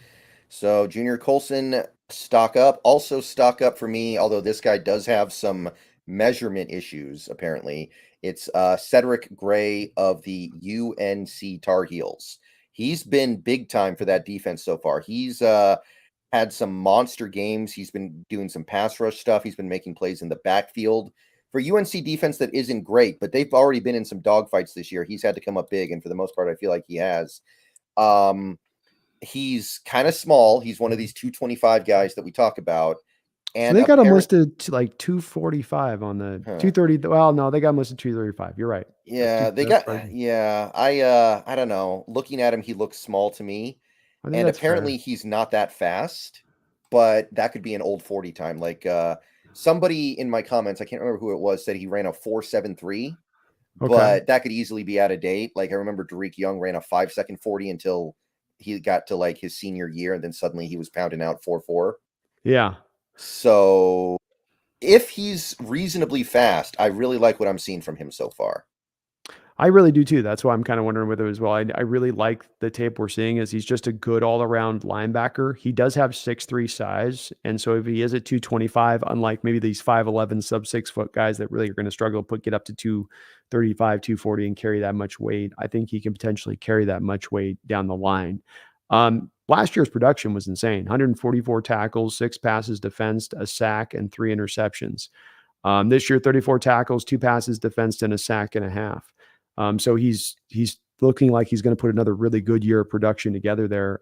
So Junior Colson, stock up. Also stock up for me, although this guy does have some measurement issues, apparently. It's Cedric Gray of the UNC Tar Heels. He's been big time for that defense so far. He's had some monster games. He's been doing some pass rush stuff. He's been making plays in the backfield. For UNC defense that isn't great, but they've already been in some dogfights this year. He's had to come up big, and for the most part, I feel like he has. Um, he's kind of small. He's one of these 225 guys that we talk about. So And they got him apparent, listed to like 245 on the huh. 230. Well, no, they got him listed 235. You're right. Yeah, they That's got right. yeah, I don't know. Looking at him, he looks small to me. I think And that's apparently fair. he's not that fast, but that could be an old 40 time. Like somebody in my comments, I can't remember who it was, said he ran a 4.73, Okay. but that could easily be out of date. Like I remember Derek Young ran a 5 second 40 until he got to like his senior year, and then suddenly he was pounding out 4.4. Yeah. So if he's reasonably fast, I really like what I'm seeing from him so far. I really do too. That's why I'm kind of wondering with him as well. I really like the tape we're seeing as he's just a good all around linebacker. He does have 6'3" size. And so if he is at 225, unlike maybe these 5'11 sub 6 foot guys that really are going to struggle to get up to 235, 240 and carry that much weight, I think he can potentially carry that much weight down the line. Last year's production was insane. 144 tackles, 6 passes defensed, a sack, and 3 interceptions. This year, 34 tackles, 2 passes defensed, and a sack and a half. So he's looking like he's going to put another really good year of production together there.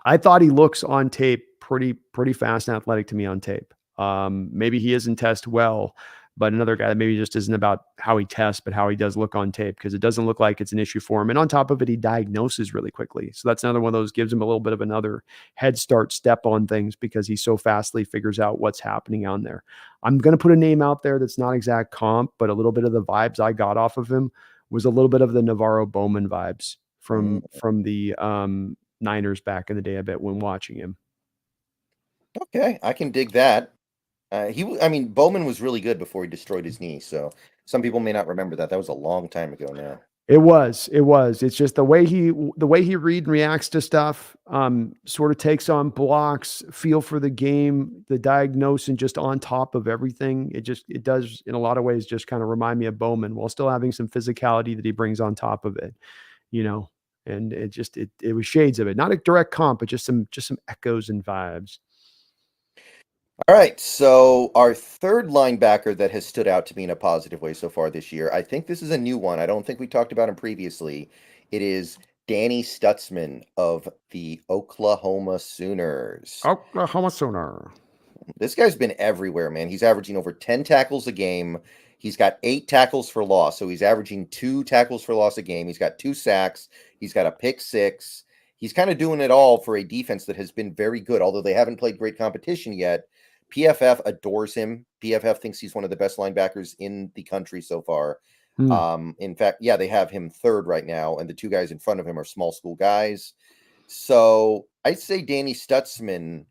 I thought he looks on tape pretty fast and athletic to me on tape. Maybe he isn't test well, but another guy that maybe just isn't about how he tests, but how he does look on tape because it doesn't look like it's an issue for him. And on top of it, he diagnoses really quickly. So that's another one of those gives him a little bit of another head start step on things because he so fastly figures out what's happening on there. I'm going to put a name out there that's not exact comp, but a little bit of the vibes I got off of him was a little bit of the Navarro Bowman vibes Mm, from the Niners back in the day, I bet, when watching him. okay, I can dig that. I mean, Bowman was really good before he destroyed his knee. So some people may not remember that. That was a long time ago now. It was. It was. It's just the way he read and reacts to stuff, sort of takes on blocks, feel for the game, the diagnose, and just on top of everything. It does in a lot of ways just kind of remind me of Bowman while still having some physicality that he brings on top of it, you know. And it was shades of it. Not a direct comp, but just some echoes and vibes. All right, so our third linebacker that has stood out to me in a positive way so far this year, I think this is a new one. I don't think we talked about him previously. It is Danny Stutzman of the Oklahoma Sooners. Oklahoma Sooner. This guy's been everywhere, man. He's averaging over 10 tackles a game. He's got 8 tackles for loss. So he's averaging 2 tackles for loss a game. He's got 2 sacks. He's got a pick six. He's kind of doing it all for a defense that has been very good, although they haven't played great competition yet. PFF adores him. PFF thinks he's one of the best linebackers in the country so far. Hmm. In fact, yeah, they have him third right now, and the 2 guys in front of him are small school guys. So I'd say Danny Stutzman,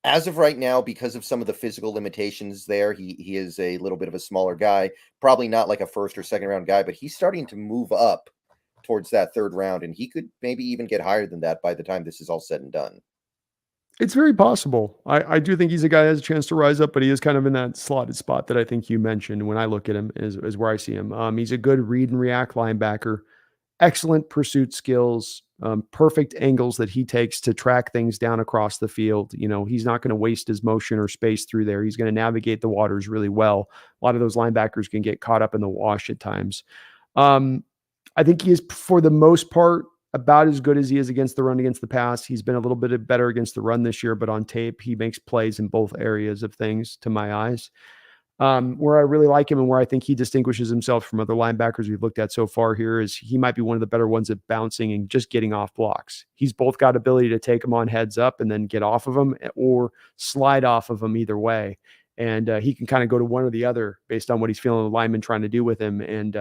as of right now, because of some of the physical limitations there, he is a little bit of a smaller guy, probably not like a first or second round guy, but he's starting to move up towards that third round, and he could maybe even get higher than that by the time this is all said and done. It's very possible. I do think he's a guy that has a chance to rise up, but he is kind of in that slotted spot that I think you mentioned when I look at him is where I see him. He's a good read and react linebacker, excellent pursuit skills, perfect angles that he takes to track things down across the field. You know, he's not going to waste his motion or space through there. He's going to navigate the waters really well. A lot of those linebackers can get caught up in the wash at times. Um, I think he is, for the most part, about as good as he is against the run, against the pass. He's been a little bit better against the run this year, but on tape, he makes plays in both areas of things to my eyes. Where I really like him and where I think he distinguishes himself from other linebackers we've looked at so far here is he might be one of the better ones at bouncing and just getting off blocks. He's both got ability to take them on heads up and then get off of them or slide off of them either way. And he can kind of go to one or the other based on what he's feeling the lineman trying to do with him. And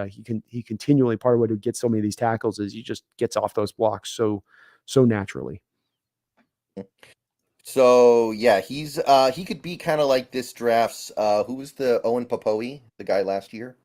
he continually, part of what gets so many of these tackles is he just gets off those blocks so naturally. So yeah, he could be kind of like this draft's who was the Owen Popoe, the guy last year,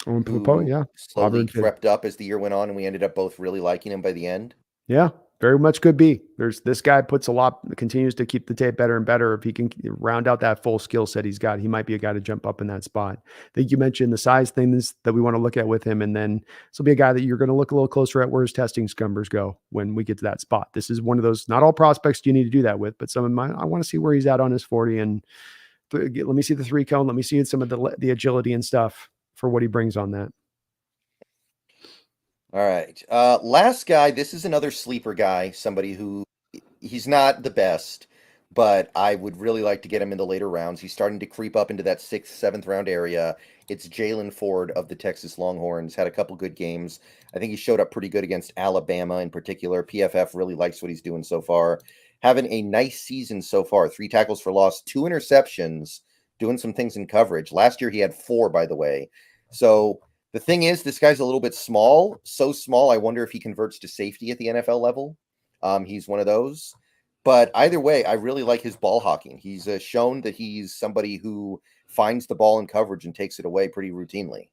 Owen Popo, who yeah, slowly Auburn kid. crept up as the year went on, and we ended up both really liking him by the end. Yeah, very much could be. There's this guy puts a lot, continues to keep the tape better and better. If he can round out that full skill set he's got, he might be a guy to jump up in that spot. I think you mentioned the size things that we want to look at with him, and then this will be a guy that you're going to look a little closer at where his testing numbers go when we get to that spot. This is one of those. Not all prospects do you need to do that with, but some of mine, I want to see where he's at on his 40, and let me see the 3 cone. Let me see some of the agility and stuff for what he brings on that. All right. Last guy, this is another sleeper guy, somebody who he's not the best, but I would really like to get him in the later rounds. He's starting to creep up into that 6th, 7th round area. It's Jalen Ford of the Texas Longhorns. Had a couple good games. I think he showed up pretty good against Alabama in particular. PFF really likes what he's doing so far. Having a nice season so far. 3 tackles for loss, 2 interceptions, doing some things in coverage. Last year he had 4, by the way. So the thing is, this guy's a little bit small. So small, I wonder if he converts to safety at the NFL level. He's one of those. But either way, I really like his ball hawking. He's shown that he's somebody who finds the ball in coverage and takes it away pretty routinely.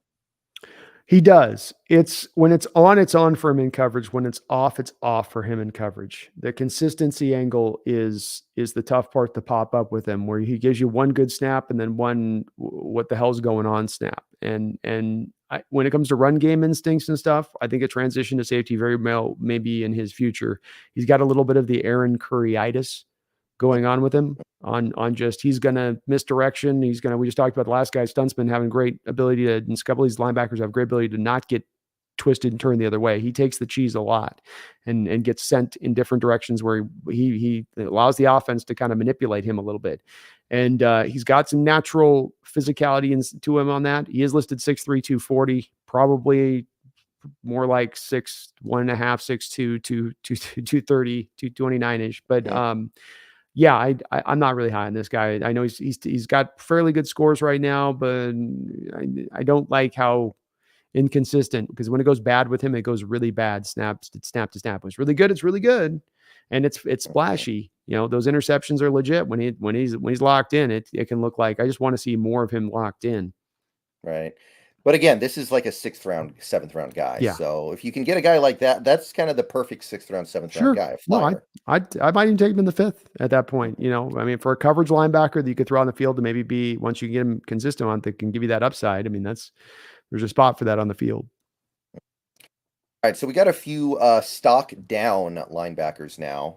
He does. It's when it's on for him in coverage. When it's off for him in coverage. The consistency angle is the tough part to pop up with him, where he gives you one good snap and then one what the hell's going on snap. When it comes to run game instincts and stuff, I think a transition to safety very well maybe in his future. He's got a little bit of the Aaron Curry-itis going on with him on just he's gonna misdirection. He's gonna we just talked about the last guy, Stunsman, having great ability to and a couple of these linebackers have great ability to not get twisted and turned the other way. He takes the cheese a lot and gets sent in different directions where he allows the offense to kind of manipulate him a little bit. And he's got some natural physicality to him on that. He is listed 6'3", 240, probably more like 6'1.5", 6'2", 230, 229-ish. But yeah, I'm not really high on this guy. I know he's got fairly good scores right now, but I don't like how inconsistent, because when it goes bad with him, it goes really bad. Snap to snap. When it's really good, it's really good, and it's splashy. You know, those interceptions are legit. When he's locked in, it can look like I just want to see more of him locked in. Right. But again, this is like a 6th round, 7th round guy. Yeah, So if you can get a guy like that, that's kind of the perfect 6th round, 7th round sure. guy, a No, flyer. I might even take him in the fifth at that point. You know, I mean, for a coverage linebacker that you could throw on the field to maybe be once you get him consistent on that can give you that upside. I mean, there's a spot for that on the field. All right, so we got a few stock down linebackers now.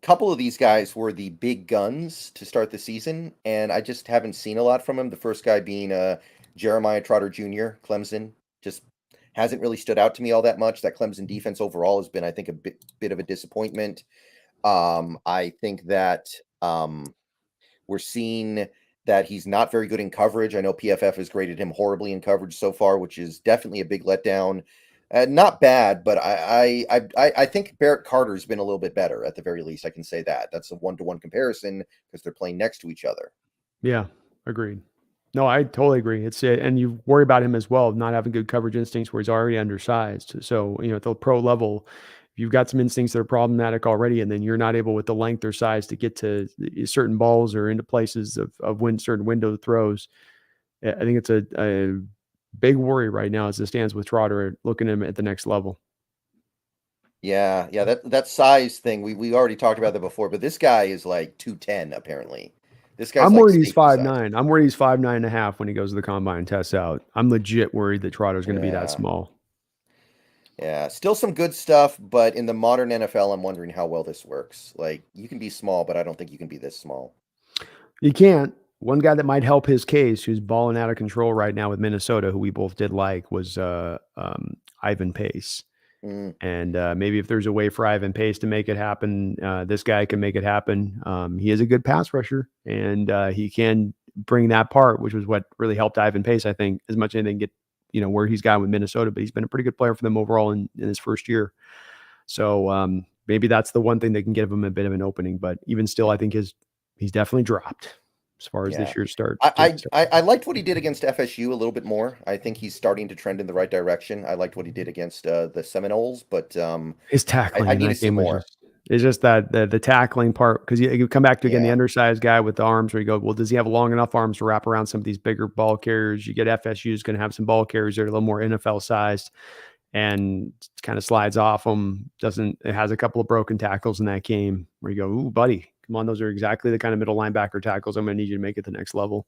Couple of these guys were the big guns to start the season, and I just haven't seen a lot from him. The first guy being Jeremiah Trotter Jr., Clemson. Just hasn't really stood out to me all that much. That Clemson defense overall has been, I think, a bit of a disappointment. I think that we're seeing that he's not very good in coverage. I know PFF has graded him horribly in coverage so far, which is definitely a big letdown. Not bad, but I think Barrett Carter's been a little bit better at the very least. I can say that. That's a 1-to-1 comparison because they're playing next to each other. Yeah, agreed. No, I totally agree. It's and you worry about him as well, not having good coverage instincts where he's already undersized. So, you know, at the pro level, if you've got some instincts that are problematic already, and then you're not able with the length or size to get to certain balls or into places of certain window throws. I think it's a big worry right now as it stands with Trotter looking at him at the next level. Yeah, that size thing we already talked about that before, but this guy is like 210 apparently. This guy's I'm like worried he's safety size. 5'9". I'm worried he's 5'9.5" when he goes to the combine and tests out. I'm legit worried that Trotter's going to be that Yeah. small. Yeah, still some good stuff, but in the modern NFL, I'm wondering how well this works. Like, you can be small, but I don't think you can be this small. You can't. One guy that might help his case, who's balling out of control right now with Minnesota, who we both did like, was Ivan Pace. Mm, And maybe if there's a way for Ivan Pace to make it happen, this guy can make it happen. He is a good pass rusher, and he can bring that part, which was what really helped Ivan Pace, I think, as much as anything, get where he's got with Minnesota. But he's been a pretty good player for them overall in his first year. So maybe that's the one thing that can give him a bit of an opening. But even still, I think he's definitely dropped as far as yeah. this year's start. I liked what he did against FSU a little bit more. I think he's starting to trend in the right direction. I liked what he did against the Seminoles, but His tackling I in need to that see game was more. just it's just that the tackling part, because you come back to again the Yeah. undersized guy with the arms where you go, well, does he have long enough arms to wrap around some of these bigger ball carriers? You get FSU is going to have some ball carriers that are a little more NFL sized and kind of slides off them. It has a couple of broken tackles in that game where you go, ooh, buddy, come on, those are exactly the kind of middle linebacker tackles I'm going to need you to make it the next level.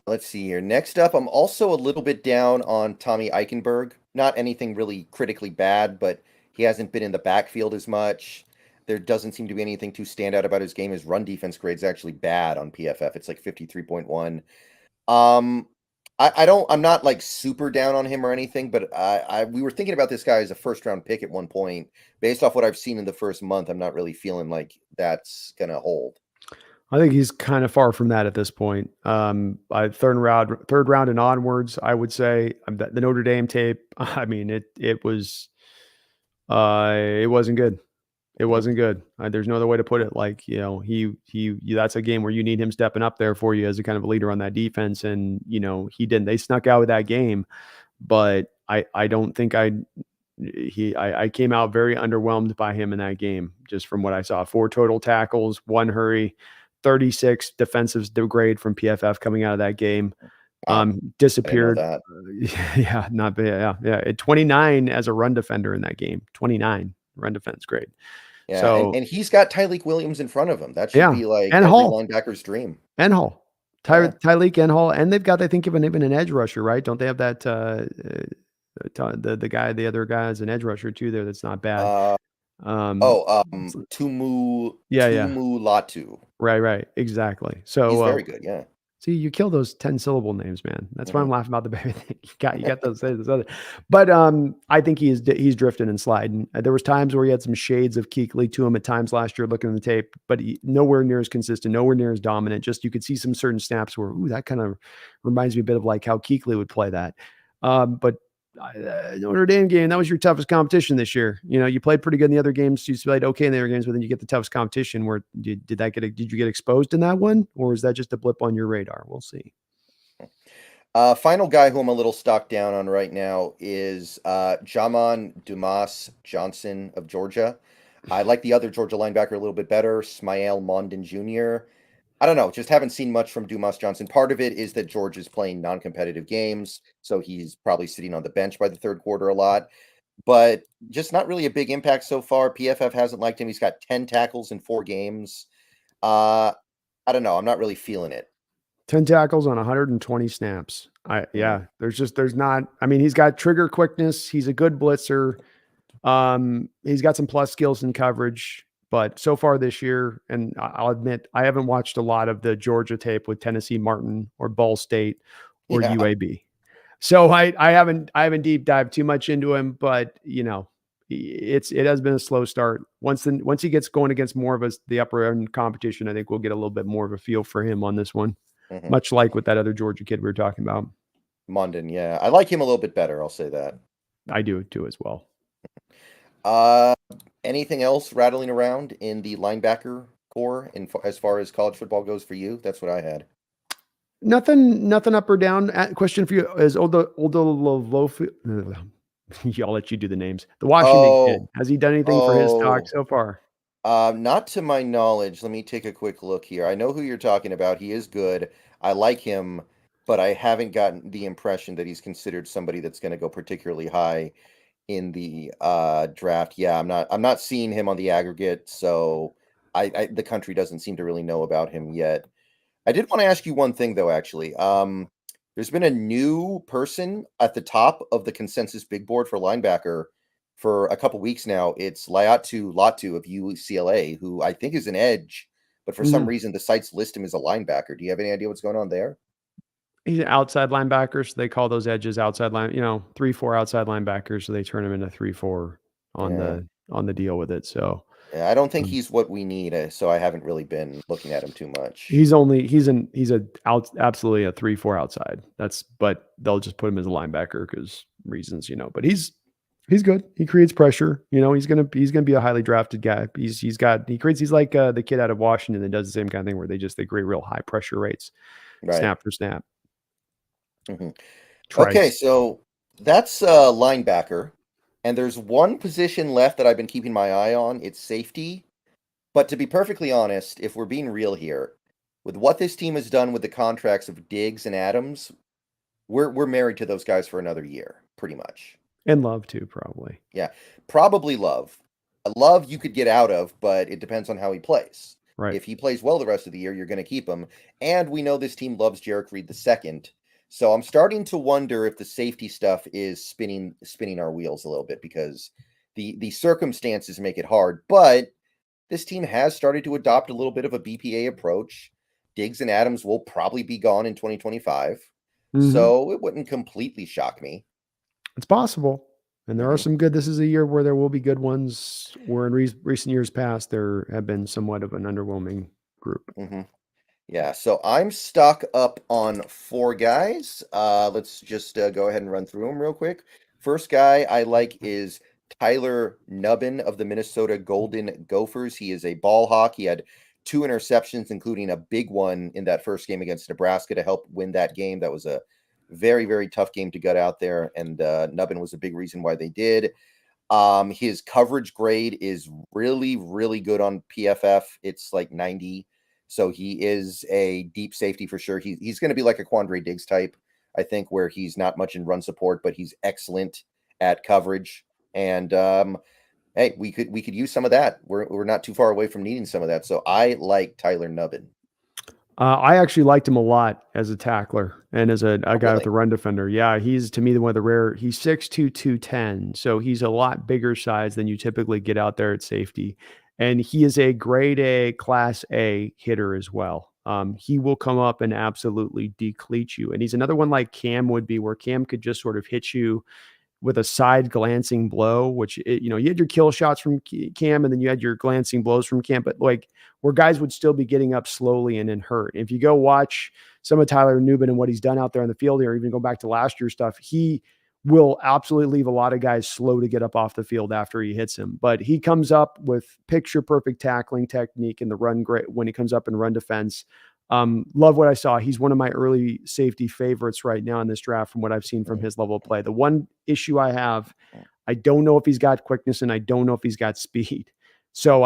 Let's see here. Next up, I'm also a little bit down on Tommy Eichenberg. Not anything really critically bad, but he hasn't been in the backfield as much. There doesn't seem to be anything too stand out about his game. His run defense grade's actually bad on PFF. It's like 53.1. Um, I'm not like super down on him or anything, but we were thinking about this guy as a first round pick at one point. Based off what I've seen in the first month, I'm not really feeling like that's gonna hold. I think he's kind of far from that at this point. Third round and onwards, I would say the Notre Dame tape. I mean, it wasn't good. It Mhm. wasn't good. There's no other way to put it. Like, that's a game where you need him stepping up there for you as a kind of a leader on that defense. And, he didn't. They snuck out with that game, but I don't think I came out very underwhelmed by him in that game, just from what I saw. 4 total tackles, 1 hurry, 36 defensive grade from PFF coming out of that game. Wow, I didn't know Disappeared. that. Yeah, not bad. Yeah, yeah. At 29 as a run defender in that game. 29 run defense grade. Yeah, So, and he's got Tyleik Williams in front of him. That should yeah, be like and every Hall, linebacker's dream. and Hall. Yeah. Tyreek and Hall, and they've got, I think, even an edge rusher, right? Don't they have that, the other guy is an edge rusher too there that's not bad. Uh, Um, oh, s Yeah, yeah. Tumu Latu. Right, right, exactly. He's So, very good. Yeah. see, you kill those 10-syllable names, man. That's why Mhm. I'm laughing about the baby thing. You got those other, but, I think he's drifting and sliding. There was times where he had some shades of Kuechly to him at times last year looking at the tape, but nowhere near as consistent, nowhere near as dominant. Just you could see some certain snaps where, ooh, that kind of reminds me a bit of like how Kuechly would play that. But Notre Dame game, that was your toughest competition this year. You played pretty good in the other games. You played okay in the other games, but then you get the toughest competition. Where did you get exposed in that one, or is that just a blip on your radar? We'll see. Final guy who I'm a little stocked down on right now is Jamon Dumas Johnson of Georgia. I like the other Georgia linebacker a little bit better, Smael Mondon Jr. I don't know, just haven't seen much from Dumas Johnson. Part of it is that George is playing non-competitive games, so he's probably sitting on the bench by the third quarter a lot. But just not really a big impact so far. PFF hasn't liked him. He's got 10 tackles in 4 games. Uh, I don't know. I'm not really feeling it. 10 tackles on 120 snaps. Mm, Yeah, there's not, I mean, he's got trigger quickness. He's a good blitzer. He's got some plus skills in coverage, but so far this year, and I'll admit, I haven't watched a lot of the Georgia tape with Tennessee Martin or Ball State or yeah. UAB. So I haven't deep dived too much into him, but it has been a slow start. Once he gets going against more of the upper end competition, I think we'll get a little bit more of a feel for him on this one. Mhm. Much like with that other Georgia kid we were talking about. Mondon, yeah. I like him a little bit better, I'll say that. I do too as well. Uh, anything else rattling around in the linebacker core as far as college football goes for you? That's what I had. Nothing up or down. Question for you is Oldolovofi. I'll let you do the names. The Washington kid. Oh, Has he done anything for his stock oh, so far? not to my knowledge. Let me take a quick look here. I know who you're talking about. He is good. I like him, but I haven't gotten the impression that he's considered somebody that's going to go particularly high in the draft. Yeah, I'm not seeing him on the aggregate, so the country doesn't seem to really know about him yet. I did want to ask you one thing though, actually. There's been a new person at the top of the consensus big board for linebacker for a couple weeks now. It's Laiatu Latu of UCLA, who I think is an edge, but for some Mhm. reason the sites list him as a linebacker. Do you have any idea what's going on there? He's an outside linebacker, so they call those edges outside 3-4 outside linebackers, so they turn him into 3-4 on Yeah. the deal with it. So Yeah, I don't think um, he's what we need, so I haven't really been looking at him too much. absolutely a 3-4 outside. But they'll just put him as a linebacker because reasons, but he's good. He creates pressure. He's gonna be a highly drafted guy. He's like the kid out of Washington that does the same kind of thing where they create real high pressure rates, Right. snap for snap. Mhm. Okay, Trice. so that's linebacker, and there's one position left that I've been keeping my eye on. It's safety. But to be perfectly honest, if we're being real here, with what this team has done with the contracts of Diggs and Adams, we're married to those guys for another year, pretty much. And Love too, probably. Yeah, probably Love. Love you could get out of, but it depends on how he plays. Right. If he plays well the rest of the year, you're going to keep him. And we know this team loves Jarek Reed the second. So I'm starting to wonder if the safety stuff is spinning our wheels a little bit because the circumstances make it hard. But this team has started to adopt a little bit of a BPA approach. Diggs and Adams will probably be gone in 2025. Mhm. so it wouldn't completely shock me. It's possible, and there are Mhm, some good this is a year where there will be good ones, where in recent years past, there have been somewhat of an underwhelming group. mhm. Yeah, so I'm stock up on 4 guys. Let's just go ahead and run through them real quick. First guy I like is Tyler Nubbin of the Minnesota Golden Gophers. He is a ball hawk. He had 2 interceptions, including a big one in that first game against Nebraska to help win that game. That was a very, very tough game to gut out there, and Nubbin was a big reason why they did. His coverage grade is really, really good on PFF. It's like 90. So he is a deep safety for sure. He's going to be like a Quandre Diggs type, I think, where he's not much in run support, but he's excellent at coverage. And hey, we could use some of that. We're not too far away from needing some of that. So I like Tyler Nubbin. I actually liked him a lot as a tackler and as a Oh, guy with really? a run defender. Yeah, he's to me the one of the rare. He's 6'2", 210, so he's a lot bigger size than you typically get out there at safety, and he is a grade A, Class A hitter as well. He will come up and absolutely decleat you, and he's another one like Cam would be, where Cam could just sort of hit you with a side glancing blow, which you had your kill shots from Cam, and then you had your glancing blows from Cam, but like where guys would still be getting up slowly and then hurt. If you go watch some of Tyler Nubin and what he's done out there on the field, or even go back to last year's stuff, he will absolutely leave a lot of guys slow to get up off the field after he hits him. But he comes up with picture perfect tackling technique in the run great when he comes up in run defense. Love what I saw. He's one of my early safety favorites right now in this draft from what I've seen from Mhm. his level of play. The one issue I have, I don't know if he's got quickness and I don't know if he's got speed. So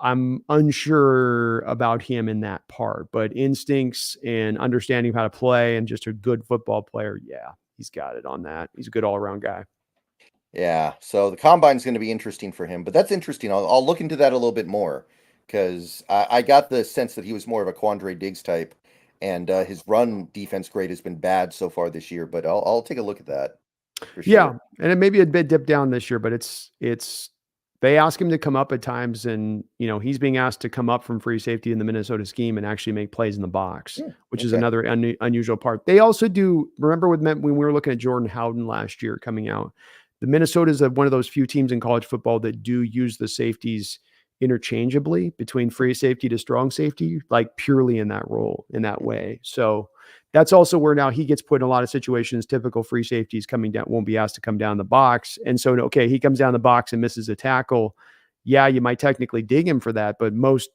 I'm unsure about him in that part, but instincts and understanding how to play and just a good football player, yeah, he's got it on that. He's a good all around guy. Yeah, so the combine's going to be interesting for him, but that's interesting. I'll look into that a little bit more because I got the sense that he was more of a Quandre Diggs type, and his run defense grade has been bad so far this year. But I'll take a look at that for Yeah, sure. and it may be a bit dipped down this year, but it's they ask him to come up at times, and he's being asked to come up from free safety in the Minnesota scheme and actually make plays in the box, Hmm, which is okay. another unusual part. They also do. Remember when we were looking at Jordan Howden last year coming out, the Minnesota is one of those few teams in college football that do use the safeties interchangeably between free safety to strong safety, like purely in that role in that Mhm. way. So that's also where now he gets put in a lot of situations. Typical free safeties coming down won't be asked to come down the box. And so, okay, he comes down the box and misses a tackle. Yeah, you might technically dig him for that, but most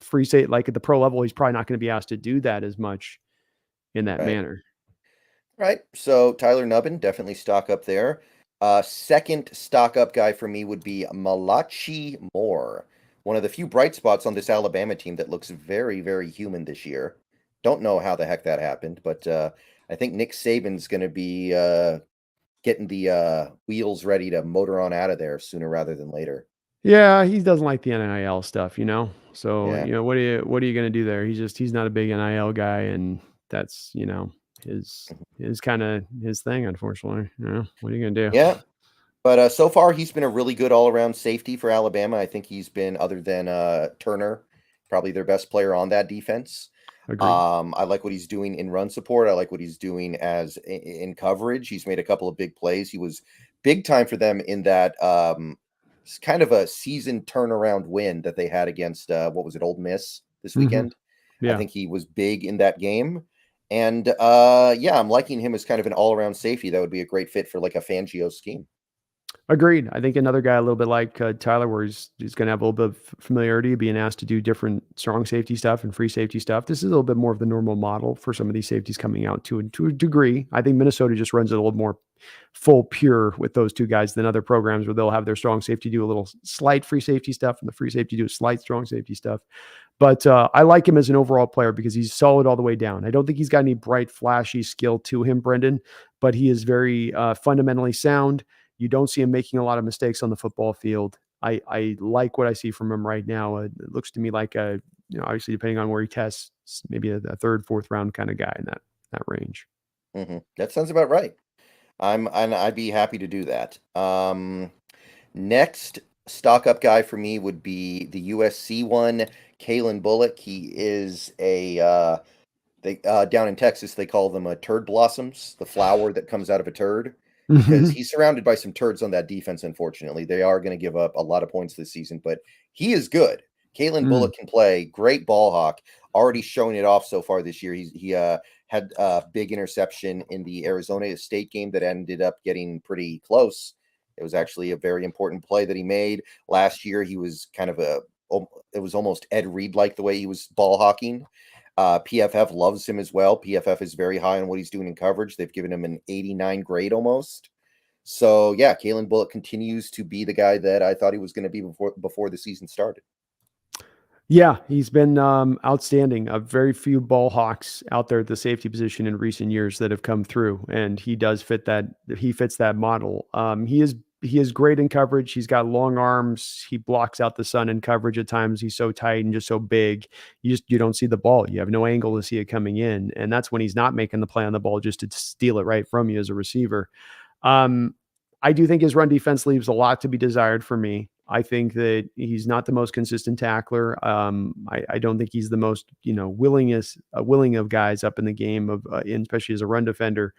free safety, like at the pro level, he's probably not going to be asked to do that as much in that Right. manner. Right. So Tyler Nubbin, definitely stock up there. Second stock up guy for me would be Malachi Moore, one of the few bright spots on this Alabama team that looks very, very human this year. Don't know how the heck that happened, but I think Nick Saban's going to be getting the wheels ready to motor on out of there sooner rather than later. Yeah, he doesn't like the NIL stuff. So, Yeah. what are you going to do there? He's not a big NIL guy, and that's, his kind of his thing, unfortunately. What are you going to do? Yeah. But so far, he's been a really good all around safety for Alabama. I think he's been, other than Turner, probably their best player on that defense. Agreed. I like what he's doing in run support. I like what he's doing in coverage. He's made a couple of big plays. He was big time for them in that kind of a season turnaround win that they had against what was it, Old Miss this Mhm. weekend. I Yeah. think he was big in that game. And yeah, I'm liking him as kind of an all around safety. That would be a great fit for like a Fangio scheme. Agreed. I think another guy a little bit like Tyler, where he's going to have a little bit of familiarity, being asked to do different strong safety stuff and free safety stuff. This is a little bit more of the normal model for some of these safeties coming out to a degree. I think Minnesota just runs it a little more full pure with those two guys than other programs where they'll have their strong safety do a little slight free safety stuff and the free safety do slight strong safety stuff. But I like him as an overall player because he's solid all the way down. I don't think he's got any bright, flashy skill to him, Brendan, but he is very fundamentally sound. You don't see him making a lot of mistakes on the football field. I like what I see from him right now. It looks to me like obviously depending on where he tests, maybe a third, fourth round kind of guy in that range. That sounds about right. I'd be happy to do that. Next stock up guy for me would be the USC one, Kalen Bullock. He is a They down in Texas, they call them turd blossoms, the flower that comes out of a turd, because Mhm. he's surrounded by some turds on that defense. Unfortunately, they are going to give up a lot of points this season, but he is good. Kalen Mm. Bullock can play, great ball hawk, already showing it off so far this year. He had a big interception in the Arizona State game that ended up getting pretty close. It was actually a very important play that he made last year. He was kind of it was almost Ed Reed like the way he was ball hawking. PFF loves him as well. PFF is very high on what he's doing in coverage. They've given him an 89 grade almost. So yeah, Kalen Bullock continues to be the guy that I thought he was going to be before the season started. Yeah, he's been outstanding. Very few ball hawks out there at the safety position in recent years that have come through, and he does fit that. He fits that model. He is great in coverage. He's got long arms. He blocks out the sun in coverage at times. He's so tight and just so big. You don't see the ball. You have no angle to see it coming in, and that's when he's not making the play on the ball just to steal it right from you as a receiver. Um, I do think his run defense leaves a lot to be desired for me. I think that he's not the most consistent tackler. I don't think he's the most, willing of guys up in the game especially as a run defender.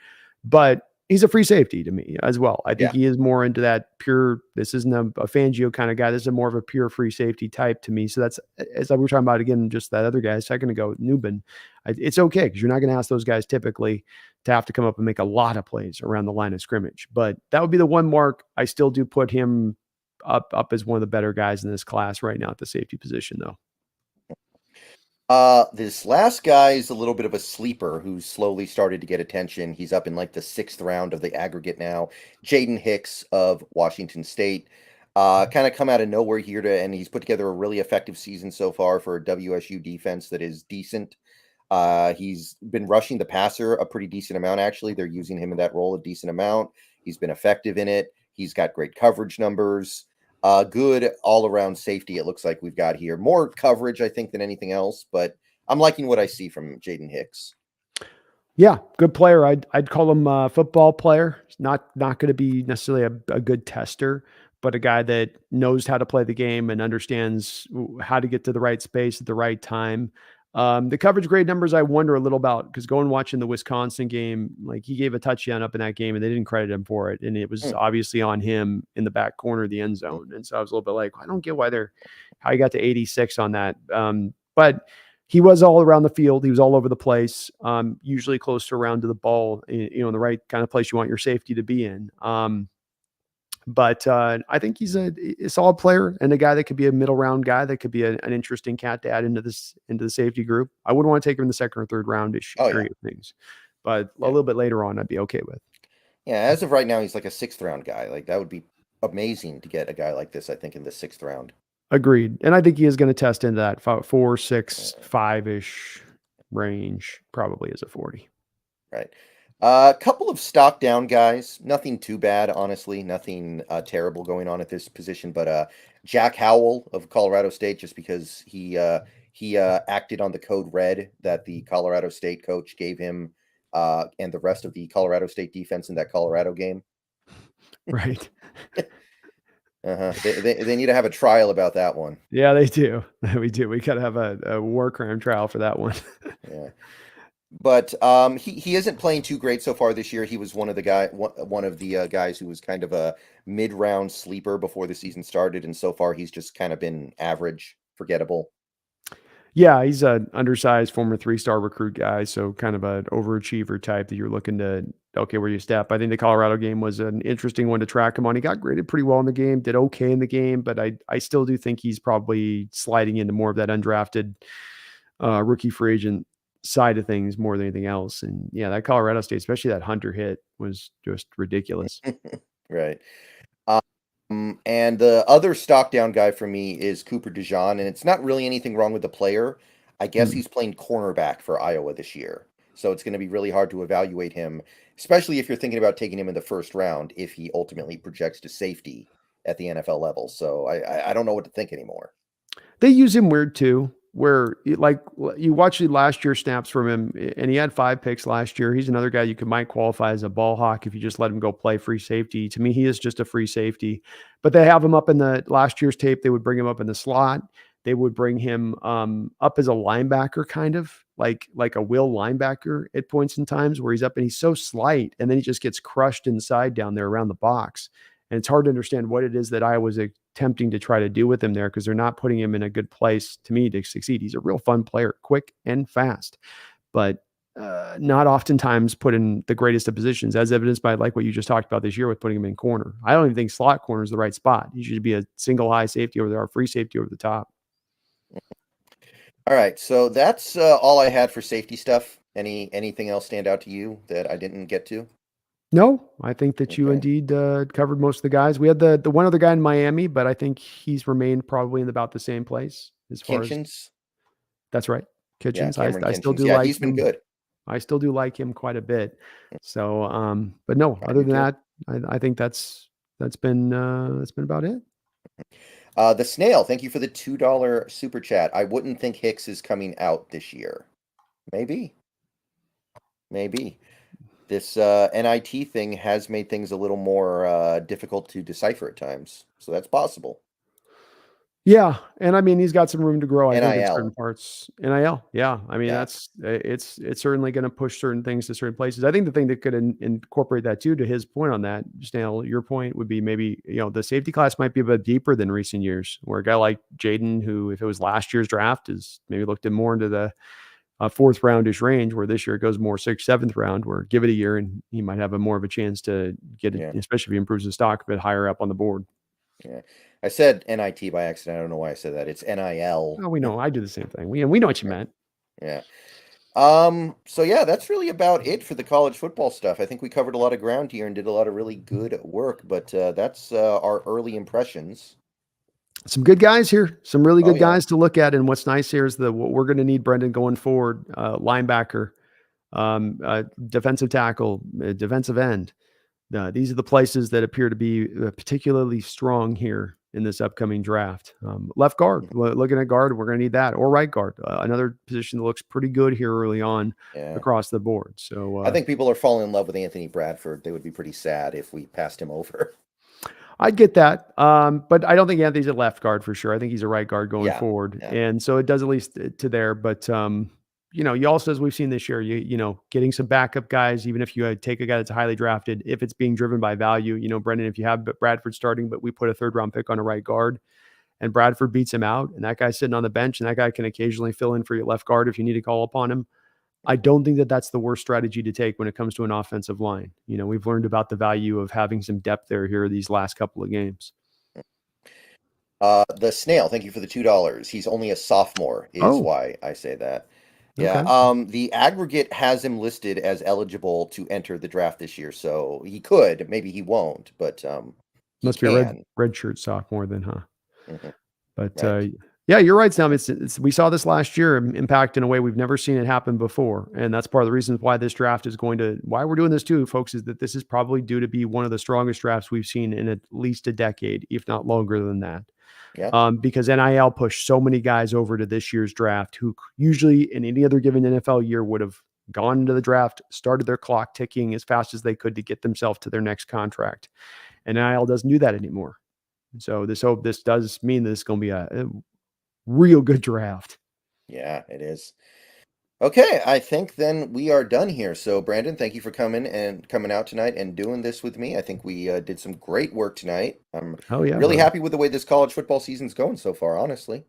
But he's a free safety to me as well. I think Yeah, he is more into that pure. This isn't a Fangio kind of guy. This is more of a pure free safety type to me. So that's as we were talking about again, just that other guy a second ago, Newbin. It's okay because you're not going to ask those guys typically to have to come up and make a lot of plays around the line of scrimmage. But that would be the one mark. I still do put him up as one of the better guys in this class right now at the safety position, though. this last guy is a little bit of a sleeper who's slowly started to get attention. He's up in like the 6th round of the aggregate now. Jaden Hicks of Washington State. Kind of come out of nowhere here and he's put together a really effective season so far for a WSU defense that is decent. He's been rushing the passer a pretty decent amount, actually. They're using him in that role a decent amount. He's been effective in it. He's got great coverage numbers. Good all around safety, it looks like we've got here. More coverage, I think, than anything else, but I'm liking what I see from Jaden Hicks. Yeah, good player. I'd call him a football player. He's not going to be necessarily a good tester, but a guy that knows how to play the game and understands how to get to the right space at the right time. The coverage grade numbers I wonder a little about because going watching the Wisconsin game, like he gave a touchdown up in that game and they didn't credit him for it, and it was Hmm, obviously on him in the back corner of the end zone. And so I was a little bit like, I don't get how he got to 86 on that. But he was all around the field. He was all over the place, usually close to around to the ball, in the right kind of place you want your safety to be in. But I think he's a solid player and a guy that could be a middle round guy that could be an interesting cat to add into the safety group. I wouldn't want to take him in the second or third roundish Oh yeah, area of things, but a yeah, little bit later on, I'd be okay with. yeah. As of right now, he's like a 6th round guy. Like that would be amazing to get a guy like this. I think in the 6th round. Agreed, and I think he is going to test into that 4, 6, Uh, 5 ish range, probably as a 40. Right. A couple of stock down guys. Nothing too bad, honestly. Nothing terrible going on at this position. But Jack Howell of Colorado State, just because he acted on the code red that the Colorado State coach gave him, and the rest of the Colorado State defense in that Colorado game. Right. They need to have a trial about that one. Yeah, they do. We do. We gotta have a war crime trial for that one. Yeah. But he isn't playing too great so far this year. He was one of the guys who was kind of a mid-round sleeper before the season started, and so far he's just kind of been average, forgettable. Yeah, he's an undersized former 3-star recruit guy, so kind of an overachiever type that you're looking to okay, where you step. I think the Colorado game was an interesting one to track him on. He got graded pretty well in the game, did okay in the game, but I still do think he's probably sliding into more of that undrafted rookie free agent side of things more than anything else. And yeah, that Colorado State, especially that Hunter hit, was just ridiculous. Right. And the other stock down guy for me is Cooper DeJean, and it's not really anything wrong with the player. I guess Mm. he's playing cornerback for Iowa this year, so it's going to be really hard to evaluate him, especially if you're thinking about taking him in the 1st round if he ultimately projects to safety at the NFL level. So I don't know what to think anymore. They use him weird too, where you watch the last year snaps from him, and he had 5 picks last year. He's another guy you might qualify as a ball hawk if you just let him go play free safety. To me, he is just a free safety. But they have him up in the last year's tape. They would bring him up in the slot. they would bring him up as a linebacker, kind of like a will linebacker at points in times where he's up and he's so slight, and then he just gets crushed inside down there around the box. And it's hard to understand what it is that I was attempting to try to do with him there, because they're not putting him in a good place to me to succeed. He's a real fun player, quick and fast, but not oftentimes put in the greatest of positions, as evidenced by like what you just talked about this year with putting him in corner. I don't even think slot corner is the right spot. He should be a single high safety over there, or free safety over the top. All right, so that's all I had for safety stuff. Anything else stand out to you that I didn't get to? No, I think that you Okay. indeed covered most of the guys. We had the one other guy in Miami, but I think he's remained probably in about the same place as far as Kinchins? that's right. Yeah, Kitchens. Cameron I still Kinchins. do Yeah, like he's been him. good. I still do like him quite a bit. So, but no, I other do than too. that, I think that's been about it. The Snail, thank you for the $2 super chat. I wouldn't think Hicks is coming out this year. Maybe. Maybe. This NIT thing has made things a little more difficult to decipher at times. So that's possible. Yeah, and I mean, he's got some room to grow, I think, in certain NIL. parts. NIL, yeah. I mean, Yeah. that's it's certainly going to push certain things to certain places. I think the thing that could incorporate that too, to his point on that, Stanley, your point would be maybe the safety class might be a bit deeper than recent years, where a guy like Jaden, who if it was last year's draft, is maybe looked in more into the fourth roundish range, where this year it goes more sixth, seventh round, where give it a year and he might have a more of a chance to get it, Yeah. especially if he improves his stock a bit higher up on the board. Yeah. I said NIT by accident. I don't know why I said that. It's NIL. Oh, we know. I do the same thing. We know what you meant. Yeah. So yeah, that's really about it for the college football stuff. I think we covered a lot of ground here and did a lot of really good work, but that's our early impressions. Some good guys here, some really Oh good yeah. guys to look at. And what's nice here is what we're going to need, Brendan, going forward: linebacker, defensive tackle, defensive end. These are the places that appear to be particularly strong here in this upcoming draft. Left guard, looking at guard, we're going to need that, or right guard, another position that looks pretty good here early on Yeah. across the board. So I think people are falling in love with Anthony Bradford. They would be pretty sad if we passed him over. I'd get that. But I don't think Anthony's a left guard for sure. I think he's a right guard going Yeah. forward. Yeah. And so it does at least to there. But you also, as we've seen this year, getting some backup guys, even if you take a guy that's highly drafted, if it's being driven by value, Brendan, if you have Bradford starting, but we put a third round pick on a right guard and Bradford beats him out, and that guy's sitting on the bench, and that guy can occasionally fill in for your left guard if you need to call upon him. I don't think that that's the worst strategy to take when it comes to an offensive line. We've learned about the value of having some depth there here these last couple of games. The Snail, thank you for the $2. He's only a sophomore, is Oh, why I say that. Yeah. okay. The aggregate has him listed as eligible to enter the draft this year, so he could. Maybe he won't, but he Must be a red can. red shirt sophomore then, huh? Hmm. But Right. yeah, you're right, Sam. We saw this last year impact in a way we've never seen it happen before, and that's part of the reasons why this draft is why we're doing this too, folks. Is that this is probably due to be one of the strongest drafts we've seen in at least a decade, if not longer than that. Yeah. Because NIL pushed so many guys over to this year's draft who usually in any other given NFL year would have gone into the draft, started their clock ticking as fast as they could to get themselves to their next contract. And NIL doesn't do that anymore. So this does mean that it's going to be a real good draft. Yeah, it is. Okay, I think then we are done here. So, Brandon, thank you for coming out tonight and doing this with me. I think we did some great work tonight. I'm Oh yeah, really brother. happy with the way this college football season's going so far, honestly.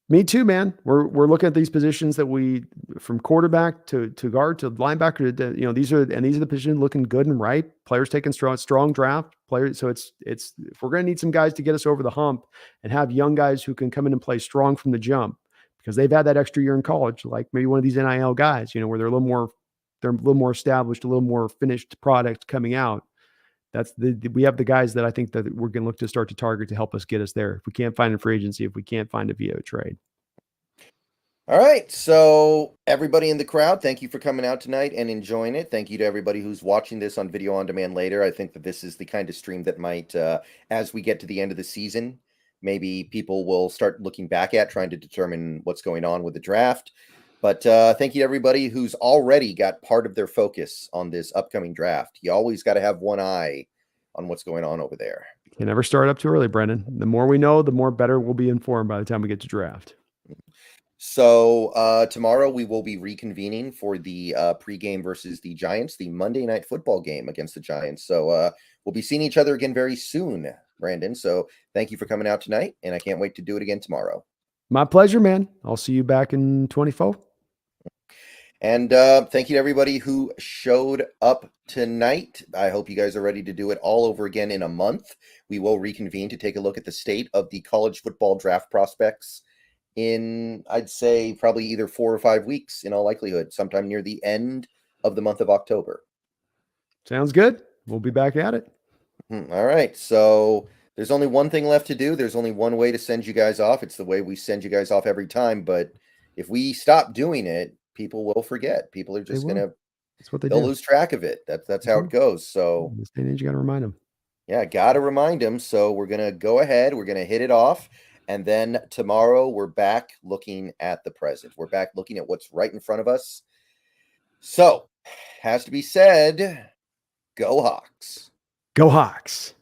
Me too, man. We're looking at these positions that we from quarterback to guard to linebacker these are the positions looking good and right. Players taking strong draft players. So it's if we're going to need some guys to get us over the hump and have young guys who can come in and play strong from the jump because they've had that extra year in college, like maybe one of these NIL guys, where they're a little more established, a little more finished product coming out. We have the guys that I think that we're going to look to start to target to help us get us there. If we can't find a free agency, if we can't find a via trade. All right, so everybody in the crowd, thank you for coming out tonight and enjoying it. Thank you to everybody who's watching this on video on demand later. I think that this is the kind of stream that might, as we get to the end of the season, maybe people will start looking back at trying to determine what's going on with the draft. But thank you to everybody who's already got part of their focus on this upcoming draft. You always got to have one eye on what's going on over there. You never start up too early, Brendan. The more we know, the more better we'll be informed by the time we get to draft. So tomorrow we will be reconvening for the pregame versus the Giants, the Monday Night Football game against the Giants. So we'll be seeing each other again very soon, Brandon. So thank you for coming out tonight, and I can't wait to do it again tomorrow. My pleasure, man. I'll see you back in 24. And thank you to everybody who showed up tonight. I hope you guys are ready to do it all over again in a month. We will reconvene to take a look at the state of the college football draft prospects in, I'd say, probably either 4 or 5 weeks in all likelihood, sometime near the end of the month of October. Sounds good. We'll be back at it. All right. So there's only one thing left to do. There's only one way to send you guys off. It's the way we send you guys off every time. But if we stop doing it, people will forget. People are just That's what they'll do. lose track of it. That's how it goes. So In this day and age, you got to remind them. yeah, got to remind them. So we're going to go ahead. We're going to hit it off. And then tomorrow we're back looking at the present. We're back looking at what's right in front of us. So has to be said, go Hawks. Go Hawks.